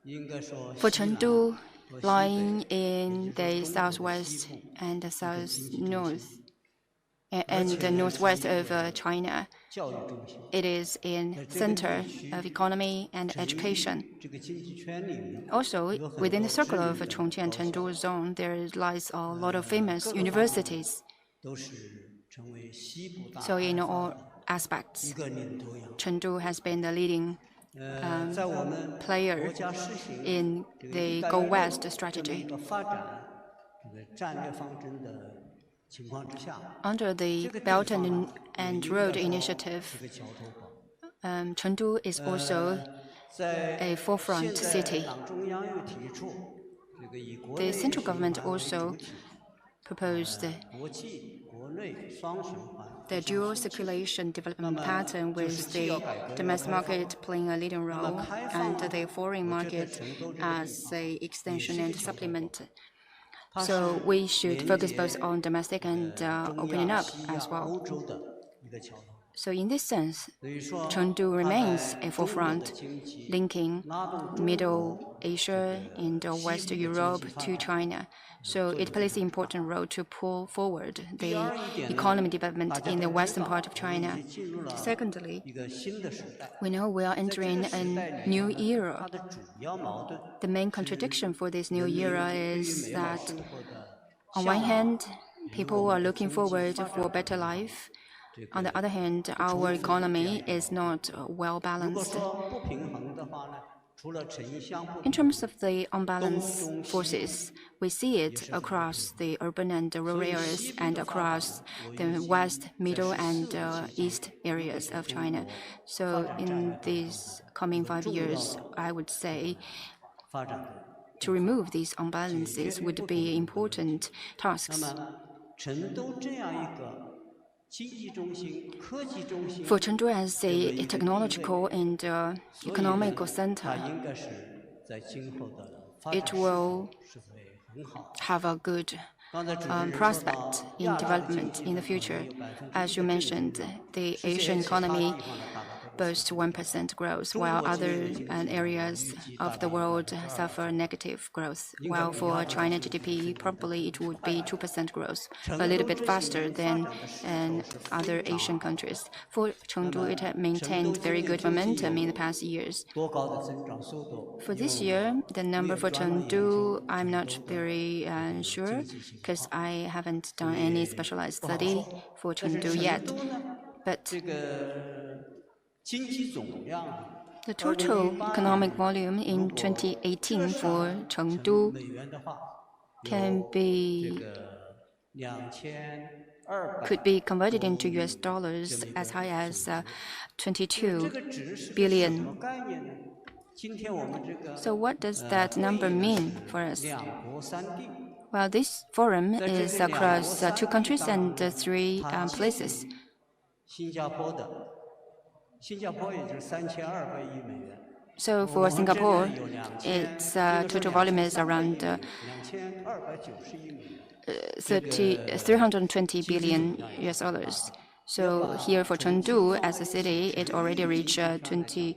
应该说 for 西南 Chengdu, 和西 lying 北， in the 也就是说中国的 southwest 西部， and the 一个经济中 south-north 心， and the northwest of China, 教育中心。 it is in 在这个 center 地区 of economy and 成都 education. 这个经济圈里呢， Also, 有很 within 多 the circle 知 of 名的 Chongqing and 高校 Chengdu zone, there lies a lot of famous 各个方面 universities. 都是成为西部大 So 开 in 发 all 的 aspects, 一个领头羊。 Chengdu has been the leading 在我们 player 国家实行 in 这个 the 一带 Go 一路 West 这么 strategy. 一个发展这个战略方针的情况之下， Under the 这个地 Belt 方 and, 呢 and 也 Road 应该说 Initiative, 是个桥头堡。 Chengdu is also 在 a forefront 现在 city. 党中央又提出这个以国 The 内 central 循 government 环为 also 主体 proposed 国际国内双循环 the 互相 dual 促进 circulation development 那么 pattern 就是 with 既 the 要改革又要 domestic 开放 market playing a leading 那么 role 开放 and the foreign 我觉得 market 成都这个地 as 方 a 也 extension 是一 and 个桥头堡 supplement. 它 So 是 we should 连 focus 接 both on domestic and 中 opening 亚、 up 西 as 亚、欧 well. 洲的一个桥头堡。 So in this sense, 等于说， Chengdu 它 remains 在 a 中国的 forefront, 经济 linking 拉动中 Middle 国 Asia and 西 West 部的经济 Europe 发 to 展 China. So 做一 it 个 plays 很 an 大 important role to pull forward 第 the 二一点呢， economy 大 development 家 in the 都知 western 道， part of 我们已 China. 经进入了 Secondly, 一个新的时代。 we know we are 在这 entering 个时 a 代里 new 头呢， era. 它的主要矛盾 The main contradiction for this new 人民 era 对于 is 美好 that 生活的 on 向 one 往 hand, 与 people 我 are 们的 looking 经济 forward 发 for 展 better life. 这 On the 个 other hand, 不 our 充分的 economy 表 is not well 如果 balanced. 说不平衡的话呢，除了城乡不 In 平 terms of the unbalanced forces, we see it across the urban and rural areas and across the west, middle, and east areas of China. So in these coming 5 years, I would say 发展的。 to remove these unbalances would be important 那 tasks. 么，成都这样一个经济中心、科技中心 For Chengdu as 这么 a 一个地 technological 位， and 所以呢 economical 它 center, 应该是在今后的发 it 展 will 是会很好。 have a good 刚才主持人说 prospect 到 in 亚大的经 development 济 in 呢 the 可能 future. 有1%的 As you 增 mentioned, 长 the 世界 Asian 其他地 economy 方呢大概都会 boasts 1% growth, while other areas of the world suffer negative growth. While for China GDP, probably it would be 2% growth, a little bit faster than in other Asian countries. For Chengdu, it had maintained very good momentum in the past years. 多高的增长速度？ For this year, the number for Chengdu, I'm not very sure because I haven't done any specialized study for 但是 Chengdu 成 yet. 都呢， But 这个经济总量啊 the total economic volume in 2018 for Chengdu 美元的话， can 这 be 个2200 could be converted into US dollars as high as 这 22个值是个什 billion. 么概念呢？今天我们这个 So what does that number mean for us? 两国三地， Well, this forum is across 2 countries and 3 places. 新加坡的，新加坡也就是3200亿美元， So for Singapore, its total volume is around 320 billion US dollars. So here for Chengdu as a city, it already reached 220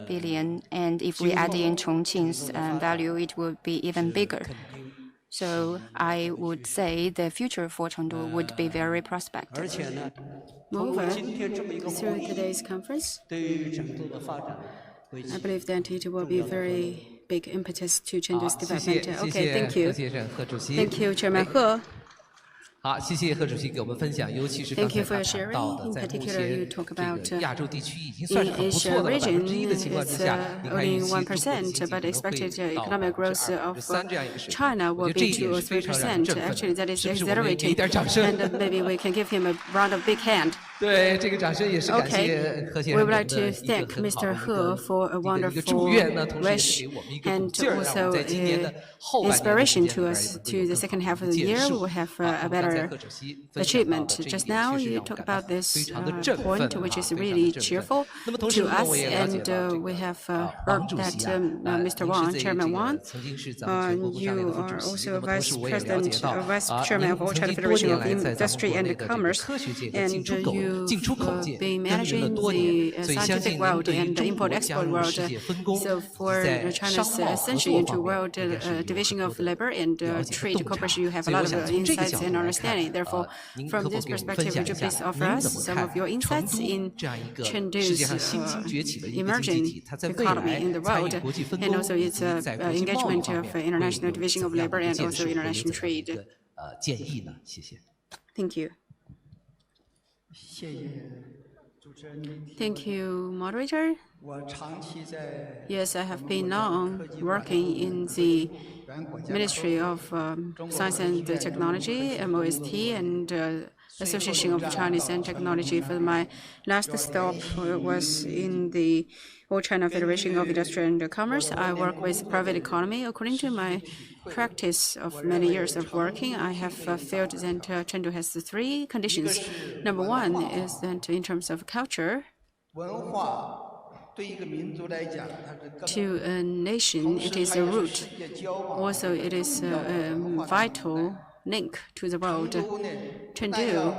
billion. And if we add in Chongqing's value, it would be even bigger. So I would say the future for Chengdu would be very prospective. Moreover, through today's conference, I believe that it will be a very big impetus to Chengdu's development. Okay, thank you. Thank you, Chairman He. 好，谢谢贺主席给我们分享，尤其是刚才他谈到的，在目前这个亚洲地区已经算是很不错的了，1%的情况之下，你看预期中国经济可能到3%这样一个水平，我觉得这一点是非常让人振奋的，是不是我们给一点掌声？ Maybe we can give him a round of big hand. 对，这个掌声也是感谢贺先生 We would like to thank Mr. He for a wonderful wish and also inspiration to us to the second half of the year. We will have a better achievement. Just now, you talked about this point, which is really cheerful to us, and we have heard that Mr. Wang, Chairman Wang, you are also Vice President, Vice Chairman of All China Federation of Industry and Commerce, and you be managing the scientific world and the import-export world. So for China's ascension into world division of labor and trade cooperation, you have a lot of insights and understanding. Therefore, from this perspective, would you please offer us some of your insights in Chengdu's emerging economy in the world, and also its engagement of international division of labor and also international trade? Thank you. Thank you, moderator. Yes, I have been long working in the Ministry of Science and Technology, MOST, and Association of Chinese and Technology. For my last stop was in the All China Federation of Industry and Commerce. I work with private economy. According to my practice of many years of working, I have felt that Chengdu has 3 conditions. Number 1 is that in terms of culture, to a nation, it is a root. Also, it is a vital link to the world. Chengdu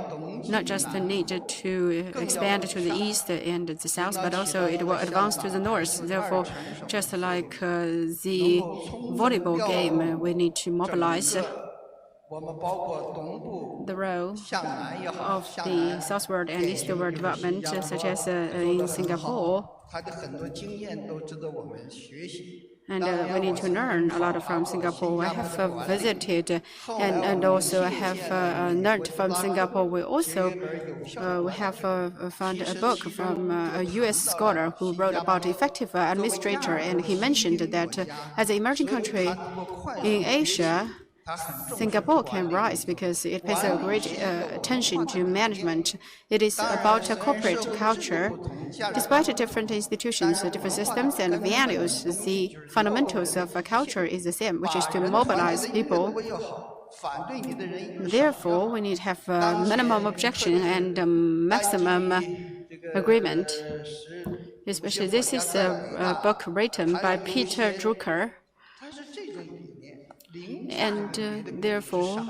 not just need to expand to the east and the south, but also it will advance to the north. Therefore, just like the volleyball game, we need to mobilize the role of the southward and eastward development, such as in Singapore. And we need to learn a lot from Singapore. I have visited and also I have learned from Singapore. We also we have found a book from a US scholar who wrote about effective administrator, and he mentioned that as an emerging country in Asia, Singapore can rise because it pays a great attention to management. It is about a corporate culture. Despite different institutions, different systems and values, the fundamentals of a culture is the same, which is to mobilize people. Therefore, we need to have a minimum objection and maximum agreement. Especially, this is a book written by Peter Drucker. And therefore,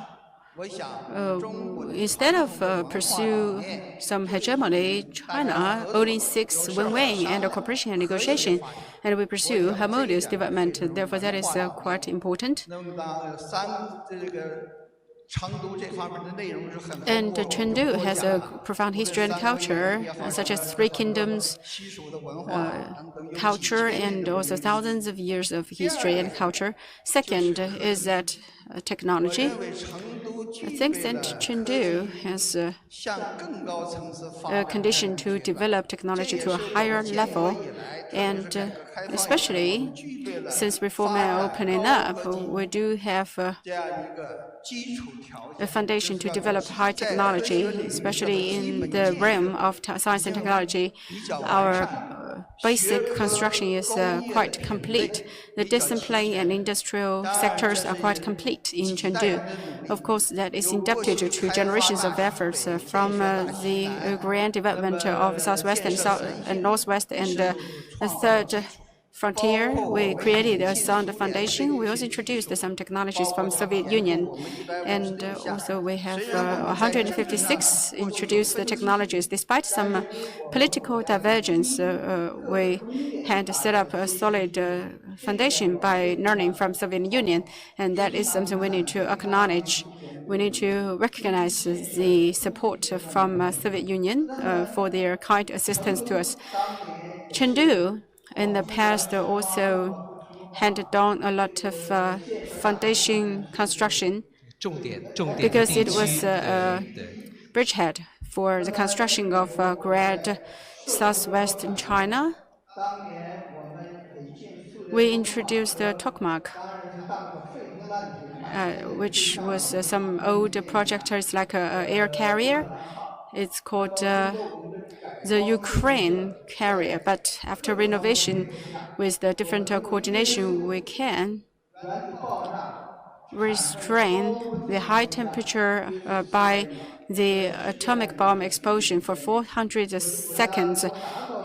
instead of pursue some hegemony, China only seeks win-win and cooperation and negotiation, and we pursue harmonious development. Therefore, that is quite important. And Chengdu has a profound history and culture, such as 3 kingdoms culture, and also thousands of years of history and culture. Second is that technology. I think that Chengdu has a condition to develop technology to a higher level, and especially since reform are opening up, we do have a foundation to develop high technology, especially in the realm of science and technology. Our basic construction is quite complete. The discipline and industrial sectors are quite complete in Chengdu. Of course, that is indebted to generations of efforts from the grand development of Southwest and Northwest and the third frontier. We created a sound foundation. We also introduced some technologies from Soviet Union, and also we have 156 introduced the technologies. Despite some political divergence, we had set up a solid foundation by learning from Soviet Union, and that is something we need to acknowledge. We need to recognize the support from Soviet Union for their kind assistance to us. Chengdu in the past also handed down a lot of foundation construction because it was a bridgehead for the construction of Great Southwestern China. We introduced the tokamak, which was some old projectors like an air carrier. It's called the Ukraine carrier, but after renovation with the different coordination, we can restrain the high temperature by the atomic bomb explosion for 400 seconds.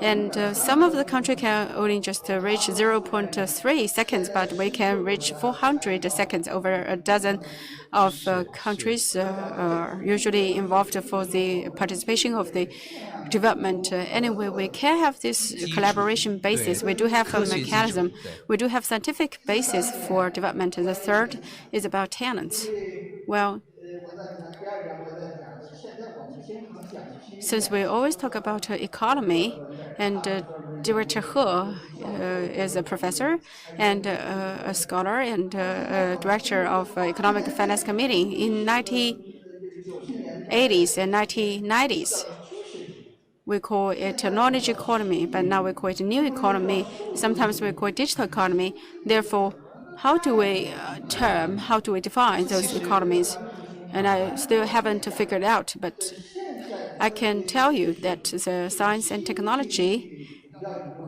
And some of the country can only just reach 0.3 seconds, but we can reach 400 seconds. Over a dozen of countries are usually involved for the participation of the development. Anyway, we can have this collaboration basis. We do have a mechanism. We do have scientific basis for development. The third is about talents. Well, since we always talk about economy, and Director He is a professor and a scholar and director of Economic Finance Committee in 1980s and 1990s. We call it a knowledge economy, but now we call it a new economy. Sometimes we call it digital economy. Therefore, how do we define those economies? And I still haven't figured out, but I can tell you that the science and technology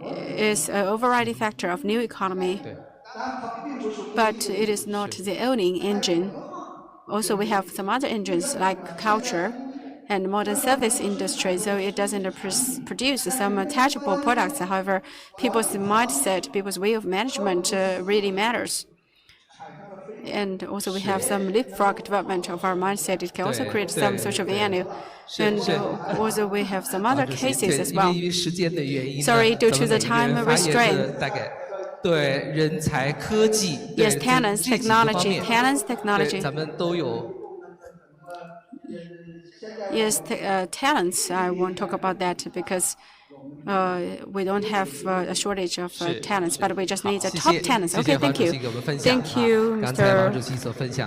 is an overriding factor of new economy, but it is not the only engine. Also, we have some other engines like culture and modern service industry, so it doesn't produce some tangible products. However, people's mindset, people's way of management really matters. And also we have some leapfrog development of our mindset. It can also create some social value. And also we have some other cases as well. Sorry, due to the time restraint. Yes, talents, technology. Yes, talents, I won't talk about that because we don't have a shortage of talents, but we just need the top talents. Okay, thank you. Thank you, Mr.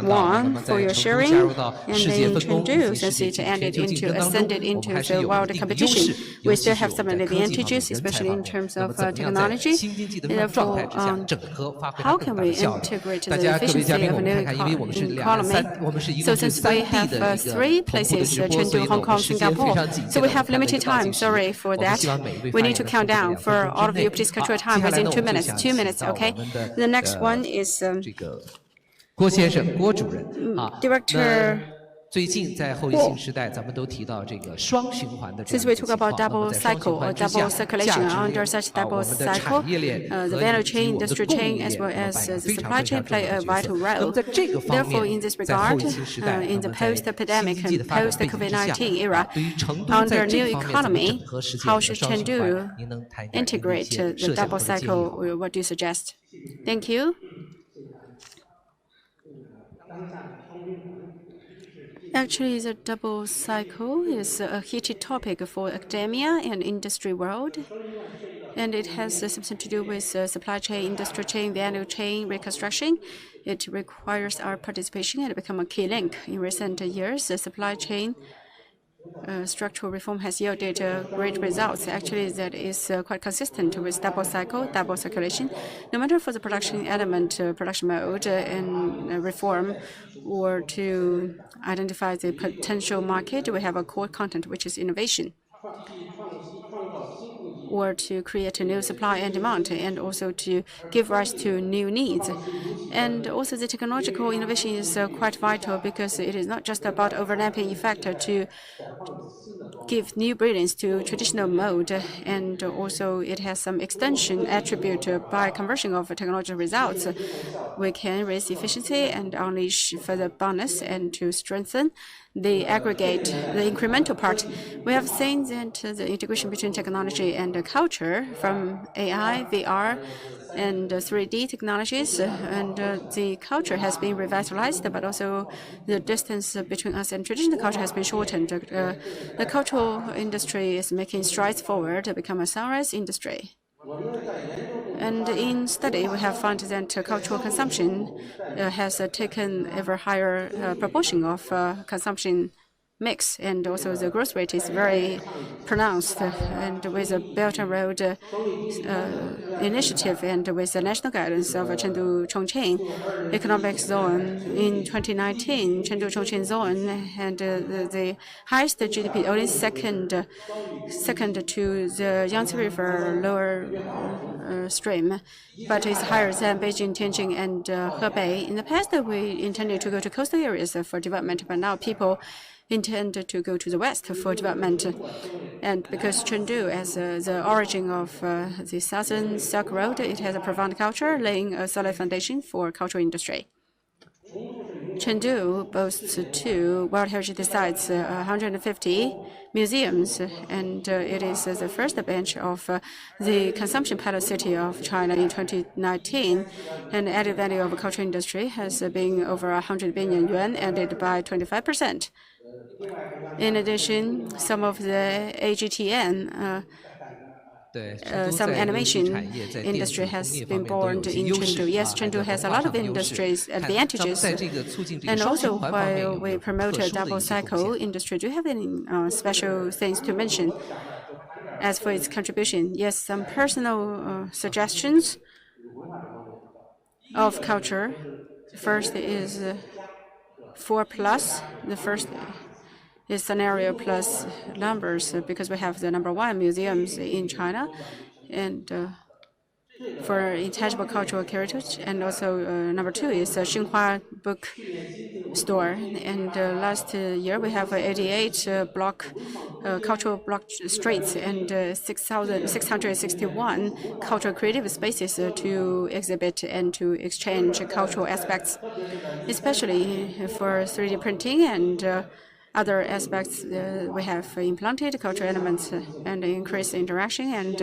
Wang, for your sharing. And in Chengdu, since it ascended into the world competition, we still have some advantages, especially in terms of technology. Therefore, how can we integrate the efficiency of a new economy? So since we have 3 places, Chengdu, Hong Kong, Singapore, so we have limited time. Sorry for that. We need to count down. For all of you, please control time within 2 minutes. 2 minutes, okay? The next one is Director. Since we talk about double cycle or double circulation, under such double cycle, the value chain, industry chain, as well as the supply chain play a vital role. Therefore, in this regard, in the post-pandemic and post-COVID-19 era, under new economy, how should Chengdu integrate the double cycle? What do you suggest? Thank you. Actually, the double cycle is a heated topic for academia and industry world, and it has something to do with supply chain, industry chain, value chain reconstruction. It requires our participation and become a key link. In recent years, the supply chain structural reform has yielded great results. Actually, that is quite consistent with double cycle, double circulation. No matter for the production element, production mode, and reform, or to identify the potential market, we have a core content, which is innovation. or to create a new supply and demand, and also to give rise to new needs. And also the technological innovation is quite vital because it is not just about overlapping effect to give new brilliance to traditional mode, and also it has some extension attribute by conversion of technological results. We can raise efficiency and unleash further bonus and to strengthen the aggregate, the incremental part. We have seen that the integration between technology and culture from AI, VR, and 3D technologies, and the culture has been revitalized, but also the distance between us and traditional culture has been shortened. The cultural industry is making strides forward to become a sunrise industry. And in study, we have found that cultural consumption has taken ever higher proportion of consumption mix, and also the growth rate is very pronounced. And with the Belt and Road initiative and with the national guidance of Chengdu Chongqing economic zone in 2019, Chengdu Chongqing zone and the highest GDP, only second to the Yangtze River lower stream, but it's higher than Beijing, Tianjin, and Hebei. In the past, we intended to go to coastal areas for development, but now people intend to go to the west for development. And because Chengdu, as the origin of the Southern Silk Road, it has a profound culture, laying a solid foundation for cultural industry. Chengdu boasts 2 World Heritage Sites, 150 museums, and it is the first bench of the consumption pilot city of China in 2019. And added value of the cultural industry has been over 100 billion yuan, added by 25%. In addition, some of the AGTN some animation industry has been born in Chengdu. Yes, Chengdu has a lot of industries advantages. And also, while we promote a double cycle industry, do you have any special things to mention as for its contribution? Yes, some personal suggestions of culture. First is 4+. The first is scenario plus numbers, because we have the #1 museums in China, and for intangible cultural heritage, and also #2 is Xinhua Book Store. And last year we have 88 cultural block streets and 661 cultural creative spaces to exhibit and to exchange cultural aspects, especially for 3D printing and other aspects. We have implanted cultural elements and increase interaction and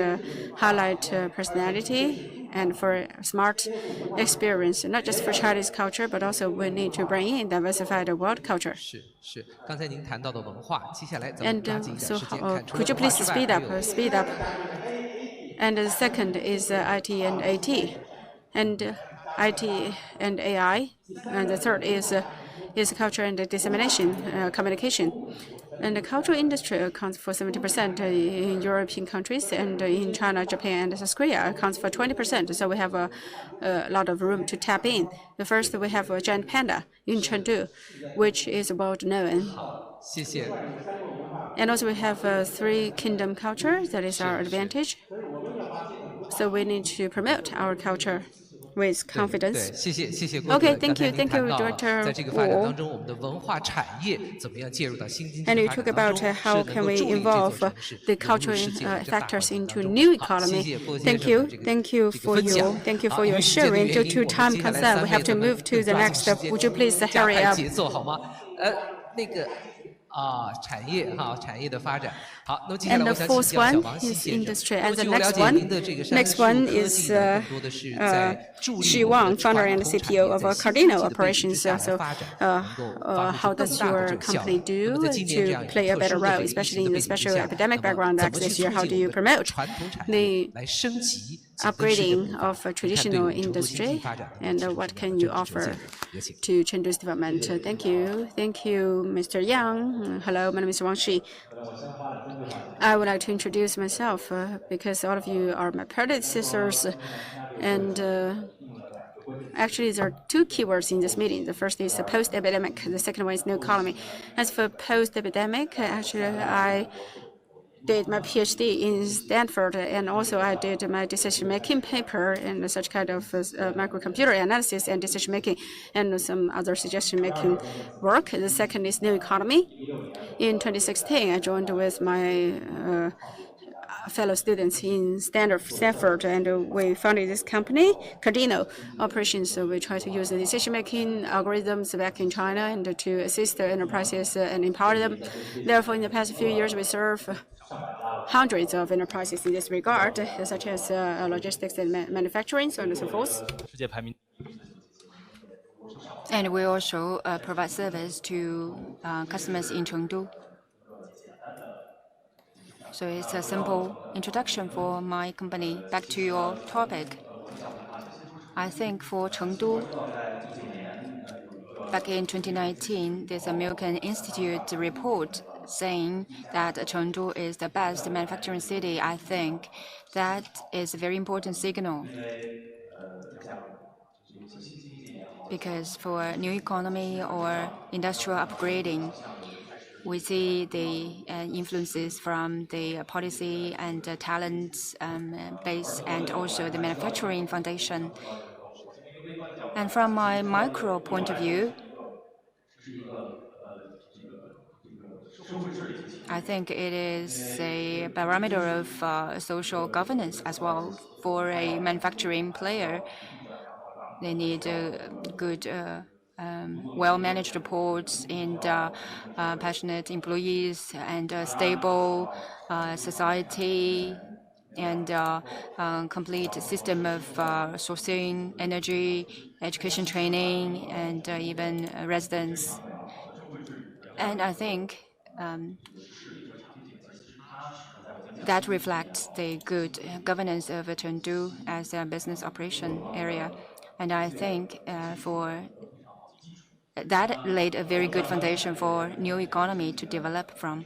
highlight personality, and for smart experience, not just for Chinese culture, but also we need to bring in diversified world culture. And so could you please speed up? And the second is IT and AT, and IT and AI, and the third is culture and dissemination, communication. And the cultural industry accounts for 70% in European countries, and in China, Japan, and South Korea accounts for 20%. So we have a lot of room to tap in. The first, we have a giant panda in Chengdu, which is well known. And also we have 3 kingdom culture. That is our advantage. So we need to promote our culture with confidence. Okay, thank you, Director Wu. And you talk about how can we involve the cultural factors into new economy. Thank you for your sharing. Due to time concern, we have to move to the next. Would you please hurry up? And the fourth one is industry, and the next one is Xu Wang, founder and CPO of Cardinal Operations. So, how does your company do to play a better role, especially in the special epidemic background act this year? How do you promote the upgrading of traditional industry, and what can you offer to Chengdu's development? Thank you, Mr. Yang. Hello, my name is Wang Shi. I would like to introduce myself because all of you are my predecessors, and actually there are 2 keywords in this meeting. The first is post-epidemic, the second one is new economy. As for post-epidemic, actually I did my PhD in Stanford, and also I did my decision-making paper in such kind of microcomputer analysis and decision-making and some other suggestion-making work. The second is new economy. In 2016, I joined with my fellow students in Stanford, and we founded this company, Cardino Operations. So we try to use the decision-making algorithms back in China and to assist the enterprises and empower them. Therefore, in the past few years, we serve hundreds of enterprises in this regard, such as logistics and manufacturing, so on and so forth. And we also provide service to customers in Chengdu. So it's a simple introduction for my company. Back to your topic. I think for Chengdu, back in 2019, there's a American Institute report saying that Chengdu is the best manufacturing city. I think that is a very important signal. Because for new economy or industrial upgrading, we see the influences from the policy and talent base and also the manufacturing foundation. And from my micro point of view, I think it is a barometer of social governance as well. For a manufacturing player, they need good well-managed ports and passionate employees and a stable society and complete system of sourcing, energy, education training, and even residence. And I think that reflects the good governance of Chengdu as a business operation area. And I think for that laid a very good foundation for new economy to develop from.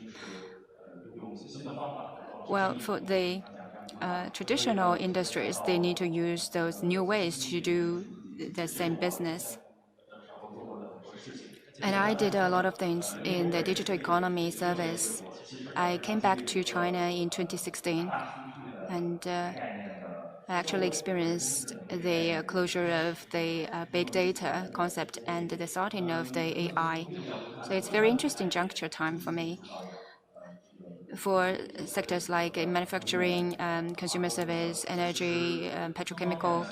Well, for the traditional industries, they need to use those new ways to do the same business. And I did a lot of things in the digital economy service. I came back to China in 2016, and I actually experienced the closure of the big data concept and the starting of the AI. So it's a very interesting juncture time for me. For sectors like manufacturing, consumer service, energy, petrochemical,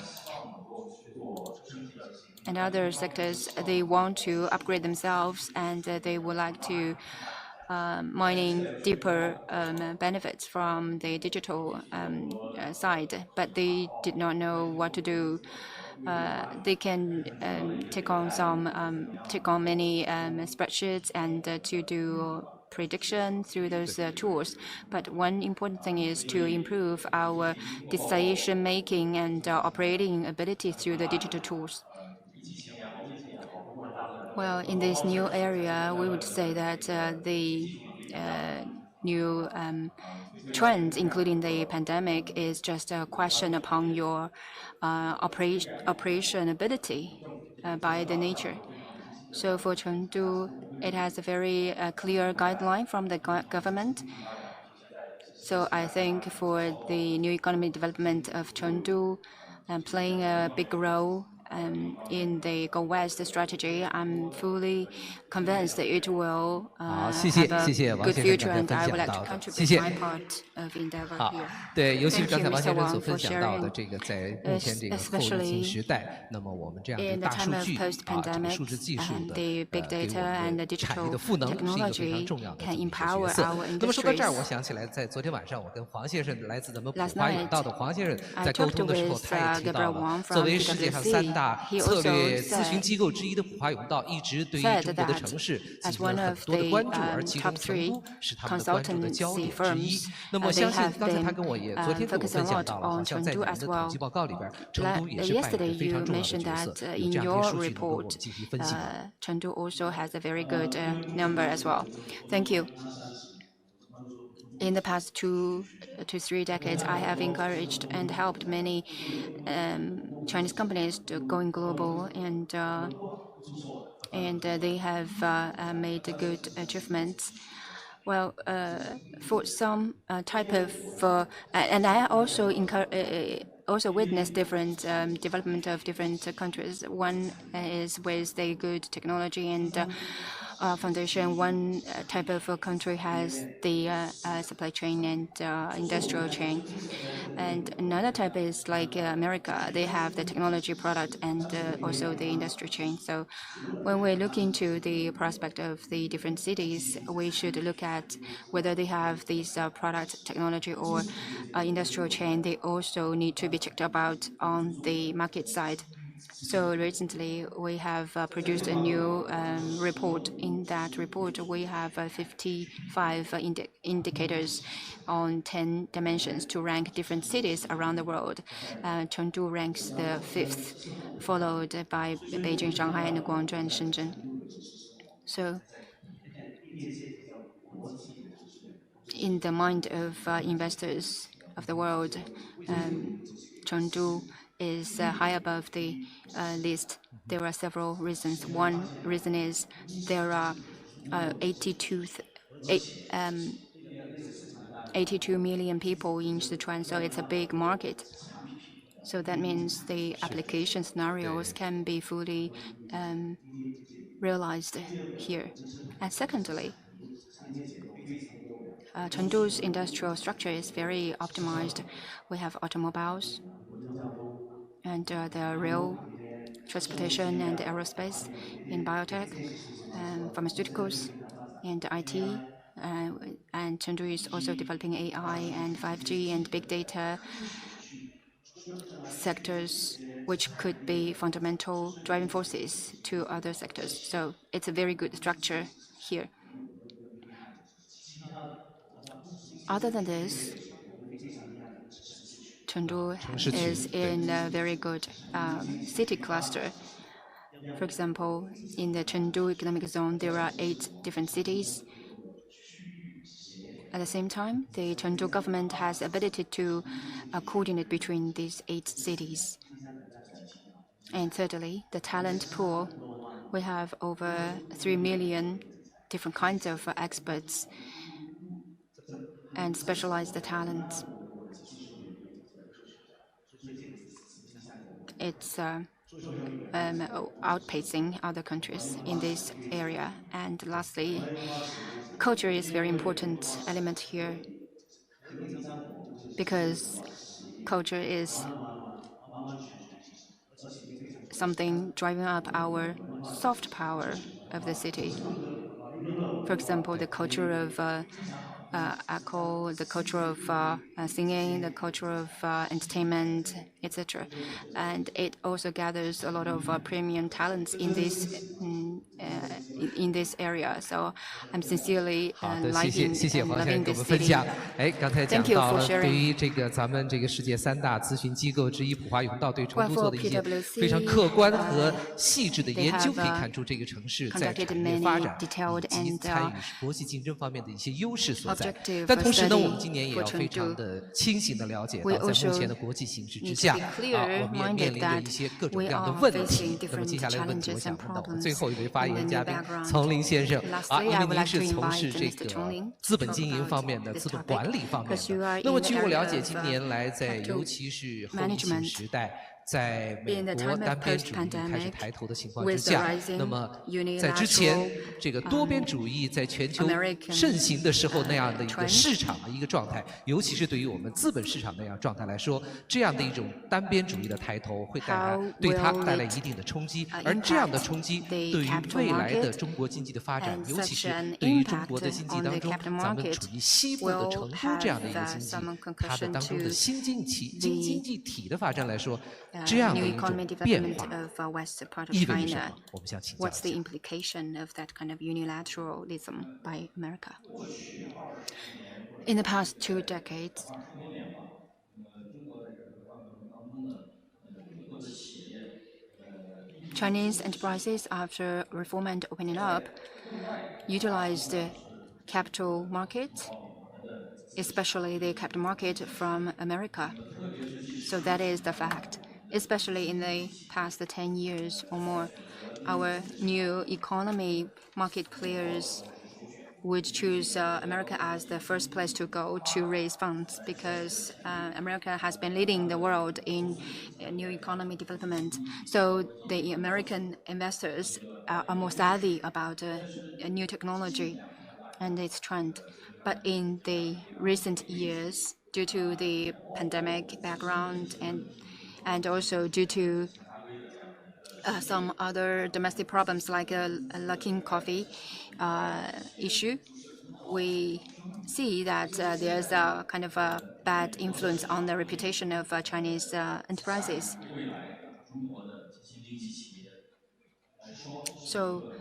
and other sectors, they want to upgrade themselves and they would like to mining deeper benefits from the digital side, but they did not know what to do. They can take on many spreadsheets and to do prediction through those tools. But one important thing is to improve our decision making and operating ability through the digital tools. Well, in this new area, we would say that the new trends, including the pandemic, is just a question upon your operation ability by the nature. So for Chengdu, it has a very clear guideline from the government. So I think for the new economy development of Chengdu, playing a big role in the Go West strategy, I'm fully convinced that it will have a good future, and I would like to contribute my part of endeavor here. 对，尤其是刚才王先生所 for 分享到的这个，在目前这个后疫情时代，那么我们这样的大数据这个数字技术的给我们的产业的赋能是一个非常重要的这么一个角色。那么说到这儿，我想起来，在昨天晚上，我跟黄先生，来自咱们普华永道的黄先生在沟通的时候，他也提到了，作为世界上3大策略咨询机构之一的普华永道，一直对于中国的城市进行了很多的关注，而其中成都是他们的关注的焦点之一。那么相信刚才他跟我也昨天跟我分享到了，好像在你们的统计报告里边，成都也是扮演着非常重要的角色。有这样的数据能够我们进行分析。Chengdu also has a very good number as well. Thank you. In the past 2 to 3 decades, I have encouraged and helped many Chinese companies to going global, and they have made good achievements. Well, for some type of, and I also also witness different development of different countries. One is with the good technology and foundation. One type of country has the supply chain and industrial chain. And another type is like America. They have the technology product and also the industry chain. So when we look into the prospect of the different cities, we should look at whether they have these product, technology, or industrial chain. They also need to be checked about on the market side. So recently, we have produced a new report. In that report, we have 55 indicators on 10 dimensions to rank different cities around the world. Chengdu ranks the 5th, followed by Beijing, Shanghai, and Guangzhou and Shenzhen. So in the mind of investors of the world, Chengdu is high above the list. There are several reasons. One reason is there are 82 million people in Sichuan, so it's a big market. So that means the application scenarios can be fully realized here. And secondly, Chengdu's industrial structure is very optimized. We have automobiles and the rail transportation and aerospace, in biotech, pharmaceuticals, and IT. And Chengdu is also developing AI and 5G and big data sectors, which could be fundamental driving forces to other sectors. So it's a very good structure here. Other than this, Chengdu is in a very good city cluster. For example, in the Chengdu economic zone, there are 8 different cities. At the same time, the Chengdu government has the ability to coordinate between these 8 cities. And thirdly, the talent pool. We have over 3 million different kinds of experts and specialized talents. It's outpacing other countries in this area. And lastly, culture is a very important element here, because culture is something driving up our soft power of the city. For example, the culture of echo, the culture of singing, the culture of entertainment, etc. And it also gathers a lot of premium talents in this area. So I'm sincerely liking and loving this city. 刚才讲 Thank you 到 for 了， 对 sharing. 于这个咱们这个世界3大咨询机构之一普华永道对成都 Well, 做 for 的一些 PwC, 非常客观和细致的 they 研究， have 可以看出这个城市在 conducted 产业发展 many detailed 以及 and 参与国际竞争方面的一些优势所在。 objective 但同时呢， study 我们今年也 for 要非常 Chengdu. 的清醒的了解 We 到，在 also 目前的国际形势之 need 下， to be 我们也 clear-minded 面临着 that 一些各种 we 各样的 are 问题 facing。 那么接下来的问题，我 different 想问到我们 challenges and 最后一位发 problems 言 in 嘉 the 宾 background. 丛林先生 Lastly, 因 I 为 would 您 like 是 to 从事 invite 这 Mr. 个 Chongling 资本 to 经营 talk 方面 about 的 this 资本 topic, 管理方面 because you 的 are。 那么 in the 据我了 area 解， of 近年来在 capital 尤其是后疫情 management 时代，在美 in the 国 time of 单边主义开始 post-pandemic 抬头的情况之 with the 下， rising 那么在之前 unilateral 这个多边主义在全球 American 盛行的时候那样的一个 trend 市场的一个状态，尤其是对于我们资本市场那样状态来说，这样的一种单边主义的抬头会带来 How 对它 will 带来 it 一定的冲击， impact 而这样的冲击 the 对于 capital 未来的 market 中国经济的发展， and 尤其 such 是 an 对于中 impact 国的经济 on 当 the 中， capital 咱们 market 处于西部的 will 成都 have 这样的一个经 some 济，它的 concussion 当中的 to 新经济 the 经济体的发展来说，这样的 new 一种 economy 变 development 化 of west part of 意味着什 China. 么？我们想请教 What's 一 the 下。 implication of that kind of unilateralism by America? In the past 2 decades, Chinese enterprises, after reform and opening up, utilized the capital market, especially the capital market from America. So that is the fact. Especially in the past 10 years or more, our new economy market players would choose America as the first place to go to raise funds because America has been leading the world in new economy development. So the American investors are more savvy about a new technology and its trend. But in the recent years, due to the pandemic background and also due to some other domestic problems like a Luckin coffee issue, we see that there's a kind of a bad influence on the reputation of Chinese enterprises. So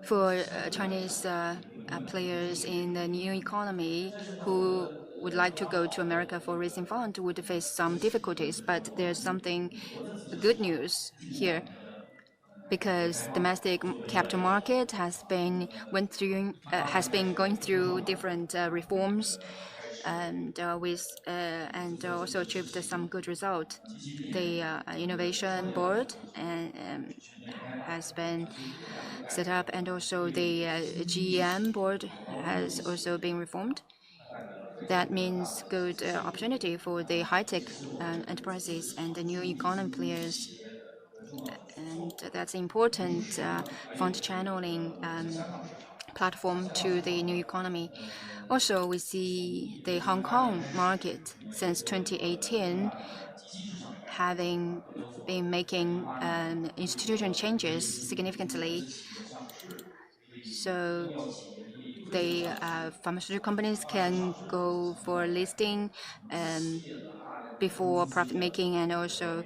for Chinese players in the new economy who would like to go to America for raising funds would face some difficulties, but there's something good news here. Because domestic capital market has been going through different reforms, and also achieved some good result. The innovation board has been set up, and also the GEM board has also been reformed. That means good opportunity for the high-tech enterprises and the new economy players. And that's important fund channeling platform to the new economy. Also, we see the Hong Kong market since 2018 having been making institution changes significantly. So the pharmaceutical companies can go for listing before profit making, and also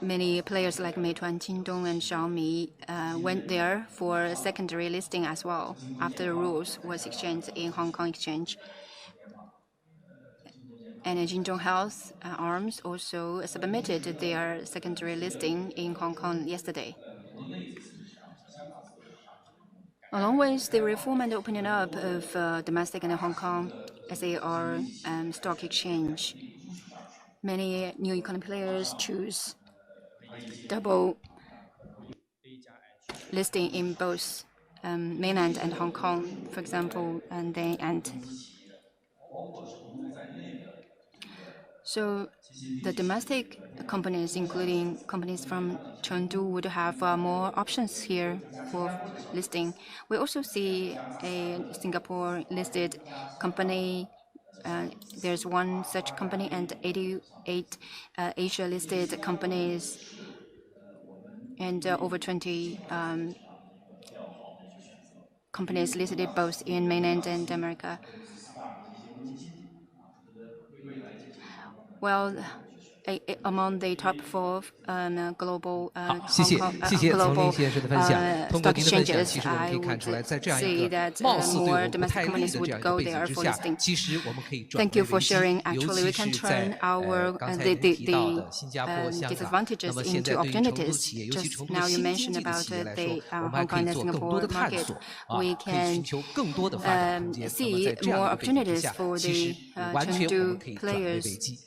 many players like Meituan, Jingdong, and Xiaomi went there for secondary listing as well after the rules was exchanged in Hong Kong Exchange. And Jingdong Health Arms also submitted their secondary listing in Hong Kong yesterday. Along with the reform and opening up of domestic and Hong Kong SAR stock exchange, many new economy players choose double listing in both mainland and Hong Kong, for example, so the domestic companies, including companies from Chengdu, would have more options here for listing. We also see a Singapore-listed company. There's one such company and 88 Asia-listed companies and over 20 companies listed both in mainland and America. Well, among the top 4 global global stock exchanges, I would say that more domestic companies would go there for listing. Thank you for sharing. Actually, we can turn our the disadvantages into opportunities. Just now you mentioned about the Hong Kong and Singapore market. We can see more opportunities for the Chengdu players.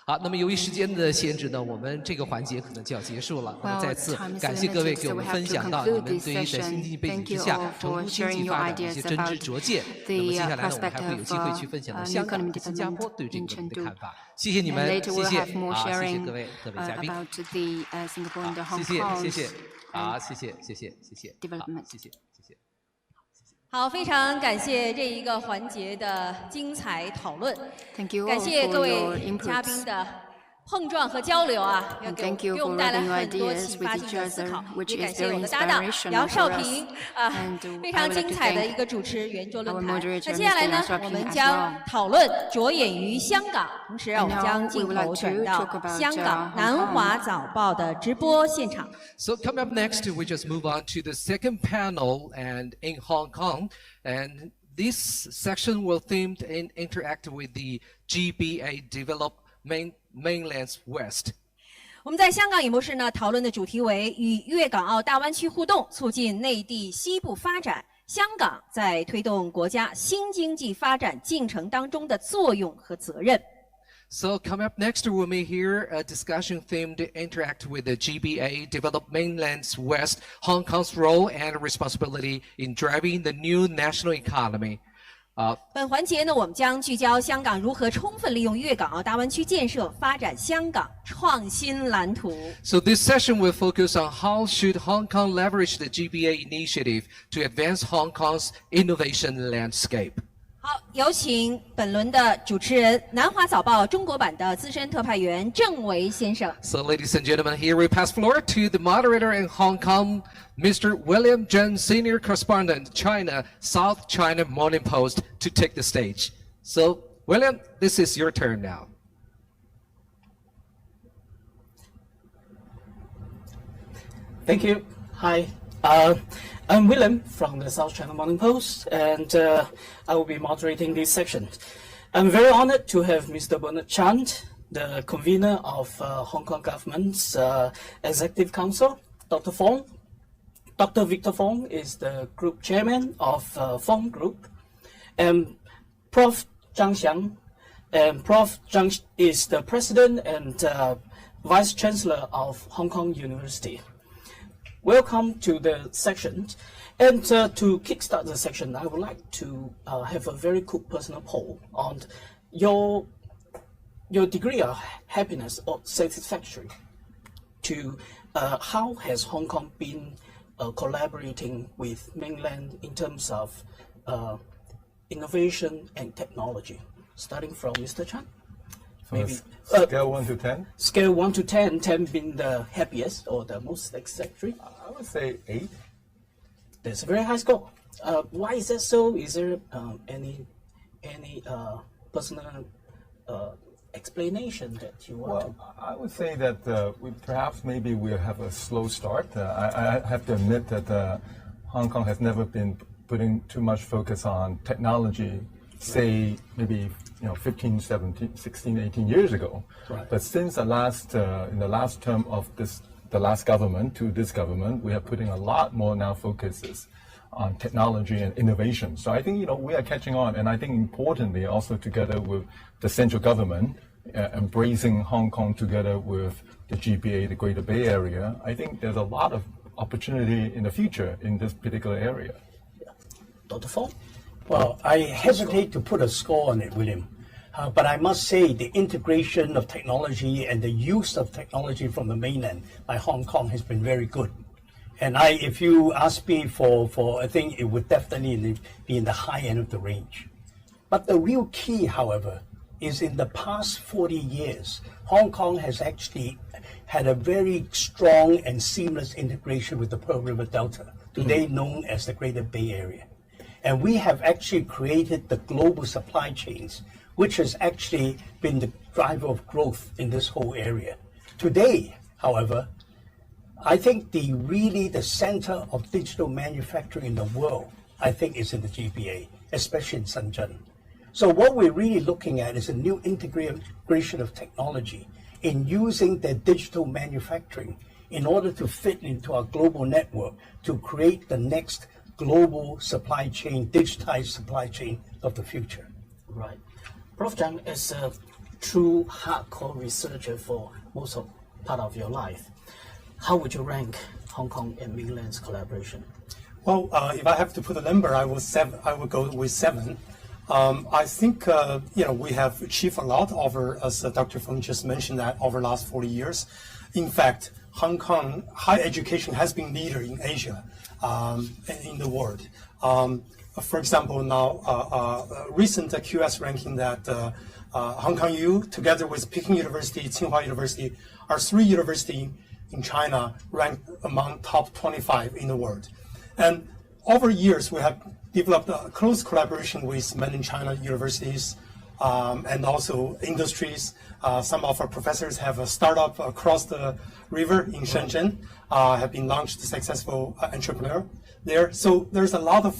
好，那么由于时间的限制呢，我们这个环节可能就要结束了。那么再次感谢各位给我们分享到你们对于在新经济背景之下成都经济发展的一些真知灼见。那么接下来呢，我们还会有机会去分享到香港和新加坡对这个问题的看法。谢谢你们，谢谢，谢谢各位嘉宾。好，谢谢，好，谢谢，谢谢。好，非常感谢这一个环节的精彩讨论。感谢各位嘉宾的碰撞和交流啊，给我们带来很多启发性的思考。也感谢我的搭档杨少平非常精彩的一个主持圆桌论坛。那接下来呢，我们将讨论着眼于香港，同时我们将镜头转到香港南华早报的直播现场。So coming up next, we just move on to the second panel, and in Hong Kong, and this section will themed and interact with the GBA Develop Mainland West. 我们在香港演播室呢讨论的主题为与粤港澳大湾区互动，促进内地西部发展。香港在推动国家新经济发展进程当中的作用和责任。So coming up next, we may hear a discussion themed to interact with the GBA, develop mainland's West, Hong Kong's role and responsibility in driving the new national economy. 本环节呢，我们将聚焦香港如何充分利用粤港澳大湾区建设，发展香港创新蓝图。So this session will focus on how should Hong Kong leverage the GBA initiative to advance Hong Kong's innovation landscape. 好，有请本轮的主持人，南华早报中国版的资深特派员郑维先生。So, ladies and gentlemen, here we pass floor to the moderator in Hong Kong, Mr. William Zheng, senior correspondent, China, South China Morning Post, to take the stage. So, William, this is your turn now. Thank you. Hi. I'm William from the South China Morning Post, and I will be moderating this section. I'm very honored to have Mr. Bernard Chan, the convener of Hong Kong government's Executive Council, Dr. Fong. Dr. Victor Fong is the group chairman of Fong Group, and Prof. Zhang Xiang. And Prof. Zhang is the president and vice chancellor of Hong Kong University. Welcome to the section. And to kickstart the section, I would like to have a very quick personal poll on your degree of happiness or satisfactory to how has Hong Kong been collaborating with mainland in terms of innovation and technology, starting from Mr. Chan. Maybe scale 1 to 10? Scale 1 to 10, 10 being the happiest or the most satisfactory? I would say 8. That's a very high score. Why is that so? Is there any personal explanation that you want to? I would say that perhaps maybe we'll have a slow start. I have to admit that Hong Kong has never been putting too much focus on technology, say maybe 15, 17, 16, 18 years ago. Right. But since in the last term of the last government to this government, we are putting a lot more now focuses on technology and innovation. So I think we are catching on, and I think importantly also together with the central government embracing Hong Kong together with the GBA, the Greater Bay Area. I think there's a lot of opportunity in the future in this particular area. Yeah. Dr. Fong? Well, I hesitate to put a score on it, William. But I must say the integration of technology and the use of technology from the mainland by Hong Kong has been very good. And if you ask me for I think it would definitely be in the high end of the range. But the real key, however, is in the past 40 years, Hong Kong has actually had a very strong and seamless integration with the Pearl River Delta, today known as the Greater Bay Area. And we have actually created the global supply chains, which has actually been the driver of growth in this whole area. Today, however, I think the center of digital manufacturing in the world, I think, is in the GBA, especially in Shenzhen. So what we're really looking at is a new integration of technology in using the digital manufacturing in order to fit into our global network to create the next global supply chain, digitized supply chain of the future. Right. Prof. Zhang, as a true hardcore researcher for most of part of your life, how would you rank Hong Kong and mainland's collaboration? Well, if I have to put a number, I would go with 7. I think we have achieved a lot over, as Dr. Feng just mentioned, that over the last 40 years. In fact, Hong Kong higher education has been leader in Asia, in the world. For example, now recent QS ranking that Hong Kong U, together with Peking University, Tsinghua University, are 3 universities in China ranked among top 25 in the world. And over years, we have developed a close collaboration with mainland China universities and also industries. Some of our professors have a startup across the river in Shenzhen, have been launched successful entrepreneur there. So there's a lot of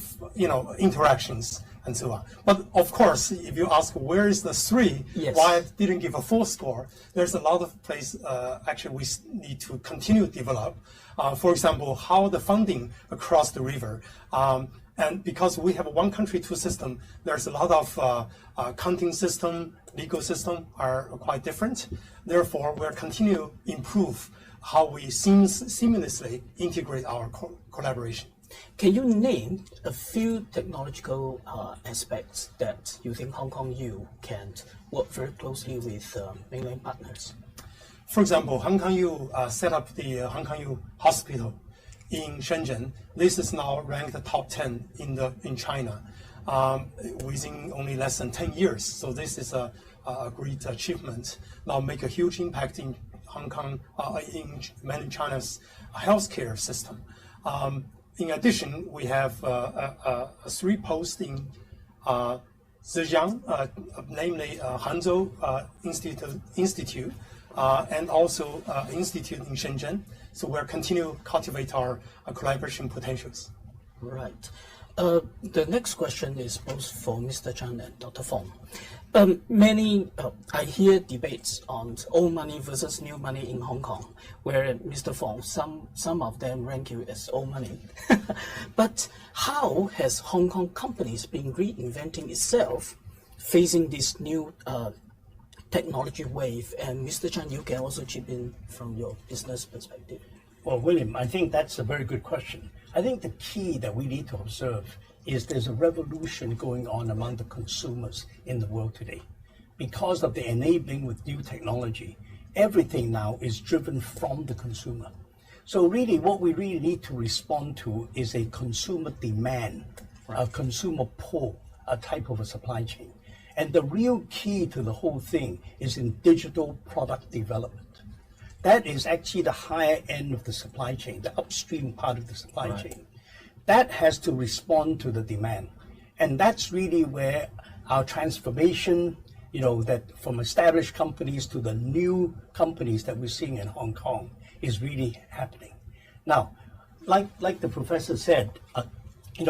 interactions and so on. But of course, if you ask where is the 3, yes, why I didn't give a 4 score, there's a lot of place actually we need to continue to develop. For example, how the funding across the river. And because we have a one country, two system, there's a lot of accounting system, legal system are quite different. Therefore, we'll continue to improve how we seamlessly integrate our collaboration. Can you name a few technological aspects that you think Hong Kong U can work very closely with mainland partners? For example, Hong Kong U set up the Hong Kong U hospital in Shenzhen. This is now ranked top 10 in China within only less than 10 years. So this is a great achievement. Now make a huge impact in Hong Kong, in mainland China's healthcare system. In addition, we have 3 posts in Zhejiang, namely Hangzhou Institute, and also Institute in Shenzhen. So we're continue to cultivate our collaboration potentials. Right. The next question is both for Mr. Chan and Dr. Fong. I hear debates on old money versus new money in Hong Kong, where Mr. Fong, some of them rank you as old money. But how has Hong Kong companies been reinventing itself facing this new technology wave? And Mr. Chan, you can also chip in from your business perspective. Well, William, I think that's a very good question. I think the key that we need to observe is there's a revolution going on among the consumers in the world today. Because of the enabling with new technology, everything now is driven from the consumer. So really what we really need to respond to is a consumer demand, a consumer pull, a type of a supply chain. And the real key to the whole thing is in digital product development. That is actually the higher end of the supply chain, the upstream part of the supply chain. That has to respond to the demand. And that's really where our transformation, that from established companies to the new companies that we're seeing in Hong Kong is really happening. Now, like the professor said,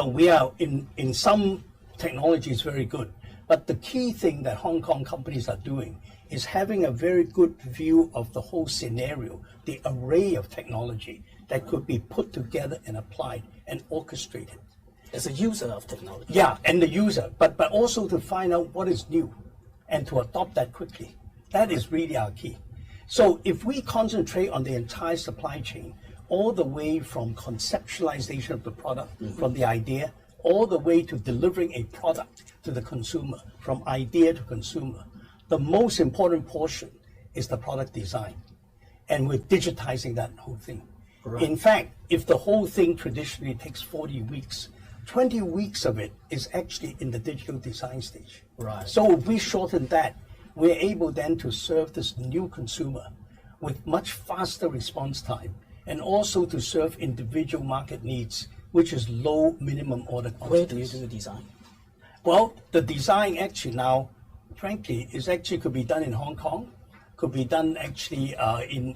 we are in some technologies very good, but the key thing that Hong Kong companies are doing is having a very good view of the whole scenario, the array of technology that could be put together and applied and orchestrated. As a user of technology. Yeah, and the user, but also to find out what is new and to adopt that quickly. That is really our key. So if we concentrate on the entire supply chain, all the way from conceptualization of the product, from the idea, all the way to delivering a product to the consumer, from idea to consumer, the most important portion is the product design. And we're digitizing that whole thing. Right. In fact, if the whole thing traditionally takes 40 weeks, 20 weeks of it is actually in the digital design stage. Right. So if we shorten that, we're able then to serve this new consumer with much faster response time and also to serve individual market needs, which is low minimum order quantities. Where do you do the design? Well, the design actually now, frankly, could be done in Hong Kong, could be done actually in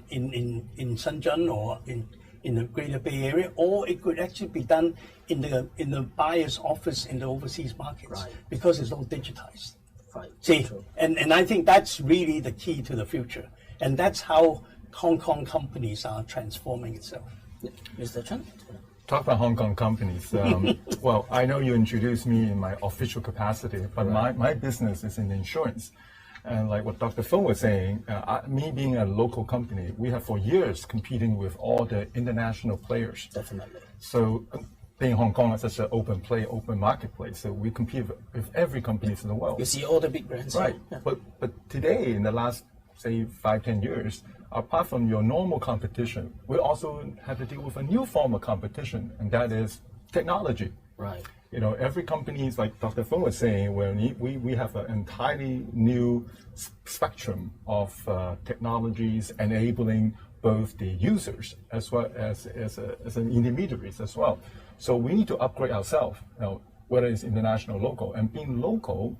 Shenzhen or in the Greater Bay Area, or it could actually be done in the buyer's office in the overseas markets, because it's all digitized. Right. See, and I think that's really the key to the future, and that's how Hong Kong companies are transforming itself. Mr. Chen? Talk about Hong Kong companies. Well, I know you introduced me in my official capacity, but my business is in insurance. And like what Dr. Fong was saying, me being a local company, we have for years competing with all the international players. Definitely. So being Hong Kong is such an open marketplace, so we compete with every company in the world. You see all the big brands. Right. Yeah. But today, in the last, say, 5-10 years, apart from your normal competition, we also have to deal with a new form of competition, and that is technology. Right. Every company is like Dr. Fong was saying, where we have an entirely new spectrum of technologies enabling both the users as well as an intermediaries as well. So we need to upgrade ourselves, whether it's international, local, and being local,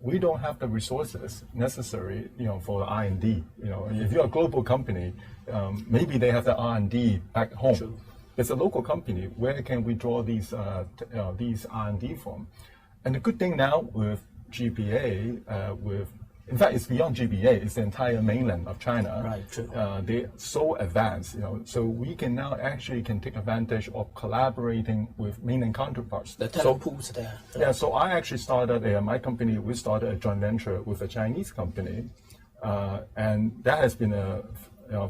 we don't have the resources necessary, for R&D. If you're a global company, maybe they have the R&D back home. True. It's a local company. Where can we draw these R&D from? And the good thing now with GPA, with in fact, it's beyond GBA. It's the entire mainland of China. Right, true. They're so advanced, so we can now actually take advantage of collaborating with mainland counterparts. The talent pools there. Yeah, so I actually started my company. We started a joint venture with a Chinese company, and that has been a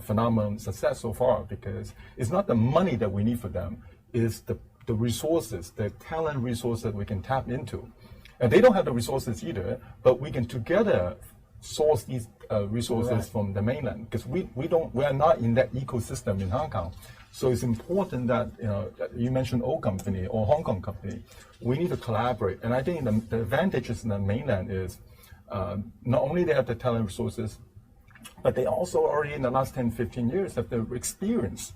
phenomenal success so far, because it's not the money that we need for them, it's the resources, the talent resources that we can tap into. And they don't have the resources either, but we can together source these resources from the mainland, because we are not in that ecosystem in Hong Kong. So it's important that, you mentioned O company or Hong Kong company, we need to collaborate. And I think the advantages in the mainland is not only they have the talent resources, but they also already in the last 10, 15 years have the experience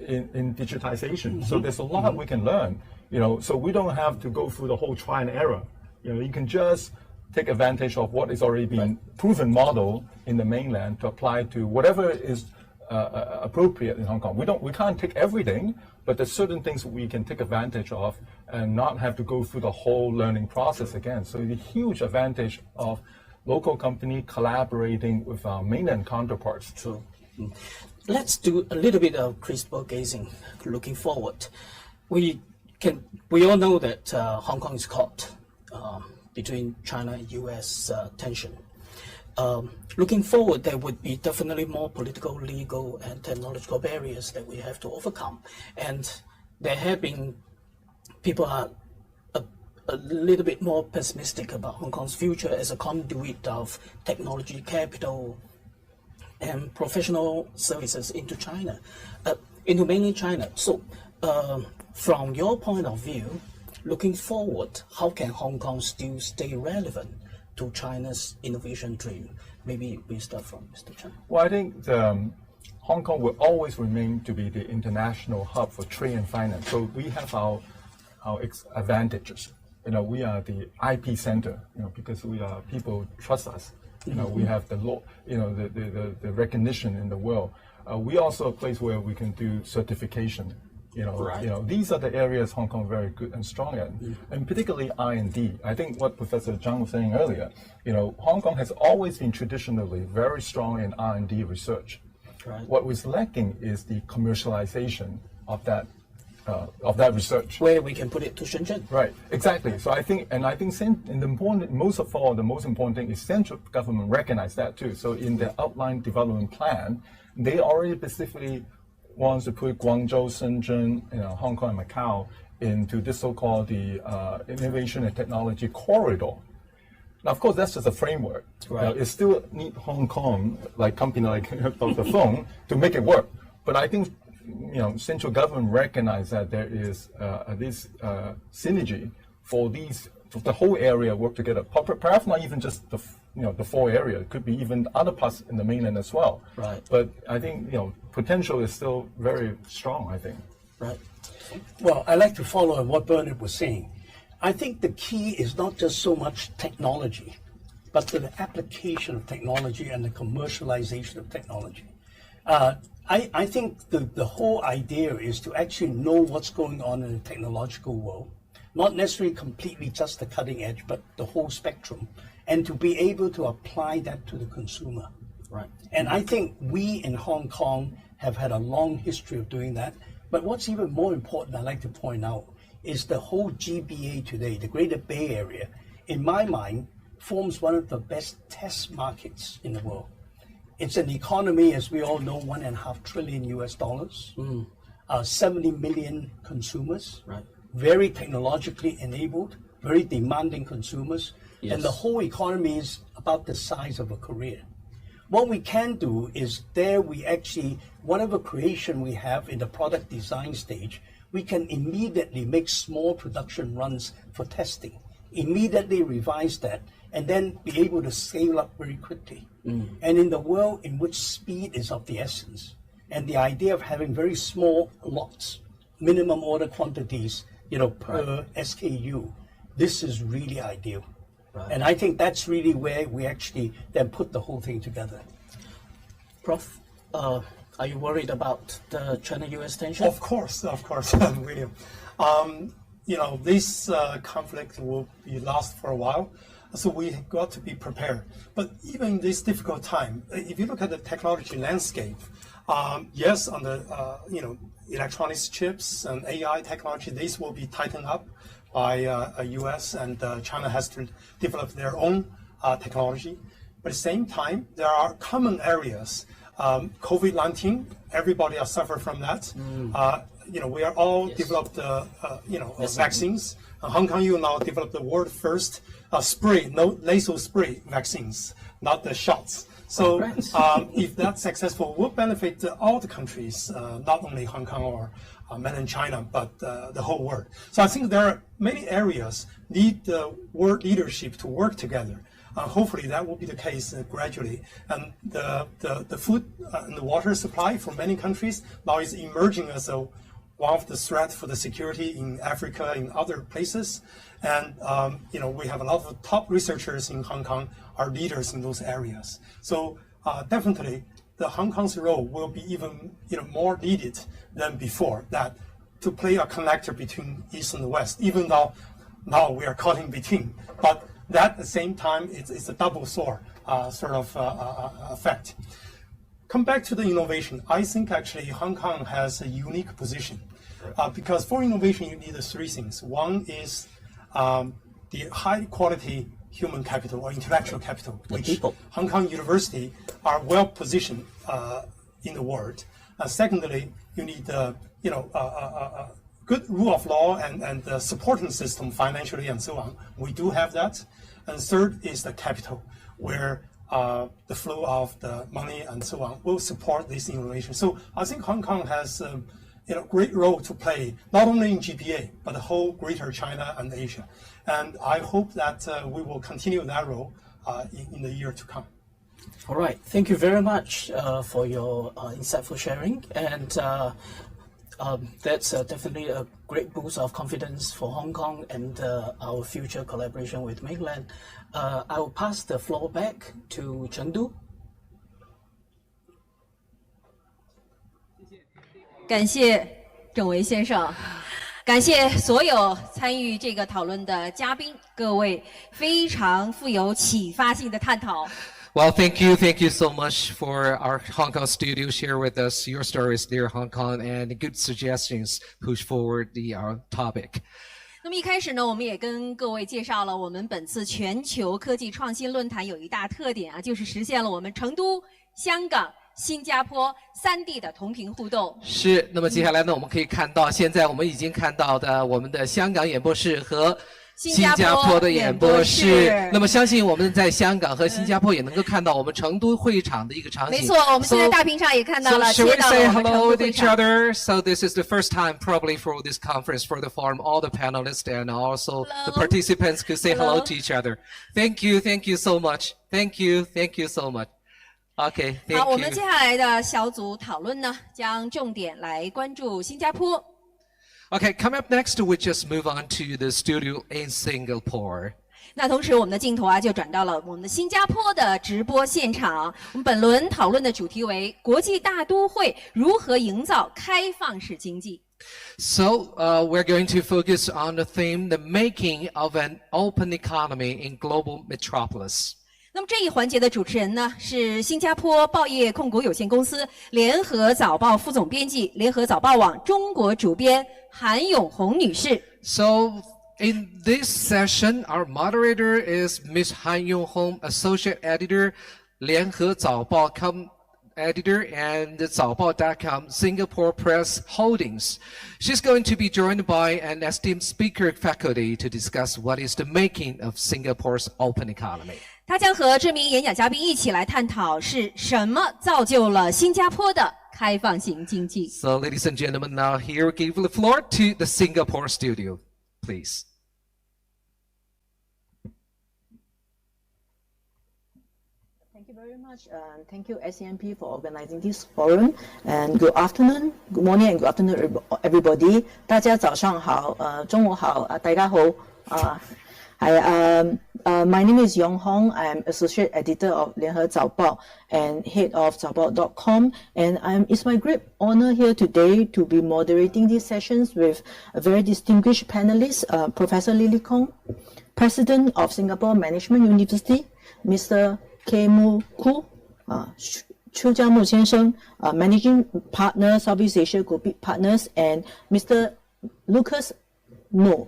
in digitization. So there's a lot we can learn, so we don't have to go through the whole try and error. You can just take advantage of what is already being proven model in the mainland to apply to whatever is appropriate in Hong Kong. We can't take everything, but there's certain things we can take advantage of and not have to go through the whole learning process again. So the huge advantage of local company collaborating with our mainland counterparts. True. Let's do a little bit of crystal gazing, looking forward. We all know that Hong Kong is caught between China and US tension. Looking forward, there would be definitely more political, legal, and technological barriers that we have to overcome. And there have been, people are a little bit more pessimistic about Hong Kong's future as a conduit of technology capital and professional services into China, into mainland China. So from your point of view, looking forward, how can Hong Kong still stay relevant to China's innovation dream? Maybe we start from Mr. Chen. Well, I think Hong Kong will always remain to be the international hub for trade and finance. So we have our advantages. We are the IP center, because people trust us. We have the law, the recognition in the world. We also a place where we can do certification. These are the areas Hong Kong very good and strong at, and particularly R&D. I think what Professor Zhang was saying earlier, Hong Kong has always been traditionally very strong in R&D research. Right. What was lacking is the commercialization of that research. Where we can put it to Shenzhen. Right, exactly. So I think the most important thing is central government recognize that too. So in the outline development plan, they already specifically wants to put Guangzhou, Shenzhen, Hong Kong and Macau into this so-called the innovation and technology corridor. Now, of course, that's just a framework. Right. It still need Hong Kong, like company like Dr. Feng, to make it work. But I think central government recognize that there is this synergy for the whole area work together. Perhaps not even just the four area. It could be even other parts in the mainland as well. Right. But I think potential is still very strong. I think. Right. Well, I like to follow on what Bernard was saying. I think the key is not just so much technology, but the application of technology and the commercialization of technology. I think the whole idea is to actually know what's going on in the technological world, not necessarily completely just the cutting edge, but the whole spectrum, and to be able to apply that to the consumer. Right. And I think we in Hong Kong have had a long history of doing that. But what's even more important, I'd like to point out, is the whole GBA today, the Greater Bay Area, in my mind, forms one of the best test markets in the world. It's an economy, as we all know, $1.5 trillion US, 70 million consumers, right. Very technologically enabled, very demanding consumers, yes. And the whole economy is about the size of a Korea. What we can do is there we actually, whatever creation we have in the product design stage, we can immediately make small production runs for testing, immediately revise that, and then be able to scale up very quickly. And in the world in which speed is of the essence, and the idea of having very small lots, minimum order quantities, per SKU, this is really ideal. Right. And I think that's really where we actually then put the whole thing together. Prof, are you worried about the China-US tension? Of course, William. This conflict will last for a while. So we have got to be prepared. But even in this difficult time, if you look at the technology landscape, yes, on the electronics chips and AI technology, these will be tightened up by US, and China has to develop their own technology. But at the same time, there are common areas. COVID-19, everybody has suffered from that. We are all developed, vaccines. Hong Kong, you now developed the world first nasal spray vaccines, not the shots. So if that's successful, will benefit all the countries, not only Hong Kong or mainland China, but the whole world. So I think there are many areas need the world leadership to work together. Hopefully that will be the case gradually. And the food and the water supply for many countries now is emerging as one of the threats for the security in Africa, in other places. And we have a lot of top researchers in Hong Kong are leaders in those areas. So definitely the Hong Kong's role will be even more needed than before, that to play a connector between East and West, even though now we are caught in between. But that at the same time, it's a double sword effect. Come back to the innovation. I think actually Hong Kong has a unique position because for innovation you need three things. One is the high quality human capital or intellectual capital, which Hong Kong University are well positioned in the world. Secondly, you need good rule of law and the supporting system financially and so on. We do have that. And third is the capital, where the flow of the money and so on will support this innovation. So I think Hong Kong has a great role to play, not only in GPA, but the whole Greater China and Asia. And I hope that we will continue that role in the year to come. All right. Thank you very much for your insightful sharing. And that's definitely a great boost of confidence for Hong Kong and our future collaboration with mainland. I will pass the floor back to Chengdu. 感谢郑维先生，感谢所有参与这个讨论的嘉宾，各位非常富有启发性的探讨。 Well, thank you so much for our Hong Kong studio. Share with us your stories there, Hong Kong, and good suggestions push forward the topic. 那么一开始呢，我们也跟各位介绍了我们本次全球科技创新论坛有一大特点啊，就是实现了我们成都、香港、新加坡3地的同频互动。是，那么接下来呢，我们可以看到，现在我们已经看到的我们的香港演播室和 新加坡的演播室，那么相信我们在香港和新加坡也能够看到我们成都会场的一个场景。没错，我们现在大屏上也看到了， So, shall we say 切到了我们成都 hello 会 to each 场。 other? So this is the first time probably for this conference for the forum. All the panelists and also the participants could say hello to each other. Thank you so much. Thank you so much. Okay, thank you. 好，我们接下来的小组讨论呢，将重点来关注新加坡。 Okay, coming up next, we just move on to the studio in Singapore. 那同时，我们的镜头啊就转到了我们的新加坡的直播现场。我们本轮讨论的主题为国际大都会如何营造开放式经济。 So we're going to focus on the theme, the making of an open economy in global metropolis. 那么这一环节的主持人呢，是新加坡报业控股有限公司联合早报副总编辑、联合早报网中国主编韩永红女士。 So in this session, our moderator is Ms. Han Yonghong, Associate Editor, 联合早报 editor and Zaobao.com Singapore Press Holdings. She's going to be joined by an esteemed speaker faculty to discuss what is the making of Singapore's open economy. 他将和知名演讲嘉宾一起来探讨是什么造就了新加坡的开放型经济。 So, ladies and gentlemen, now here we give the floor to the Singapore studio, please. Thank you very much. Thank you, SCMP, for organizing this forum. And good afternoon, good morning, and good afternoon, everybody. 大家早上好，中午好，大家好。Hi, my name is Yong Hong. I'm Associate Editor of 联合早报 and Head of Zaobao.com. And it's my great honor here today to be moderating these sessions with a very distinguished panelist, Professor Lily Kong. President of Singapore Management University, Mr. Kemu Ku, Chu Jiamu 先生, Managing Partner, Southeast Asia Group Partners, and Mr. Lucas No.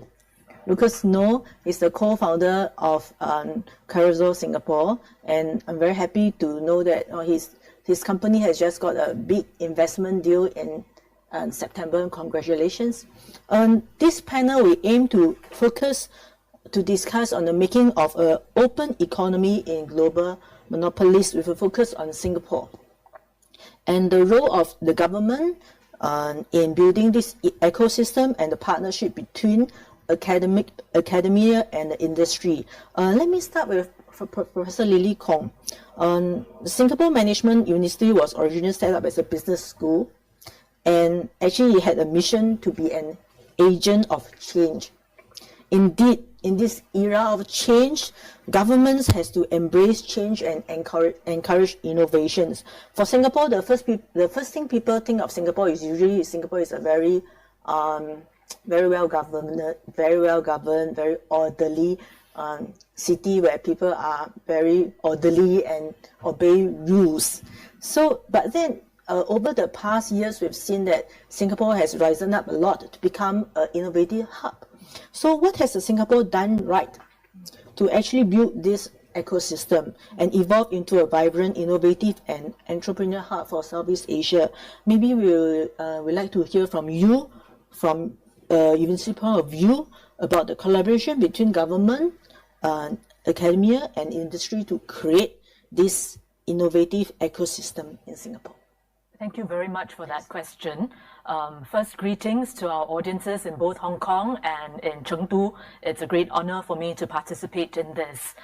Lucas No is the co-founder of Carousel Singapore, and I'm very happy to know that his company has just got a big investment deal in September. Congratulations. This panel, we aim to discuss on the making of an open economy in global monopolies with a focus on Singapore and the role of the government in building this ecosystem and the partnership between academia and the industry. Let me start with Professor Lily Kong. Singapore Management University was originally set up as a business school, and actually it had a mission to be an agent of change. Indeed, in this era of change, governments has to embrace change and encourage innovations. For Singapore, the first thing people think of Singapore is usually Singapore is a very well governed, very orderly city where people are very orderly and obey rules. So, but then over the past years, we've seen that Singapore has risen up a lot to become an innovative hub. So what has Singapore done right to actually build this ecosystem and evolve into a vibrant, innovative and entrepreneurial hub for Southeast Asia? Maybe we'd like to hear from you, from university point of view, about the collaboration between government, academia and industry to create this innovative ecosystem in Singapore. Thank you very much for that question. First, greetings to our audiences in both Hong Kong and in Chengdu. It's a great honor for me to participate in this.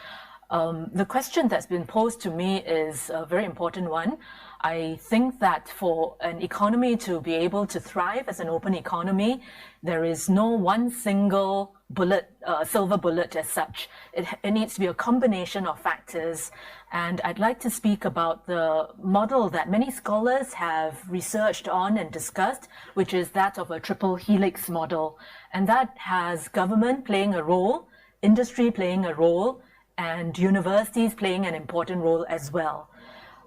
The question that's been posed to me is a very important one. I think that for an economy to be able to thrive as an open economy, there is no one single bullet, silver bullet as such. It needs to be a combination of factors. And I'd like to speak about the model that many scholars have researched on and discussed, which is that of a triple helix model. And that has government playing a role, industry playing a role, and universities playing an important role as well.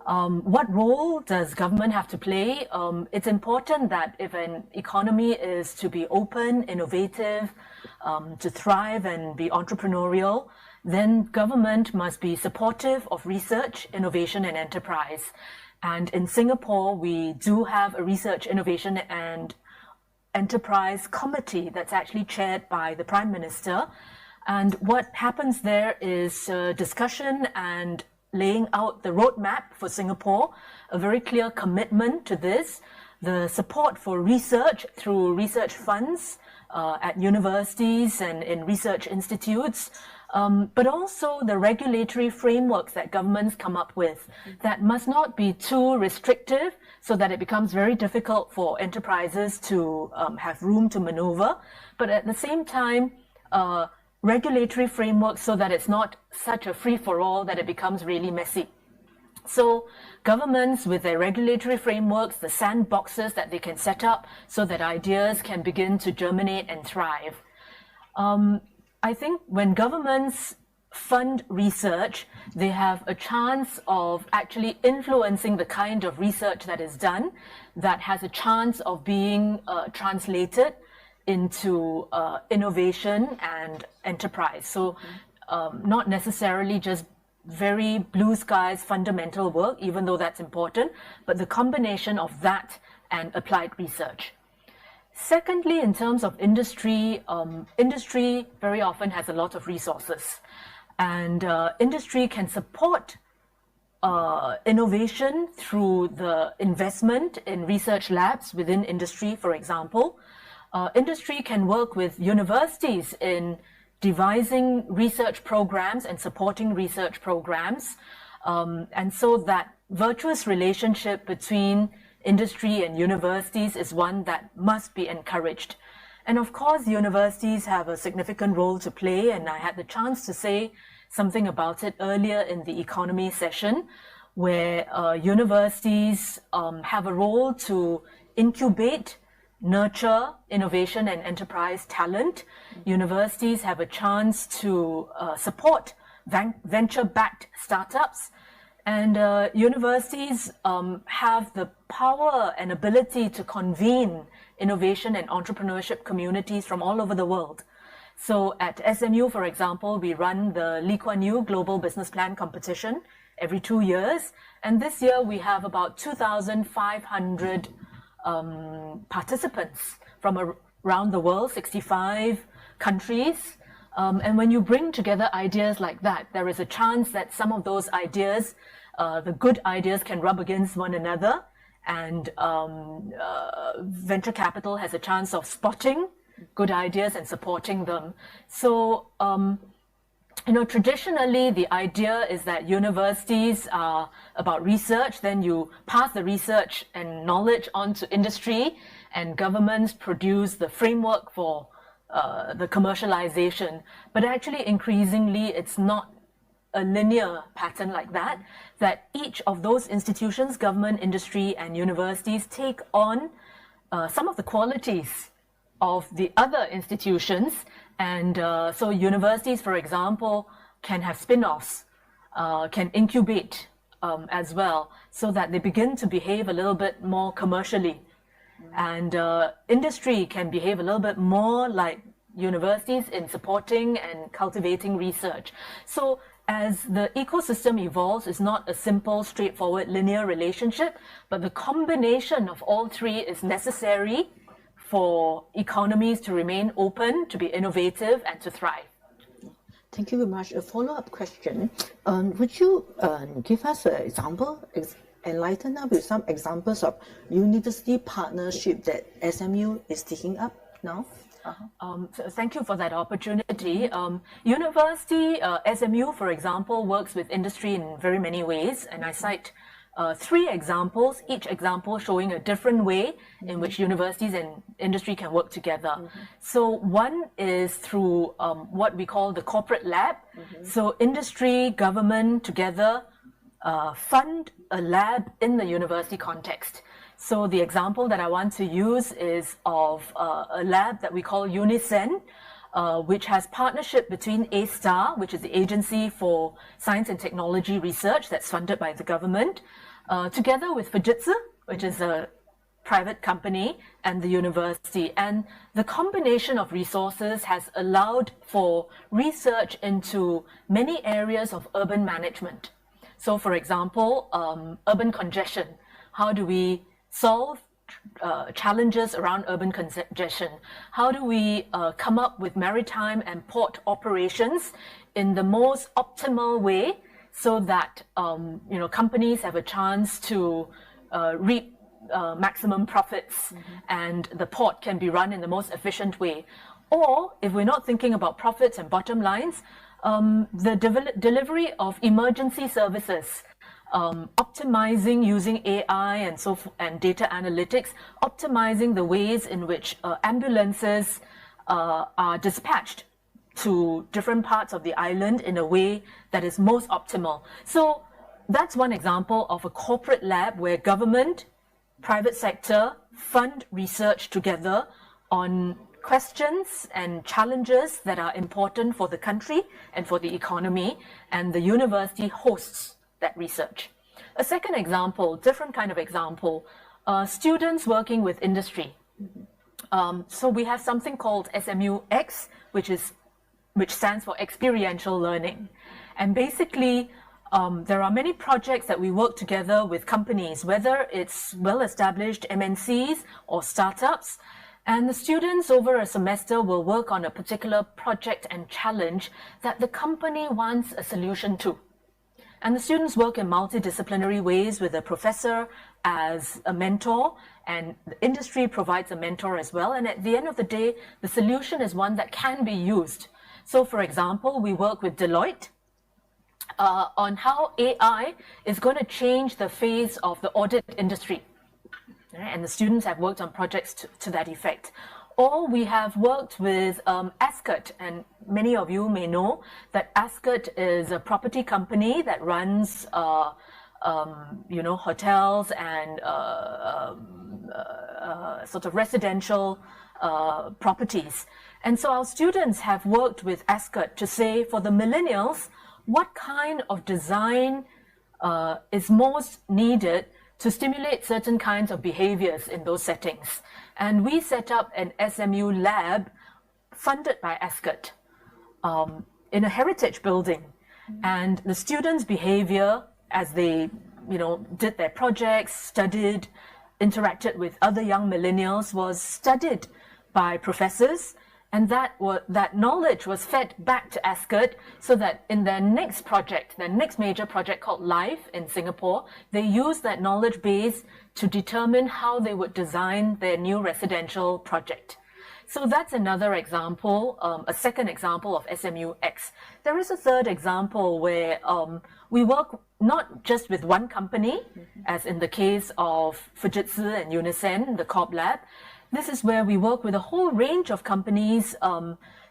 What role does government have to play? It's important that if an economy is to be open, innovative, to thrive and be entrepreneurial, then government must be supportive of research, innovation and enterprise. And in Singapore, we do have a research, innovation and enterprise committee that's actually chaired by the Prime Minister. And what happens there is discussion and laying out the roadmap for Singapore, a very clear commitment to this, the support for research through research funds at universities and in research institutes, but also the regulatory frameworks that governments come up with that must not be too restrictive so that it becomes very difficult for enterprises to have room to maneuver, but at the same time, regulatory framework so that it's not such a free-for-all that it becomes really messy. So governments with their regulatory frameworks, the sandboxes that they can set up so that ideas can begin to germinate and thrive. I think when governments fund research, they have a chance of actually influencing the kind of research that is done, that has a chance of being translated into innovation and enterprise. So not necessarily just very blue skies fundamental work, even though that's important, but the combination of that and applied research. Secondly, in terms of industry, industry very often has a lot of resources, and industry can support innovation through the investment in research labs within industry, for example. Industry can work with universities in devising research programs and supporting research programs. And so that virtuous relationship between industry and universities is one that must be encouraged. And of course, universities have a significant role to play, and I had the chance to say something about it earlier in the economy session, where universities have a role to incubate nurture innovation and enterprise talent. Universities have a chance to support venture-backed startups. And universities have the power and ability to convene innovation and entrepreneurship communities from all over the world. So at SMU, for example, we run the Lee Kuan Yew Global Business Plan competition every 2 years. And this year we have about 2,500 participants from around the world, 65 countries. And when you bring together ideas like that, there is a chance that some of those ideas, the good ideas, can rub against one another. And venture capital has a chance of spotting good ideas and supporting them. So, traditionally, the idea is that universities are about research, then you pass the research and knowledge on to industry, and governments produce the framework for the commercialization. But actually, increasingly, it's not a linear pattern like that, that each of those institutions, government, industry, and universities, take on some of the qualities of the other institutions. And so universities, for example, can have spin-offs, can incubate as well, so that they begin to behave a little bit more commercially. And industry can behave a little bit more like universities in supporting and cultivating research. So as the ecosystem evolves, it's not a simple, straightforward, linear relationship, but the combination of all three is necessary for economies to remain open, to be innovative, and to thrive. Thank you very much. A follow-up question. Would you give us an example, enlighten us with some examples of university partnership that SMU is taking up now? So thank you for that opportunity. University, SMU, for example, works with industry in very many ways, and I cite 3 examples, each example showing a different way in which universities and industry can work together. So one is through what we call the corporate lab. So industry, government together fund a lab in the university context. So the example that I want to use is of a lab that we call UNICEN, which has partnership between A-STAR, which is the Agency for Science and Technology Research that's funded by the government, together with Fujitsu, which is a private company, and the university. And the combination of resources has allowed for research into many areas of urban management. So for example, urban congestion. How do we solve challenges around urban congestion? How do we come up with maritime and port operations in the most optimal way so that companies have a chance to reap maximum profits and the port can be run in the most efficient way? Or if we're not thinking about profits and bottom lines, the delivery of emergency services, optimizing using AI and data analytics, optimizing the ways in which ambulances are dispatched to different parts of the island in a way that is most optimal. So that's one example of a corporate lab where government, private sector fund research together on questions and challenges that are important for the country and for the economy, and the university hosts that research. A second example, different kind of example, students working with industry. So we have something called SMUX, which stands for experiential learning. And basically, there are many projects that we work together with companies, whether it's well-established MNCs or startups, and the students over a semester will work on a particular project and challenge that the company wants a solution to. And the students work in multidisciplinary ways with a professor as a mentor, and the industry provides a mentor as well. And at the end of the day, the solution is one that can be used. So for example, we work with Deloitte on how AI is going to change the face of the audit industry. And the students have worked on projects to that effect. Or we have worked with Ascot, and many of you may know that Ascot is a property company that runs hotels and sort of residential properties. And so our students have worked with ASCOT to say, for the millennials, what kind of design is most needed to stimulate certain kinds of behaviors in those settings. And we set up an SMU lab funded by ASCOT in a heritage building. And the students' behavior as they did their projects, studied, interacted with other young millennials was studied by professors, and that knowledge was fed back to ASCOT so that in their next project, their next major project called Life in Singapore, they used that knowledge base to determine how they would design their new residential project. So that's another example, a second example of SMUX. There is a third example where we work not just with one company, as in the case of Fujitsu and Unison, the Corp Lab. This is where we work with a whole range of companies.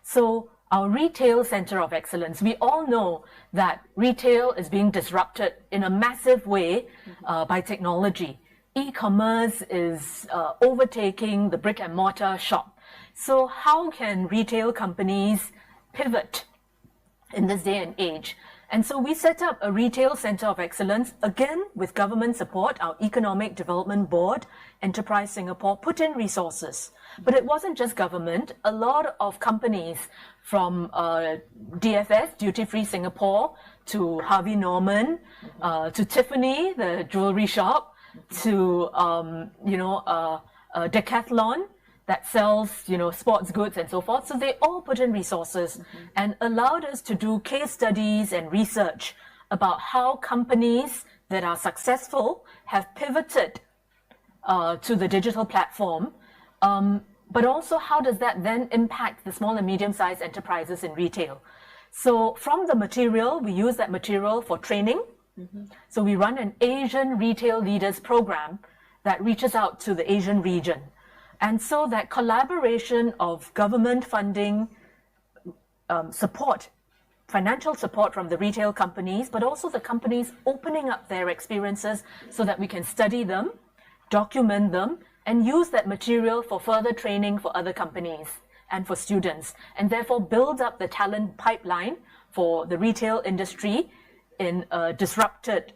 So our retail center of excellence, we all know that retail is being disrupted in a massive way by technology. E-commerce is overtaking the brick and mortar shop. So how can retail companies pivot in this day and age? And so we set up a retail center of excellence, again with government support. Our Economic Development Board, Enterprise Singapore, put in resources. But it wasn't just government. A lot of companies from DFS, Duty Free Singapore, to Harvey Norman, to Tiffany, the jewelry shop, to Decathlon, that sells, sports goods and so forth. So they all put in resources and allowed us to do case studies and research about how companies that are successful have pivoted to the digital platform, but also how does that then impact the small and medium-sized enterprises in retail. So from the material, we use that material for training. So we run an Asian Retail Leaders Program that reaches out to the Asian region. And so that collaboration of government funding, support, financial support from the retail companies, but also the companies opening up their experiences so that we can study them, document them, and use that material for further training for other companies and for students, and therefore build up the talent pipeline for the retail industry in a disrupted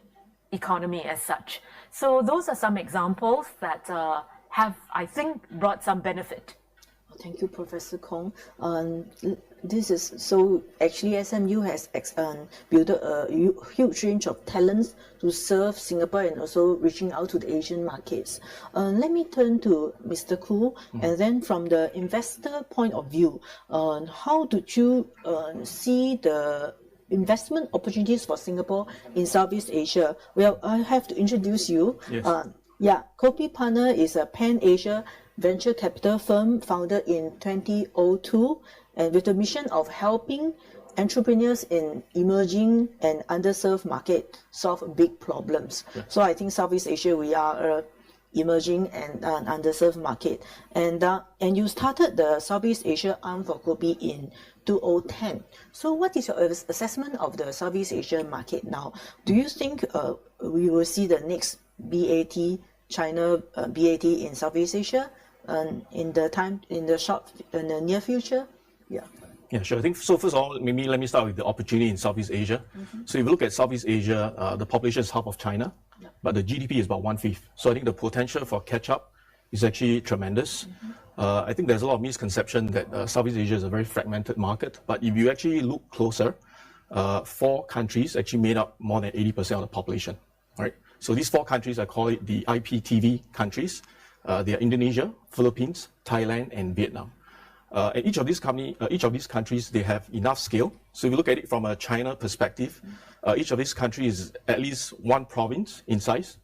economy as such. So those are some examples that have, I think, brought some benefit. Thank you, Professor Kong. This is so actually SMU has built a huge range of talents to serve Singapore and also reaching out to the Asian markets. Let me turn to Mr. Khoo, and then from the investor point of view, how did you see the investment opportunities for Singapore in Southeast Asia? Well, I have to introduce you. Yes. Kopi Partner is a Pan-Asia venture capital firm founded in 2002 and with the mission of helping entrepreneurs in emerging and underserved market solve big problems. So I think Southeast Asia, we are emerging and underserved market. And you started the Southeast Asia arm for Kopi in 2010. So what is your assessment of the Southeast Asia market now? Do you think we will see the next BAT, China BAT in Southeast Asia in the near future? Yeah, sure. I think so. First of all, maybe let me start with the opportunity in Southeast Asia. So if you look at Southeast Asia, the population is half of China, but the GDP is about 1/5. So I think the potential for catch-up is actually tremendous. I think there's a lot of misconception that Southeast Asia is a very fragmented market, but if you actually look closer, 4 countries actually made up more than 80% of the population, right? So these 4 countries, I call it the IPTV countries. They are Indonesia, Philippines, Thailand, and Vietnam. And each of these countries, they have enough scale. So if you look at it from a China perspective, each of these countries is at least 1 province in size.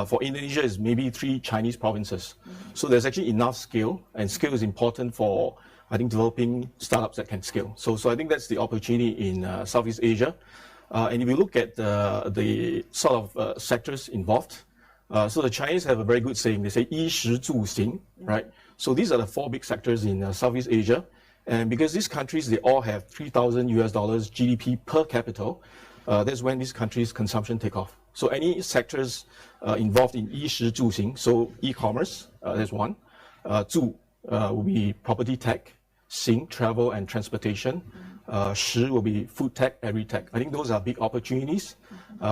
For Indonesia, is maybe 3 Chinese provinces. So there's actually enough scale, and scale is important for, I think, developing startups that can scale. So I think that's the opportunity in Southeast Asia. And if you look at the sort of sectors involved, so the Chinese have a very good saying. They say 衣食住行, right? So these are the 4 big sectors in Southeast Asia. And because these countries, they all have $3,000 GDP per capita, that's when these countries' consumption take off. So any sectors involved in 衣食住行, so e-commerce, there's one. 住 will be property tech, 行 travel and transportation. 食 will be food tech, agri-tech. I think those are big opportunities.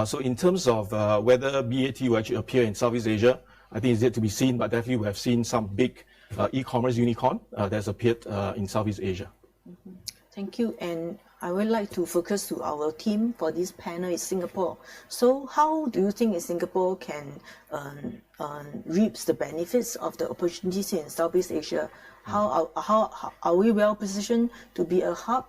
So in terms of whether BAT will actually appear in Southeast Asia, I think it's yet to be seen, but definitely we have seen some big e-commerce unicorn that's appeared in Southeast Asia. Thank you. And I would like to focus to our team for this panel is Singapore. So how do you think Singapore can reap the benefits of the opportunities in Southeast Asia? How are we well positioned to be a hub?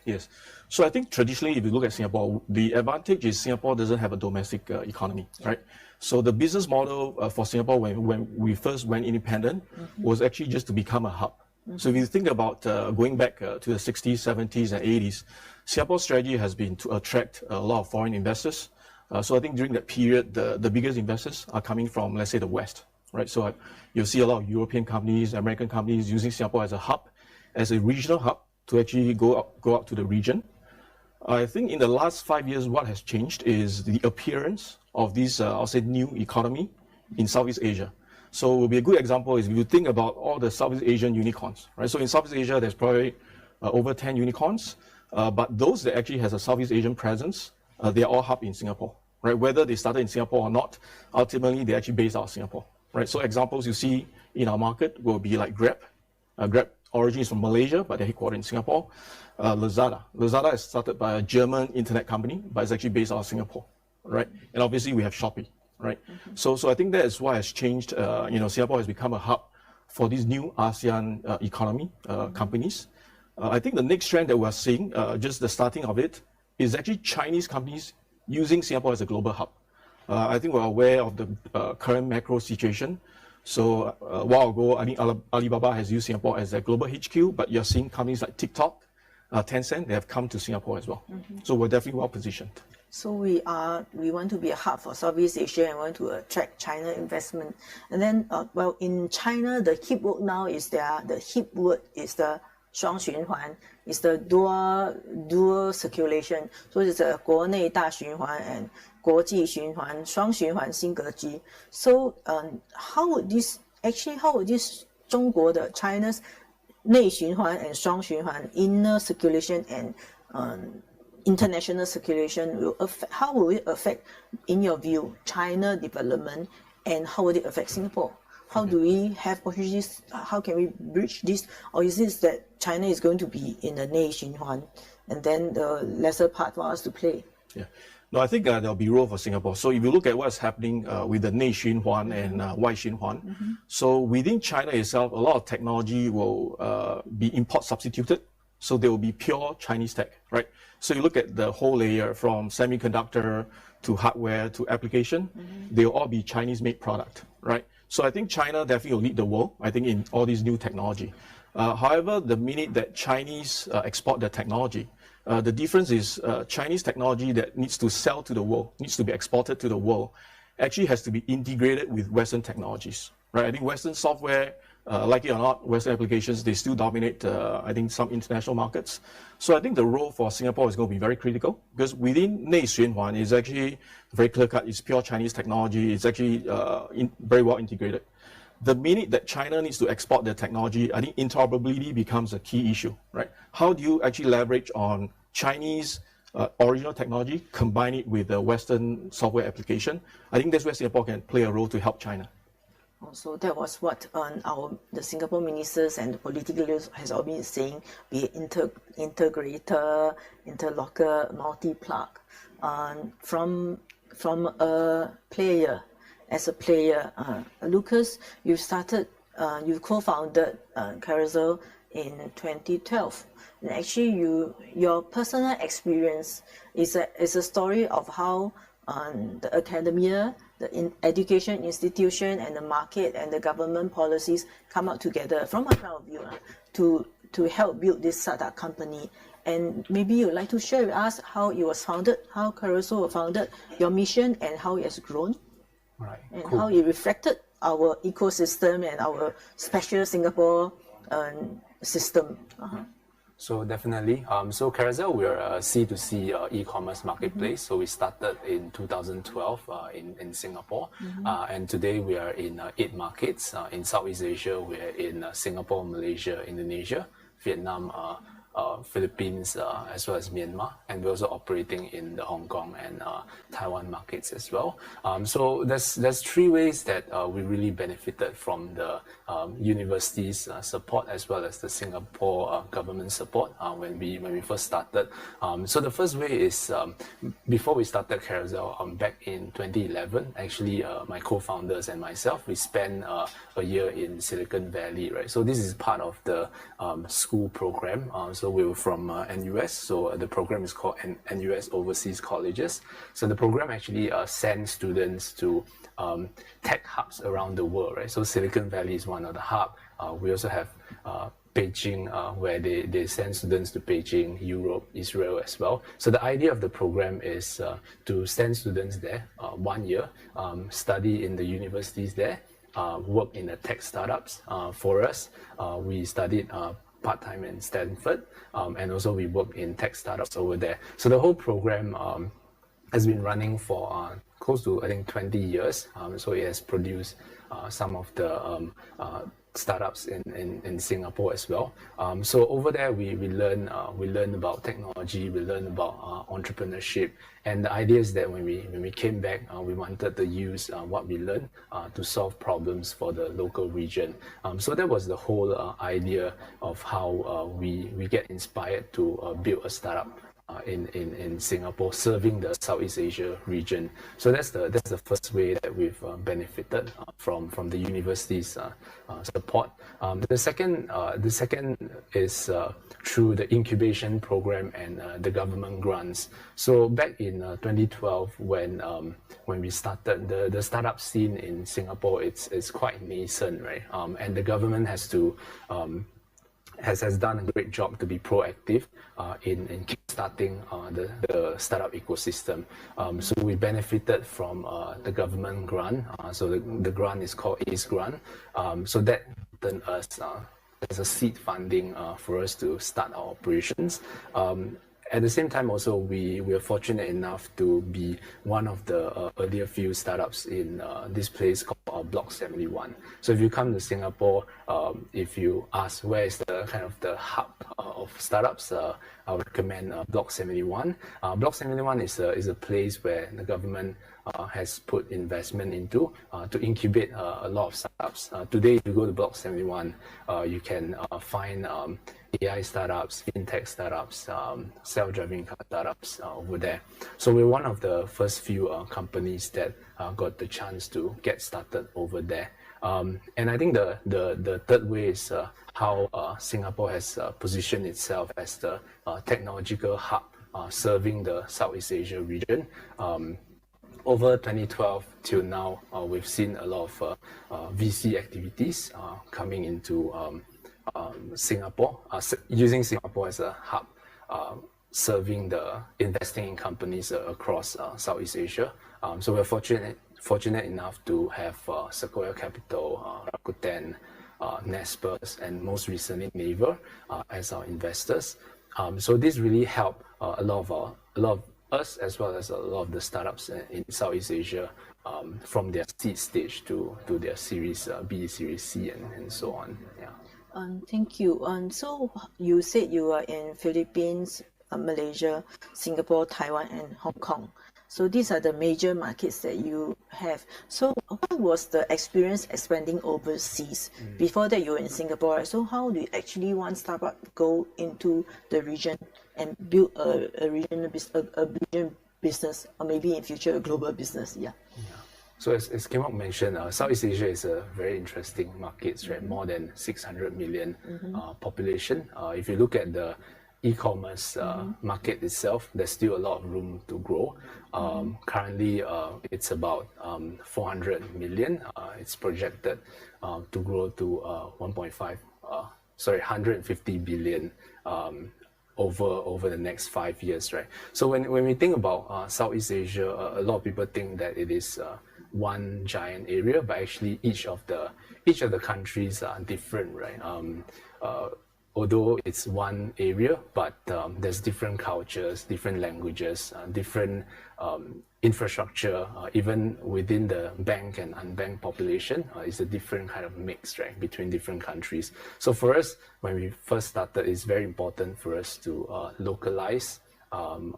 Yes. So I think traditionally, if you look at Singapore, the advantage is Singapore doesn't have a domestic economy, right? So the business model for Singapore when we first went independent was actually just to become a hub. So if you think about going back to the 60s, 70s, and 80s, Singapore's strategy has been to attract a lot of foreign investors. So I think during that period, the biggest investors are coming from, let's say, the West, right? So you'll see a lot of European companies, American companies using Singapore as a hub, as a regional hub to actually go out to the region. I think in the last 5 years, what has changed is the appearance of this, I'll say, new economy in Southeast Asia. So it will be a good example is if you think about all the Southeast Asian unicorns, right? So in Southeast Asia, there's probably over 10 unicorns, but those that actually has a Southeast Asian presence, they are all hub in Singapore, right? Whether they started in Singapore or not, ultimately they actually based out of Singapore, right? So examples you see in our market will be like Grab. Grab origin is from Malaysia, but they're headquartered in Singapore. Lazada is started by a German internet company, but it's actually based out of Singapore, right? And obviously we have Shopee. Right, so I think that is what has changed. Singapore has become a hub for these new ASEAN economy companies. I think the next trend that we're seeing, just the starting of it, is actually Chinese companies using Singapore as a global hub. I think we're aware of the current macro situation. So a while ago, I think Alibaba has used Singapore as a global HQ, but you're seeing companies like TikTok, Tencent, they have come to Singapore as well. So we're definitely well positioned. So we want to be a hub for Southeast Asia and want to attract China investment. And then, in China, the hip word now is the hip word is the 双循环, is the dual circulation. So it's a 国内大循环 and 国际循环, 双循环新格局. So how would this 中国的 China's 内循环 and 双循环 inner circulation and international circulation how will it affect, in your view, China development, and how will it affect Singapore? How do we have opportunities? How can we bridge this? Or is this that China is going to be in the 内循环, and then the lesser part for us to play? Yeah. No, I think there'll be role for Singapore. So if you look at what's happening with the 内循环 and 外循环, so within China itself, a lot of technology will be import substituted. So there will be pure Chinese tech, right? So you look at the whole layer from semiconductor to hardware to application, they'll all be Chinese-made product, right? So I think China definitely will lead the world, I think, in all these new technology. However, the minute that Chinese export their technology, the difference is Chinese technology that needs to sell to the world, needs to be exported to the world, actually has to be integrated with Western technologies, right? I think Western software, like it or not, Western applications, they still dominate, I think, some international markets. So I think the role for Singapore is going to be very critical because within 内循环 is actually very clear-cut. It's pure Chinese technology. It's actually very well integrated. The minute that China needs to export their technology, I think interoperability becomes a key issue, right? How do you actually leverage on Chinese original technology, combine it with the Western software application? I think that's where Singapore can play a role to help China. So that was what the Singapore ministers and the political leaders has all been saying, be it integrator, interlocker, multi-plug. From a player, as a player, Lucas, you co-founded Carousel in 2012. And actually, your personal experience is a story of how the academia, the education institution, and the market and the government policies come out together from a point of view to help build this startup company. And maybe you'd like to share with us how it was founded, how Carousel was founded, your mission, and how it has grown, right? And cool. How it reflected our ecosystem and our special Singapore system. So definitely. So Carousel, we're a C2C e-commerce marketplace. So we started in 2012 in Singapore. And today we are in 8 markets. In Southeast Asia, we're in Singapore, Malaysia, Indonesia, Vietnam, Philippines, as well as Myanmar. And we're also operating in the Hong Kong and Taiwan markets as well. So there's 3 ways that we really benefited from the university's support as well as the Singapore government support when we first started. So the first way is before we started Carousel back in 2011, actually my co-founders and myself, we spent a year in Silicon Valley, right? So this is part of the school program. So we were from NUS, so the program is called NUS Overseas Colleges. So the program actually sends students to tech hubs around the world, right? So Silicon Valley is one of the hubs. We also have Beijing, where they send students to Beijing, Europe, Israel as well. So the idea of the program is to send students there 1 year, study in the universities there, work in the tech startups. For us, we studied part-time in Stanford, and also we work in tech startups over there. So the whole program has been running for close to, I think, 20 years. So it has produced some of the startups in Singapore as well. So over there, we learn about technology, we learn about entrepreneurship, and the idea is that when we came back, we wanted to use what we learned to solve problems for the local region. So that was the whole idea of how we get inspired to build a startup in Singapore, serving the Southeast Asia region. So that's the first way that we've benefited from the university's support. The second is through the incubation program and the government grants. So back in 2012, when we started, the startup scene in Singapore, it's quite nascent, right? And the government has done a great job to be proactive in kickstarting the startup ecosystem. So we benefited from the government grant. So the grant is called ACE grant. So that turned us as a seed funding for us to start our operations. At the same time, also, we are fortunate enough to be one of the earlier few startups in this place called Block 71. So if you come to Singapore, if you ask where is the kind of the hub of startups, I would recommend Block 71. Block 71 is a place where the government has put investment into to incubate a lot of startups. Today, if you go to Block 71, you can find AI startups, fintech startups, self-driving car startups over there. So we're one of the first few companies that got the chance to get started over there. And I think the third way is how Singapore has positioned itself as the technological hub serving the Southeast Asia region. Over 2012 till now, we've seen a lot of VC activities coming into Singapore, using Singapore as a hub, serving the investing in companies across Southeast Asia. So we're fortunate enough to have Sequoia Capital, Rakuten, Naspers, and most recently Naver as our investors. So this really helped a lot of us as well as a lot of the startups in Southeast Asia from their seed stage to their Series B, Series C, and so on. Yeah. Thank you. So you said you are in Philippines, Malaysia, Singapore, Taiwan, and Hong Kong. So these are the major markets that you have. So what was the experience expanding overseas? Before that, you were in Singapore. So how do you actually want startup go into the region and build a regional business, or maybe in future a global business? Yeah. So as Kim Mok mentioned, Southeast Asia is a very interesting market, right? More than 600 million population. If you look at the e-commerce market itself, there's still a lot of room to grow. Currently, it's about 400 million. It's projected to grow to 150 billion over the next 5 years, right? So when we think about Southeast Asia, a lot of people think that it is one giant area, but actually each of the countries are different, right? although it's one area, but there's different cultures, different languages, different infrastructure, even within the banked and unbanked population, it's a different kind of mix, right, between different countries. So for us, when we first started, it's very important for us to localize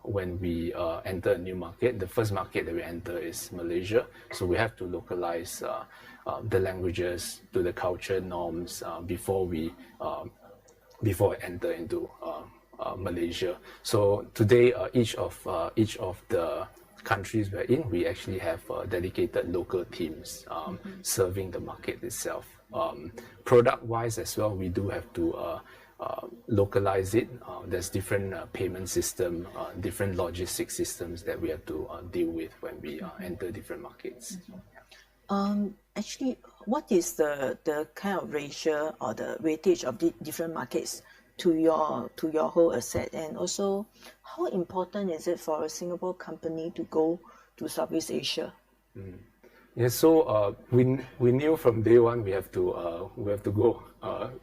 when we enter a new market. The first market that we enter is Malaysia, so we have to localize the languages to the culture norms before we enter into Malaysia. So today, each of the countries we're in, we actually have dedicated local teams serving the market itself. Product-wise as well, we do have to localize it. There's different payment system, different logistics systems that we have to deal with when we enter different markets. Actually, what is the kind of ratio or the weightage of the different markets to your whole asset, and also how important is it for a Singapore company to go to Southeast Asia? Yeah, so we knew from day one we have to go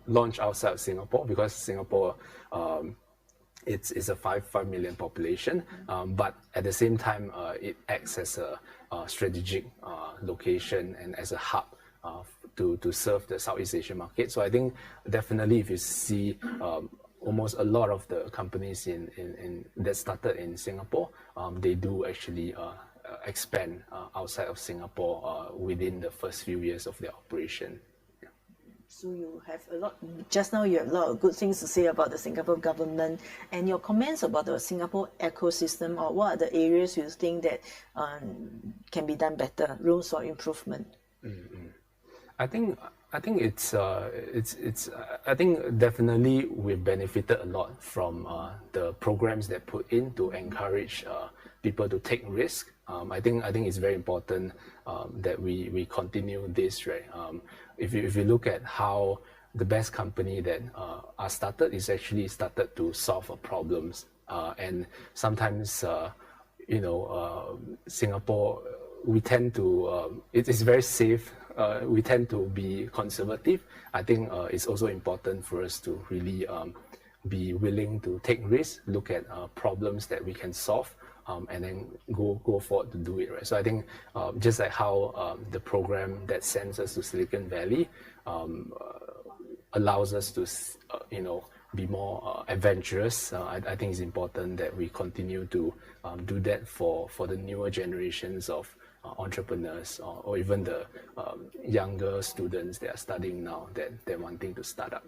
launch outside of Singapore, because Singapore it's a 5 million population, but at the same time it acts as a strategic location and as a hub to serve the Southeast Asian market. So I think definitely if you see almost a lot of the companies in that started in Singapore, they do actually expand outside of Singapore within the first few years of their operation. So you have a lot, just now you have a lot of good things to say about the Singapore government, and your comments about the Singapore ecosystem, or what are the areas you think that can be done better, rooms for improvement? I think I think definitely we've benefited a lot from the programs that put in to encourage people to take risk. I think it's very important that we continue this, right? If you look at how the best company that are started is actually started to solve problems, and sometimes Singapore, we tend to it is very safe. We tend to be conservative. I think it's also important for us to really be willing to take risks, look at problems that we can solve, and then go forward to do it, right? So I think just like how the program that sends us to Silicon Valley allows us to be more adventurous, I think it's important that we continue to do that for the newer generations of entrepreneurs, or even the younger students that are studying now that they're wanting to start up.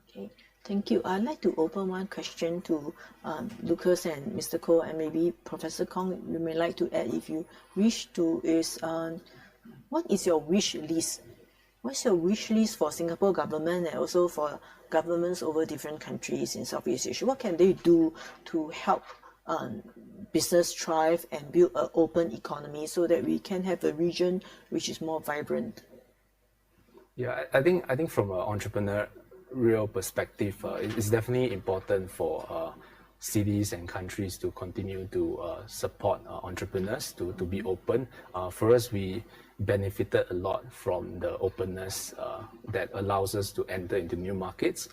Okay, thank you. I'd like to open one question to Lucas and Mr. Koh, and maybe Professor Kong, you may like to add if you wish to, is what is your wish list? What's your wish list for Singapore government and also for governments over different countries in Southeast Asia? What can they do to help business thrive and build an open economy so that we can have a region which is more vibrant? Yeah, I think from an entrepreneurial perspective, it's definitely important for cities and countries to continue to support entrepreneurs to be open. For us, we benefited a lot from the openness that allows us to enter into new markets,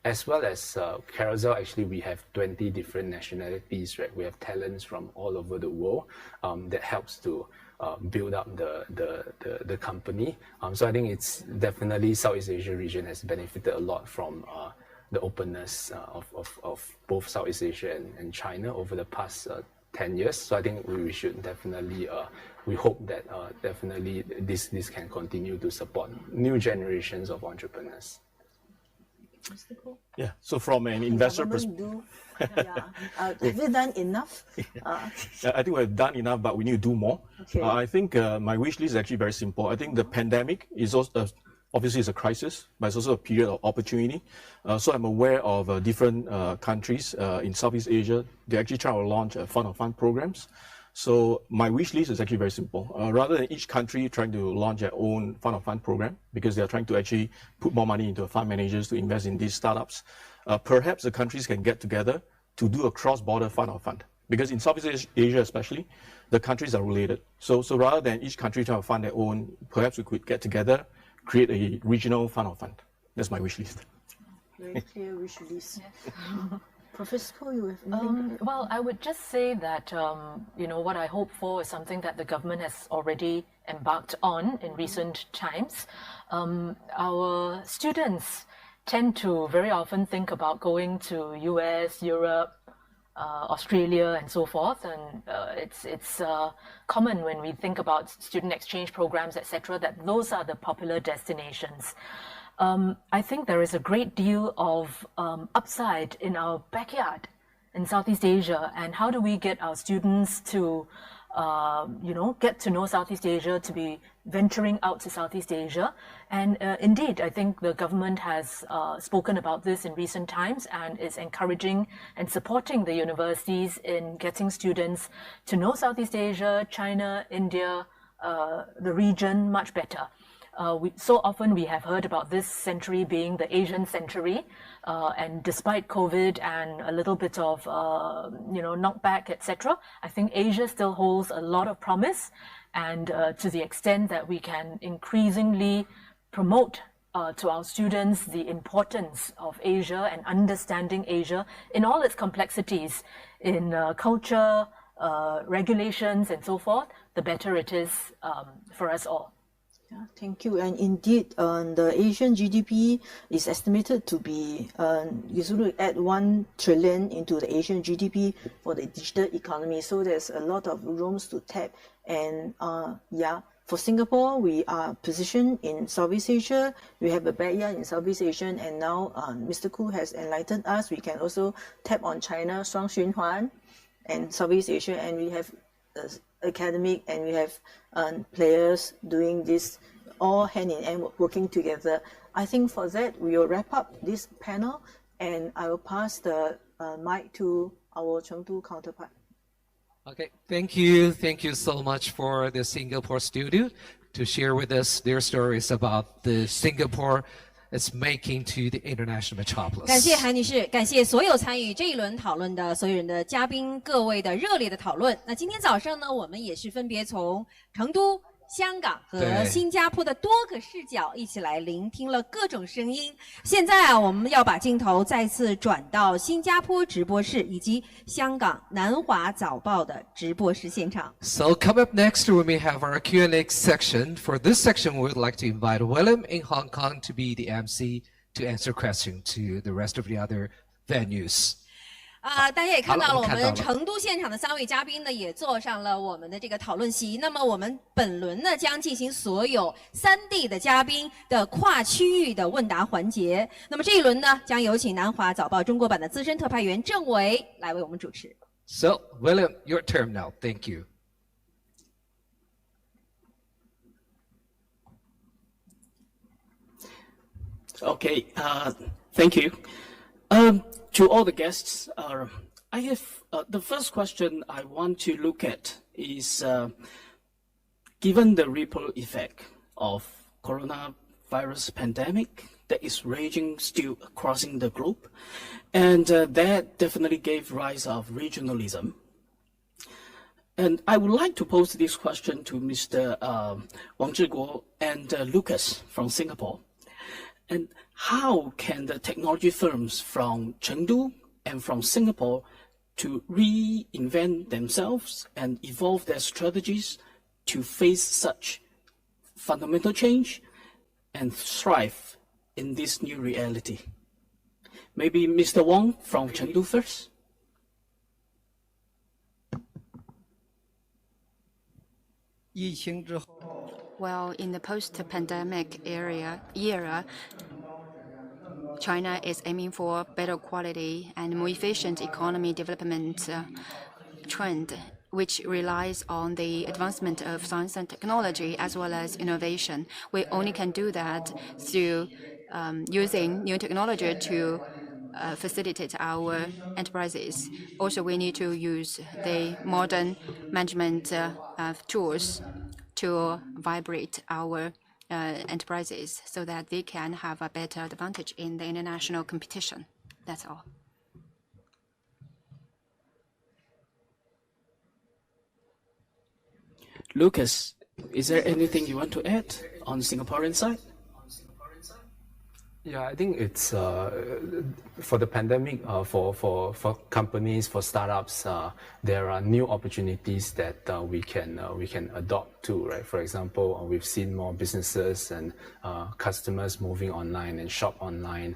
as well as Carousel. Actually, we have 20 different nationalities, right? We have talents from all over the world that helps to build up the company. So I think it's definitely Southeast Asia region has benefited a lot from the openness of both Southeast Asia and China over the past 10 years. So I think we should definitely, we hope that definitely this can continue to support new generations of entrepreneurs. Yeah, so from an investor perspective, have you done enough? I think we've done enough, but we need to do more. Okay. I think my wish list is actually very simple. I think the pandemic is also obviously it's a crisis, but it's also a period of opportunity. So I'm aware of different countries in Southeast Asia. They actually try to launch fund-of-fund programs. So my wish list is actually very simple. Rather than each country trying to launch their own fund-of-fund program, because they're trying to actually put more money into fund managers to invest in these startups, perhaps the countries can get together to do a cross-border fund-of-fund. Because in Southeast Asia especially, the countries are related. So rather than each country trying to fund their own, perhaps we could get together, create a regional fund-of-fund. That's my wish list. Very clear wish list. Professor Ko, you have anything? Well, I would just say that, what I hope for is something that the government has already embarked on in recent times. Our students tend to very often think about going to US, Europe, Australia, and so forth. And it's common when we think about student exchange programs, etc., that those are the popular destinations. I think there is a great deal of upside in our backyard in Southeast Asia. And how do we get our students to, get to know Southeast Asia, to be venturing out to Southeast Asia? And indeed, I think the government has spoken about this in recent times and is encouraging and supporting the universities in getting students to know Southeast Asia, China, India, the region much better. So often we have heard about this century being the Asian century, and despite COVID and a little bit of, knockback, etc., I think Asia still holds a lot of promise. And to the extent that we can increasingly promote to our students the importance of Asia and understanding Asia in all its complexities in culture, regulations, and so forth, the better it is for us all. Yeah, thank you. And indeed, the Asian GDP is estimated to be, you should add 1 trillion into the Asian GDP for the digital economy. So there's a lot of rooms to tap. And for Singapore, we are positioned in Southeast Asia. We have a backyard in Southeast Asia. And now Mr. Koo has enlightened us. We can also tap on China, Shuang Xunhuan, and Southeast Asia. And we have academic, and we have players doing this all hand in hand, working together. I think for that, we will wrap up this panel, and I will pass the mic to our Chengdu counterpart. Okay, thank you. Thank you so much for the Singapore studio to share with us their stories about the Singapore is making to the international metropolis. 感谢韩女士，感谢所有参与这一轮讨论的所有人的嘉宾，各位的热烈的讨论。那今天早上呢，我们也是分别从成都、香港和新加坡的多个视角一起来聆听了各种声音。现在啊，我们要把镜头再次转到新加坡直播室以及香港南华早报的直播室现场。So come up next, we may have our Q&A section. For this section, we would like to invite William in Hong Kong to be the MC to answer questions to the rest of the other venues. 大家也看到了，我们成都现场的3位嘉宾呢，也坐上了我们的这个讨论席。那么我们本轮呢，将进行所有3地的嘉宾的跨区域的问答环节。那么这一轮呢，将有请南华早报中国版的资深特派员郑伟来为我们主持。So, William, your turn now. Thank you. Okay, thank you. To all the guests, I have the first question I want to look at is given the ripple effect of coronavirus pandemic that is raging still across the globe, and that definitely gave rise of regionalism. And I would like to pose this question to Mr. Wang Zhiguo and Lucas from Singapore. And how can the technology firms from Chengdu and from Singapore to reinvent themselves and evolve their strategies to face such fundamental change and thrive in this new reality? Maybe Mr. Wang from Chengdu first. Well, in the post-pandemic era, China is aiming for better quality and more efficient economy development trend, which relies on the advancement of science and technology as well as innovation. We only can do that through using new technology to facilitate our enterprises. Also, we need to use the modern management tools to vibrate our enterprises so that they can have a better advantage in the international competition. That's all. Lucas, is there anything you want to add on the Singaporean side? Yeah, I think it's for the pandemic, for companies, for startups, there are new opportunities that we can adopt to, right? For example, we've seen more businesses and customers moving online and shop online.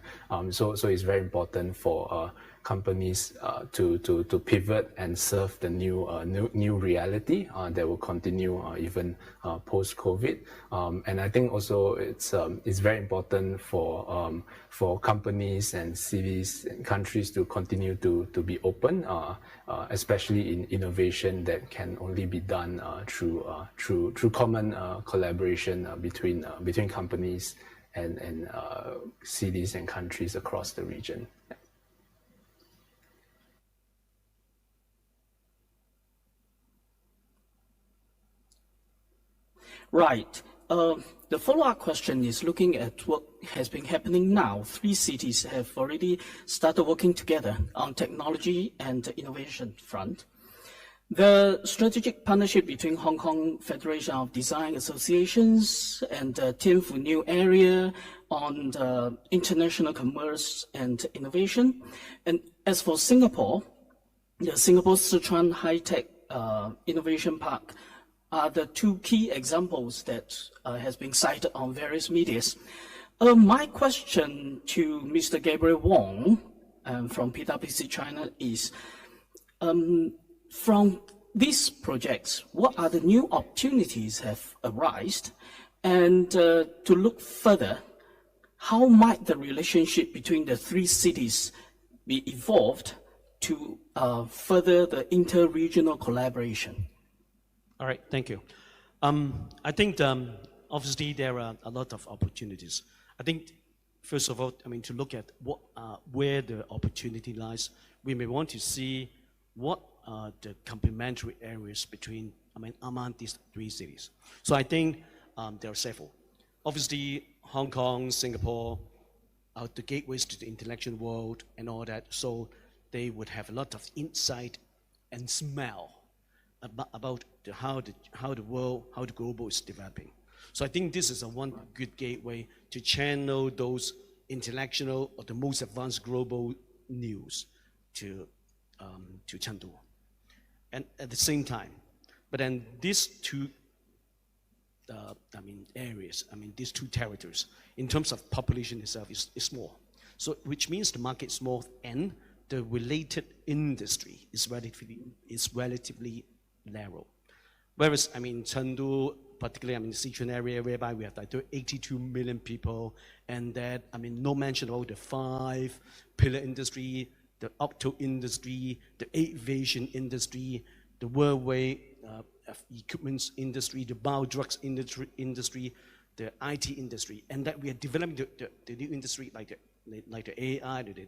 So it's very important for companies to pivot and serve the new reality that will continue even post-COVID. And I think also it's very important for companies and cities and countries to continue to be open, especially in innovation that can only be done through common collaboration between companies and cities and countries across the region. Right. The follow-up question is looking at what has been happening now. 3 cities have already started working together on technology and innovation front. The strategic partnership between Hong Kong Federation of Design Associations and Tianfu New Area on the international commerce and innovation. And as for Singapore, the Singapore Sichuan High-Tech Innovation Park are the 2 key examples that has been cited on various medias. My question to Mr. Gabriel Wong from PwC China is, from these projects, what are the new opportunities have arisen? And to look further, how might the relationship between the 3 cities be evolved to further the interregional collaboration? All right, thank you. I think obviously there are a lot of opportunities. I think first of all, to look at what where the opportunity lies, we may want to see what are the complementary areas between among these 3 cities. So I think there are several. Obviously, Hong Kong, Singapore are the gateways to the intellectual world and all that. So they would have a lot of insight and smell about how the world, how the global is developing. So I think this is one good gateway to channel those intellectual or the most advanced global news to Chengdu. And at the same time, but then these 2 areas, these 2 territories, in terms of population itself is small. So which means the market is small and the related industry is relatively narrow. Whereas, Chengdu, particularly, the Sichuan area, whereby we have like 82 million people, and that, no mention about the 5 pillar industry, the opto industry, the aviation industry, the worldway equipment industry, the biodrugs industry, the IT industry, and that we are developing the new industry like the AI, the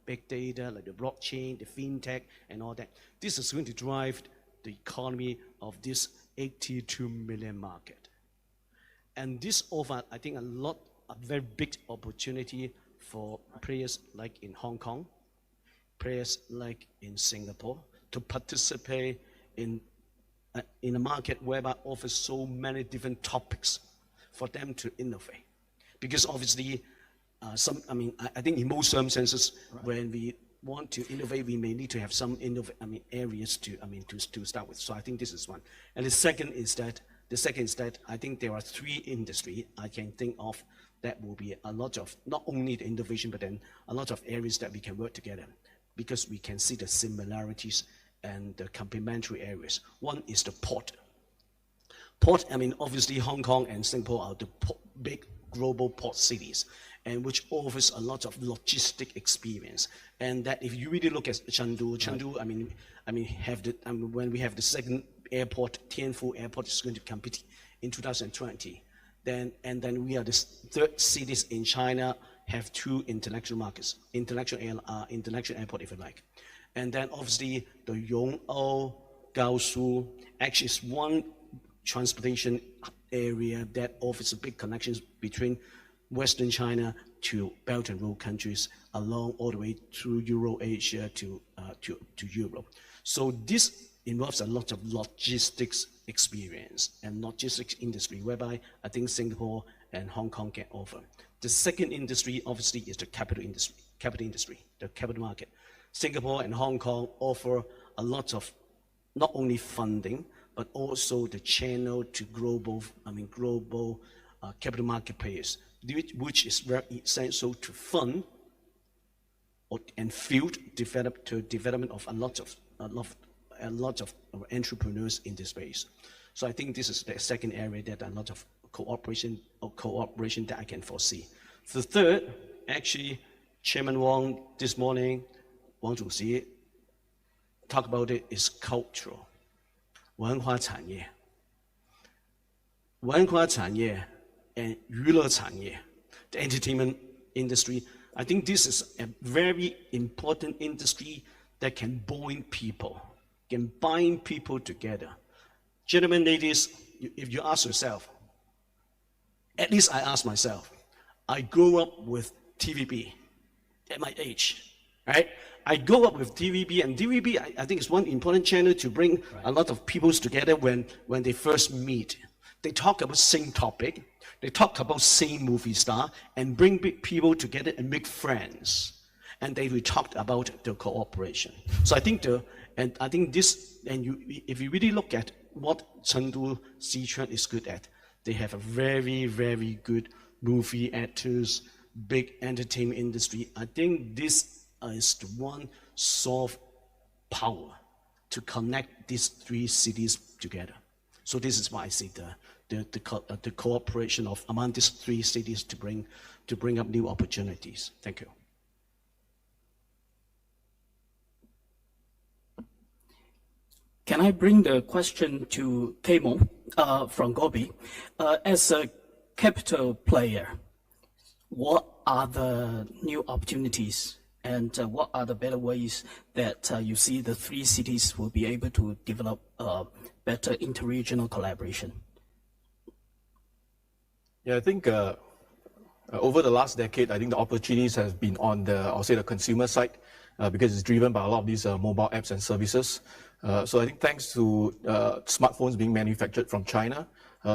big data, like the blockchain, the fintech, and all that. This is going to drive the economy of this 82 million market. And this offers, I think, a very big opportunity for players like in Hong Kong, players like in Singapore, to participate in a market whereby offers so many different topics for them to innovate. Because obviously, I think in most circumstances, when we want to innovate, we may need to have some areas to start with. So I think this is one. And the second is that I think there are 3 industries I can think of that will be a lot of not only the innovation, but then a lot of areas that we can work together, because we can see the similarities and the complementary areas. One is the port. Obviously Hong Kong and Singapore are the big global port cities, and which offers a lot of logistic experience. And that if you really look at Chengdu, when we have the second airport, Tianfu Airport is going to compete in 2020. Then we are the 3rd cities in China have 2 intellectual markets, intellectual airport, if you like. And then obviously the Yong'ou, Gaosu actually is one transportation area that offers a big connections between Western China to Belt and Road countries, along all the way through Euro-Asia to Europe. So this involves a lot of logistics experience and logistics industry, whereby I think Singapore and Hong Kong can offer. The second industry, obviously, is the capital industry, the capital market. Singapore and Hong Kong offer a lot of not only funding, but also the channel to global capital market players, which is very essential to fund and fuel development of a lot of entrepreneurs in this space. So I think this is the second area that a lot of cooperation that I can foresee. The third, actually, Chairman Wong this morning, Wang Zuxi, talk about it, is cultural. 文化产业 and 娱乐产业, the entertainment industry. I think this is a very important industry that can bind people together. Gentlemen, ladies, if you ask yourself, at least I ask myself, I grew up with TVB at my age, right? I grew up with TVB, and TVB, I think, is one important channel to bring a lot of people together when they first meet. They talk about same topic, they talk about same movie star, and bring people together and make friends. And we talked about the cooperation. So I think if you really look at what Chengdu, Sichuan is good at, they have a very, very good movie actors, big entertainment industry. I think this is the one soft power to connect these three cities together. So this is why I see the cooperation among these three cities to bring up new opportunities. Thank you. Can I bring the question to Keimo from Gobi? As a capital player, what are the new opportunities and what are the better ways that you see the three cities will be able to develop better interregional collaboration? Yeah, I think over the last decade, I think the opportunities have been on the consumer side because it's driven by a lot of these mobile apps and services. So I think thanks to smartphones being manufactured from China,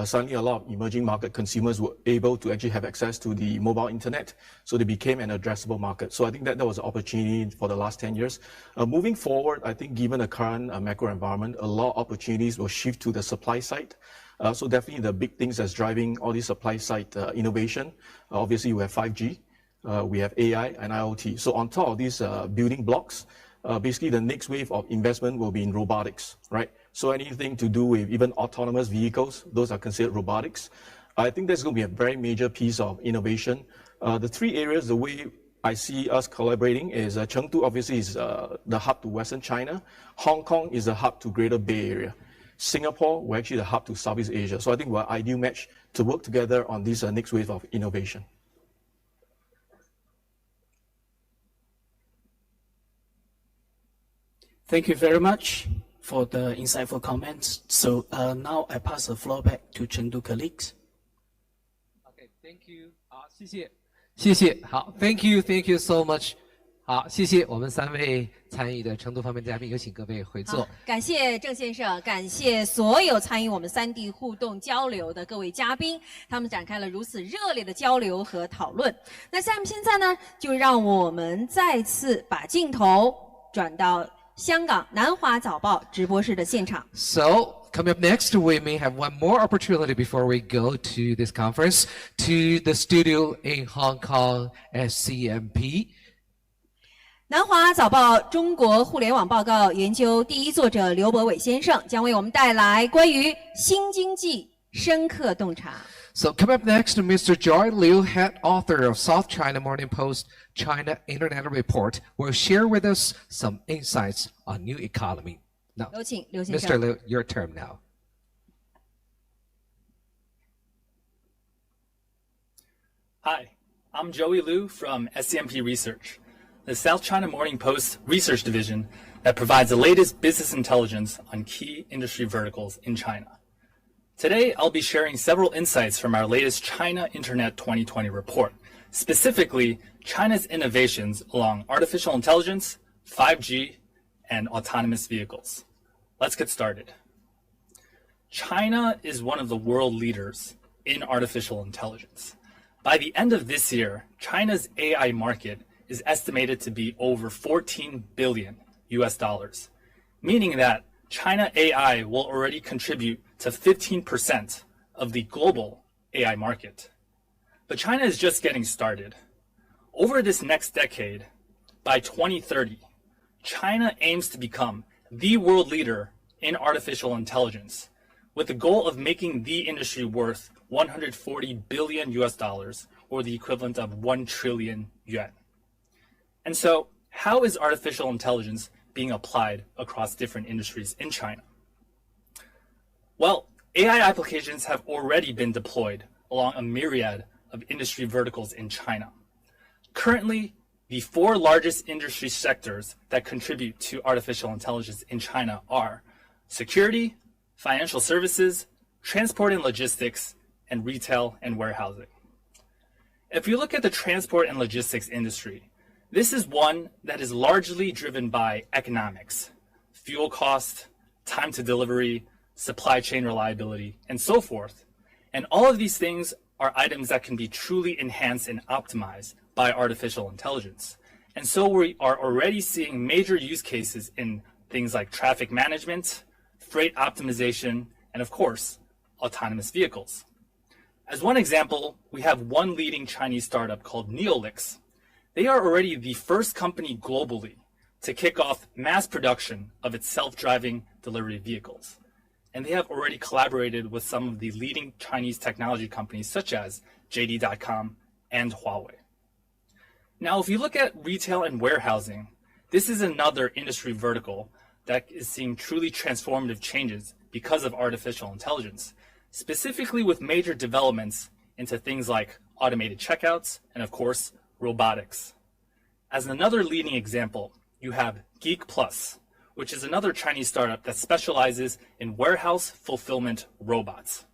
suddenly a lot of emerging market consumers were able to actually have access to the mobile internet. So they became an addressable market. So I think that was an opportunity for the last 10 years. Moving forward, I think given the current macro environment, a lot of opportunities will shift to the supply side. So definitely the big things that's driving all these supply side innovation, obviously we have 5G, we have AI and IoT. So on top of these building blocks, basically the next wave of investment will be in robotics, right? So anything to do with even autonomous vehicles, those are considered robotics. I think that's going to be a very major piece of innovation. The three areas, the way I see us collaborating is Chengdu obviously is the hub to Western China. Hong Kong is the hub to Greater Bay Area. Singapore, we're actually the hub to Southeast Asia. So I think we're an ideal match to work together on this next wave of innovation. Thank you very much for the insightful comments. So now I pass the floor back to Chengdu colleagues. Okay, thank you. 谢谢。好 ，Thank you so much. 好，谢谢我们3位参与的成都方面的嘉宾，有请各位回座。感谢郑先生，感谢所有参与我们3地互动交流的各位嘉宾，他们展开了如此热烈的交流和讨论。那下面现在呢，就让我们再次把镜头转到香港南华早报直播室的现场。So coming up next, we may have one more opportunity before we go to this conference to the studio in Hong Kong at CMP. 南华早报中国互联网报告研究第一作者刘博伟先生将为我们带来关于新经济深刻洞察。So coming up next, Mr. Joy Liu, head author of South China Morning Post China Internet Report, will share with us some insights on new economy. Now, 有请刘先生。 Mr. Liu, your turn now. Hi, I'm Joey Liu from SCMP Research, the South China Morning Post research division that provides the latest business intelligence on key industry verticals in China. Today, I'll be sharing several insights from our latest China Internet 2020 report, specifically China's innovations along artificial intelligence, 5G, and autonomous vehicles. Let's get started. China is one of the world leaders in artificial intelligence. By the end of this year, China's AI market is estimated to be over 14 billion US dollars, meaning that China AI will already contribute to 15% of the global AI market. But China is just getting started. Over this next decade, by 2030, China aims to become the world leader in artificial intelligence, with the goal of making the industry worth 140 billion US dollars, or the equivalent of 1 trillion yuan. And so, how is artificial intelligence being applied across different industries in China? Well, AI applications have already been deployed along a myriad of industry verticals in China. Currently, the 4 largest industry sectors that contribute to artificial intelligence in China are security, financial services, transport and logistics, and retail and warehousing. If you look at the transport and logistics industry, this is one that is largely driven by economics, fuel cost, time to delivery, supply chain reliability, and so forth. And all of these things are items that can be truly enhanced and optimized by artificial intelligence. And so we are already seeing major use cases in things like traffic management, freight optimization, and of course, autonomous vehicles. As one example, we have one leading Chinese startup called Neolix. They are already the first company globally to kick off mass production of its self-driving delivery vehicles. And they have already collaborated with some of the leading Chinese technology companies such as JD.com and Huawei. Now, if you look at retail and warehousing, this is another industry vertical that is seeing truly transformative changes because of artificial intelligence, specifically with major developments into things like automated checkouts and, of course, robotics. As another leading example, you have Geek Plus, which is another Chinese startup that specializes in warehouse fulfillment robots.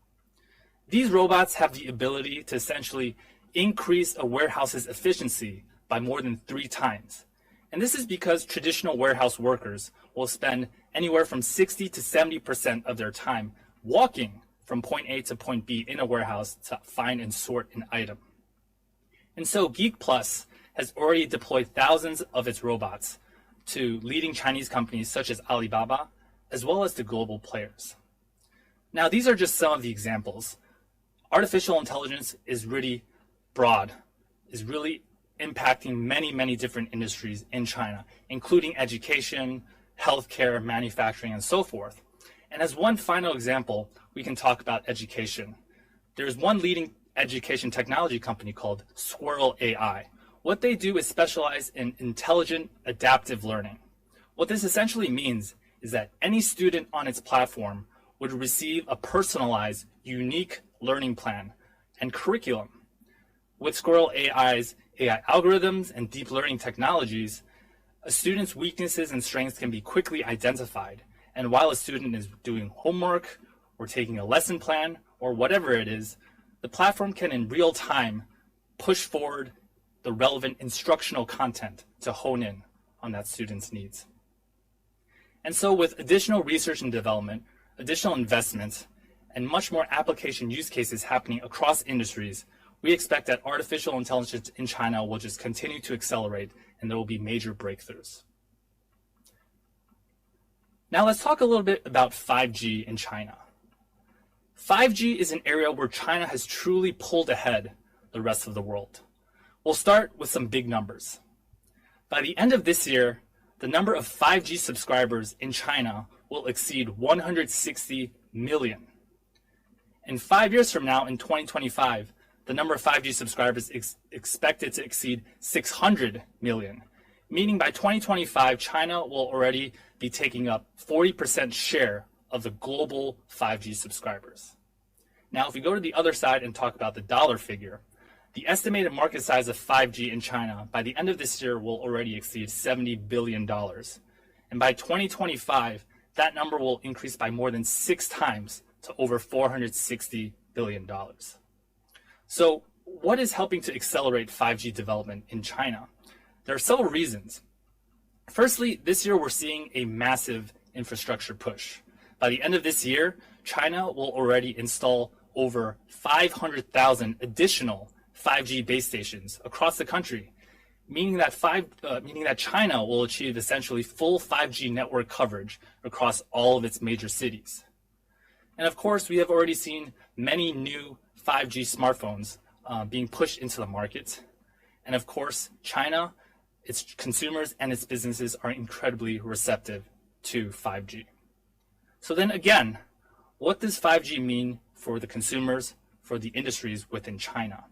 These robots have the ability to essentially increase a warehouse's efficiency by more than 3 times. And this is because traditional warehouse workers will spend anywhere from 60 to 70% of their time walking from point A to point B in a warehouse to find and sort an item. And so Geek Plus has already deployed thousands of its robots to leading Chinese companies such as Alibaba, as well as to global players. Now, these are just some of the examples. Artificial intelligence is really broad, is really impacting many, many different industries in China, including education, healthcare, manufacturing, and so forth. And as one final example, we can talk about education. There's one leading education technology company called Squirrel AI. What they do is specialize in intelligent adaptive learning. What this essentially means is that any student on its platform would receive a personalized, unique learning plan and curriculum. With Squirrel AI's AI algorithms and deep learning technologies, a student's weaknesses and strengths can be quickly identified. And while a student is doing homework or taking a lesson plan or whatever it is, the platform can in real time push forward the relevant instructional content to hone in on that student's needs. And so with additional research and development, additional investments, and much more application use cases happening across industries, we expect that artificial intelligence in China will just continue to accelerate and there will be major breakthroughs. Now let's talk a little bit about 5G in China. 5G is an area where China has truly pulled ahead the rest of the world. We'll start with some big numbers. By the end of this year, the number of 5G subscribers in China will exceed 160 million. And 5 years from now, in 2025, the number of 5G subscribers is expected to exceed 600 million, meaning by 2025, China will already be taking up 40% share of the global 5G subscribers. Now, if we go to the other side and talk about the dollar figure, the estimated market size of 5G in China by the end of this year will already exceed $70 billion. And by 2025, that number will increase by more than 6 times to over $460 billion. So what is helping to accelerate 5G development in China? There are several reasons. Firstly, this year we're seeing a massive infrastructure push. By the end of this year, China will already install over 500,000 additional 5G base stations across the country, meaning that China will achieve essentially full 5G network coverage across all of its major cities. And of course, we have already seen many new 5G smartphones being pushed into the market. And of course, China, its consumers and its businesses are incredibly receptive to 5G. So then again, what does 5G mean for the consumers, for the industries within China?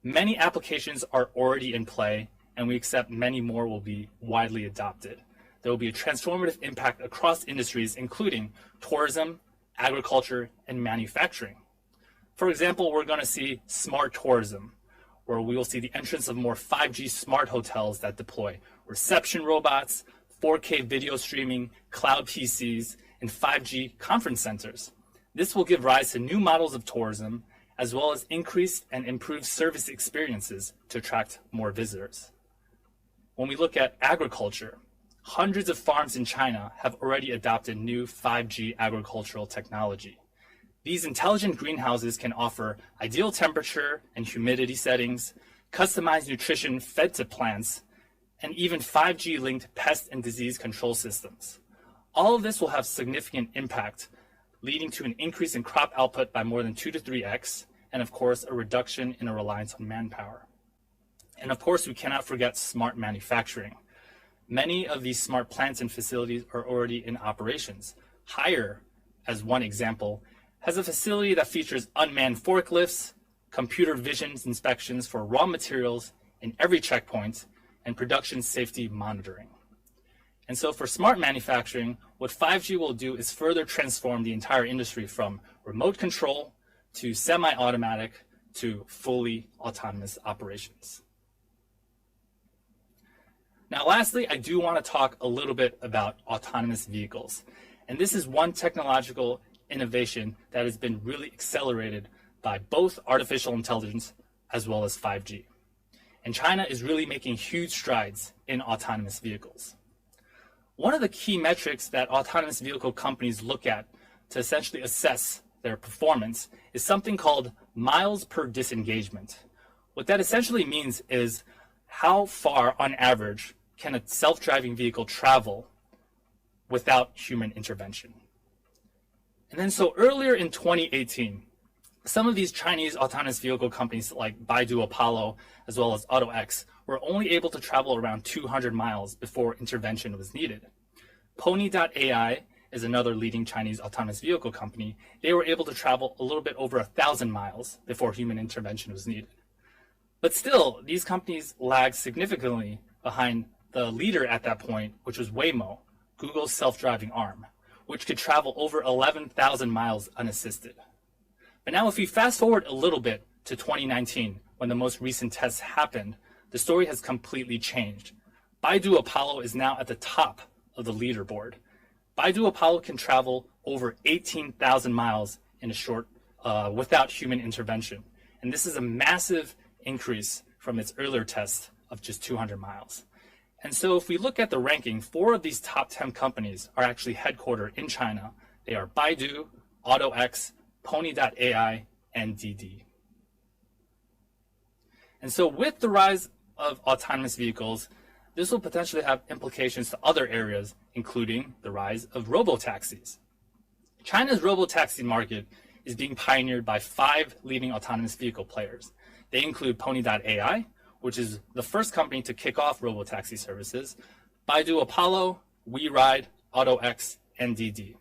Many applications are already in play, and we expect many more will be widely adopted. There will be a transformative impact across industries, including tourism, agriculture, and manufacturing. For example, we're going to see smart tourism, where we will see the entrance of more 5G smart hotels that deploy reception robots, 4K video streaming, cloud PCs, and 5G conference centers. This will give rise to new models of tourism, as well as increased and improved service experiences to attract more visitors. When we look at agriculture, hundreds of farms in China have already adopted new 5G agricultural technology. These intelligent greenhouses can offer ideal temperature and humidity settings, customized nutrition fed to plants, and even 5G-linked pest and disease control systems. All of this will have significant impact, leading to an increase in crop output by more than 2 to 3x, and of course, a reduction in a reliance on manpower. And of course, we cannot forget smart manufacturing. Many of these smart plants and facilities are already in operations. Haier, as one example, has a facility that features unmanned forklifts, computer vision inspections for raw materials in every checkpoint, and production safety monitoring. And so for smart manufacturing, what 5G will do is further transform the entire industry from remote control to semi-automatic to fully autonomous operations. Now, lastly, I do want to talk a little bit about autonomous vehicles. And this is one technological innovation that has been really accelerated by both artificial intelligence as well as 5G. And China is really making huge strides in autonomous vehicles. One of the key metrics that autonomous vehicle companies look at to essentially assess their performance is something called miles per disengagement. What that essentially means is how far, on average, can a self-driving vehicle travel without human intervention. And then so earlier in 2018, some of these Chinese autonomous vehicle companies like Baidu Apollo, as well as AutoX, were only able to travel around 200 miles before intervention was needed. Pony.ai is another leading Chinese autonomous vehicle company. They were able to travel a little bit over 1,000 miles before human intervention was needed. But still, these companies lagged significantly behind the leader at that point, which was Waymo, Google's self-driving arm, which could travel over 11,000 miles unassisted. But now if we fast forward a little bit to 2019, when the most recent tests happened, the story has completely changed. Baidu Apollo is now at the top of the leaderboard. Baidu Apollo can travel over 18,000 miles in a short, without human intervention. And this is a massive increase from its earlier test of just 200 miles. And so if we look at the ranking, 4 of these top 10 companies are actually headquartered in China. They are Baidu, AutoX, Pony.ai, and Didi. And so with the rise of autonomous vehicles, this will potentially have implications to other areas, including the rise of robotaxis. China's robotaxi market is being pioneered by 5 leading autonomous vehicle players. They include Pony.ai, which is the first company to kick off robotaxi services, Baidu Apollo, WeRide, AutoX, and Didi.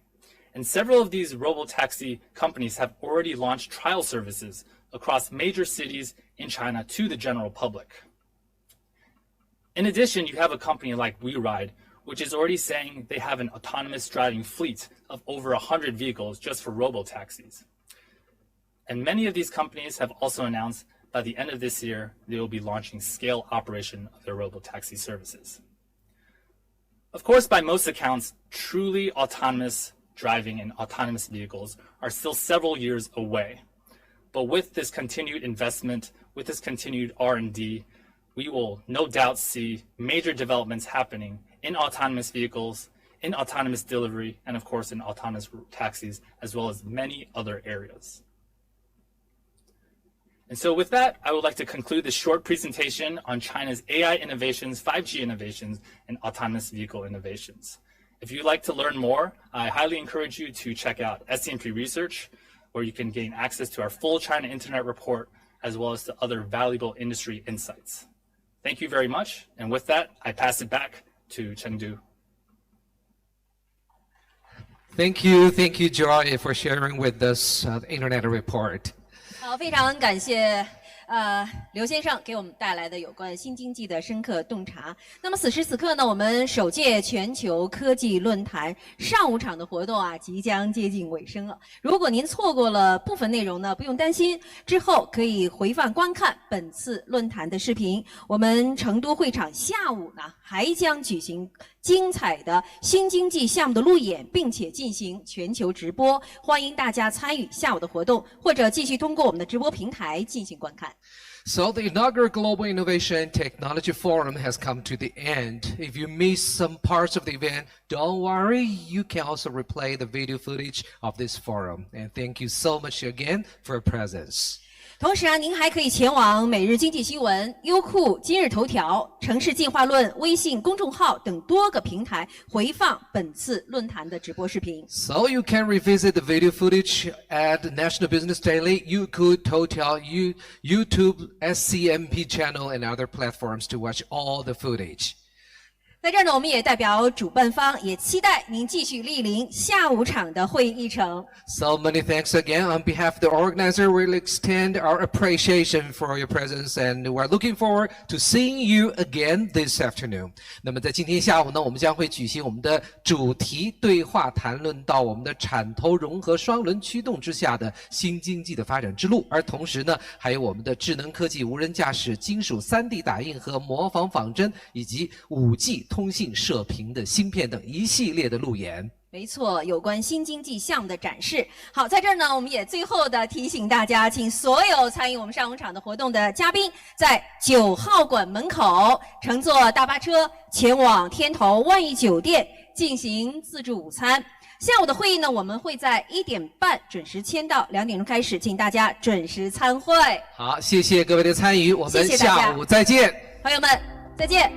And several of these robotaxi companies have already launched trial services across major cities in China to the general public. In addition, you have a company like WeRide, which is already saying they have an autonomous driving fleet of over 100 vehicles just for robotaxis. And many of these companies have also announced by the end of this year, they will be launching scale operation of their robotaxi services. Of course, by most accounts, truly autonomous driving and autonomous vehicles are still several years away. But with this continued investment, with this continued R&D, we will no doubt see major developments happening in autonomous vehicles, in autonomous delivery, and of course in autonomous taxis, as well as many other areas. And so with that, I would like to conclude this short presentation on China's AI innovations, 5G innovations, and autonomous vehicle innovations. If you'd like to learn more, I highly encourage you to check out SCMP Research, where you can gain access to our full China Internet report, as well as to other valuable industry insights. Thank you very much. And with that, I pass it back to Chengdu. Thank you, Joy, for sharing with us the Internet report. 好，非常感谢刘先生给我们带来的有关新经济的深刻洞察。那么此时此刻呢，我们首届全球科技论坛上午场的活动啊，即将接近尾声了。如果您错过了部分内容呢，不用担心，之后可以回放观看本次论坛的视频。我们成都会场下午呢，还将举行精彩的新经济项目的路演，并且进行全球直播，欢迎大家参与下午的活动，或者继续通过我们的直播平台进行观看。So the inaugural Global Innovation Technology Forum has come to the end. If you missed some parts of the event, don't worry. You can also replay the video footage of this forum. And thank you so much again for your presence. 同时啊，您还可以前往每日经济新闻、优酷、今日头条、城市进化论、微信公众号等多个平台回放本次论坛的直播视频。So you can revisit the video footage at the National Business Daily, Youku, Toutiao, YouTube, SCMP channel, and other platforms to watch all the footage. 在这儿呢，我们也代表主办方，也期待您继续莅临下午场的会议议程。So many thanks again. On behalf of the organizer, we'll extend our appreciation for your presence, and we're looking forward to seeing you again this afternoon. 那么在今天下午呢，我们将会举行我们的主题对话，谈论到我们的产投融合双轮驱动之下的新经济的发展之路，而同时呢，还有我们的智能科技、无人驾驶、金属3D 打印和模仿仿真，以及5G。通信射频的芯片等一系列的路演。没错，有关新经济项目的展示。好，在这儿呢，我们也最后的提醒大家，请所有参与我们上午场的活动的嘉宾，在9号馆门口乘坐大巴车前往天头万亿酒店进行自助午餐。下午的会议呢，我们会在1点半准时签到，2点钟开始，请大家准时参会。好，谢谢各位的参与，我们下午再见。朋友们，再见。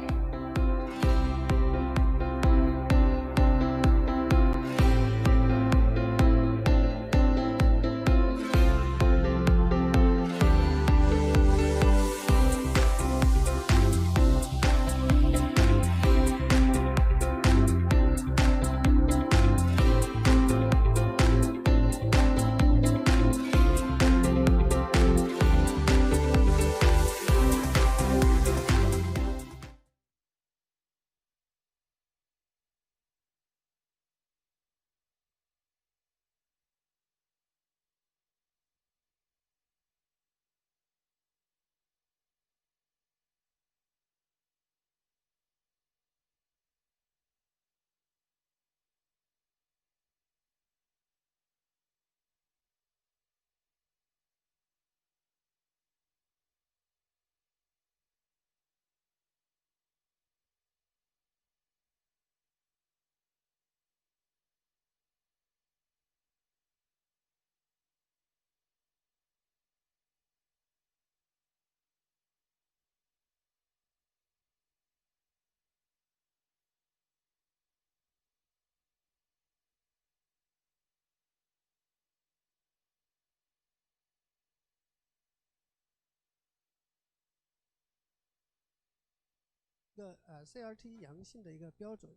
CRT 阳性的一个标准，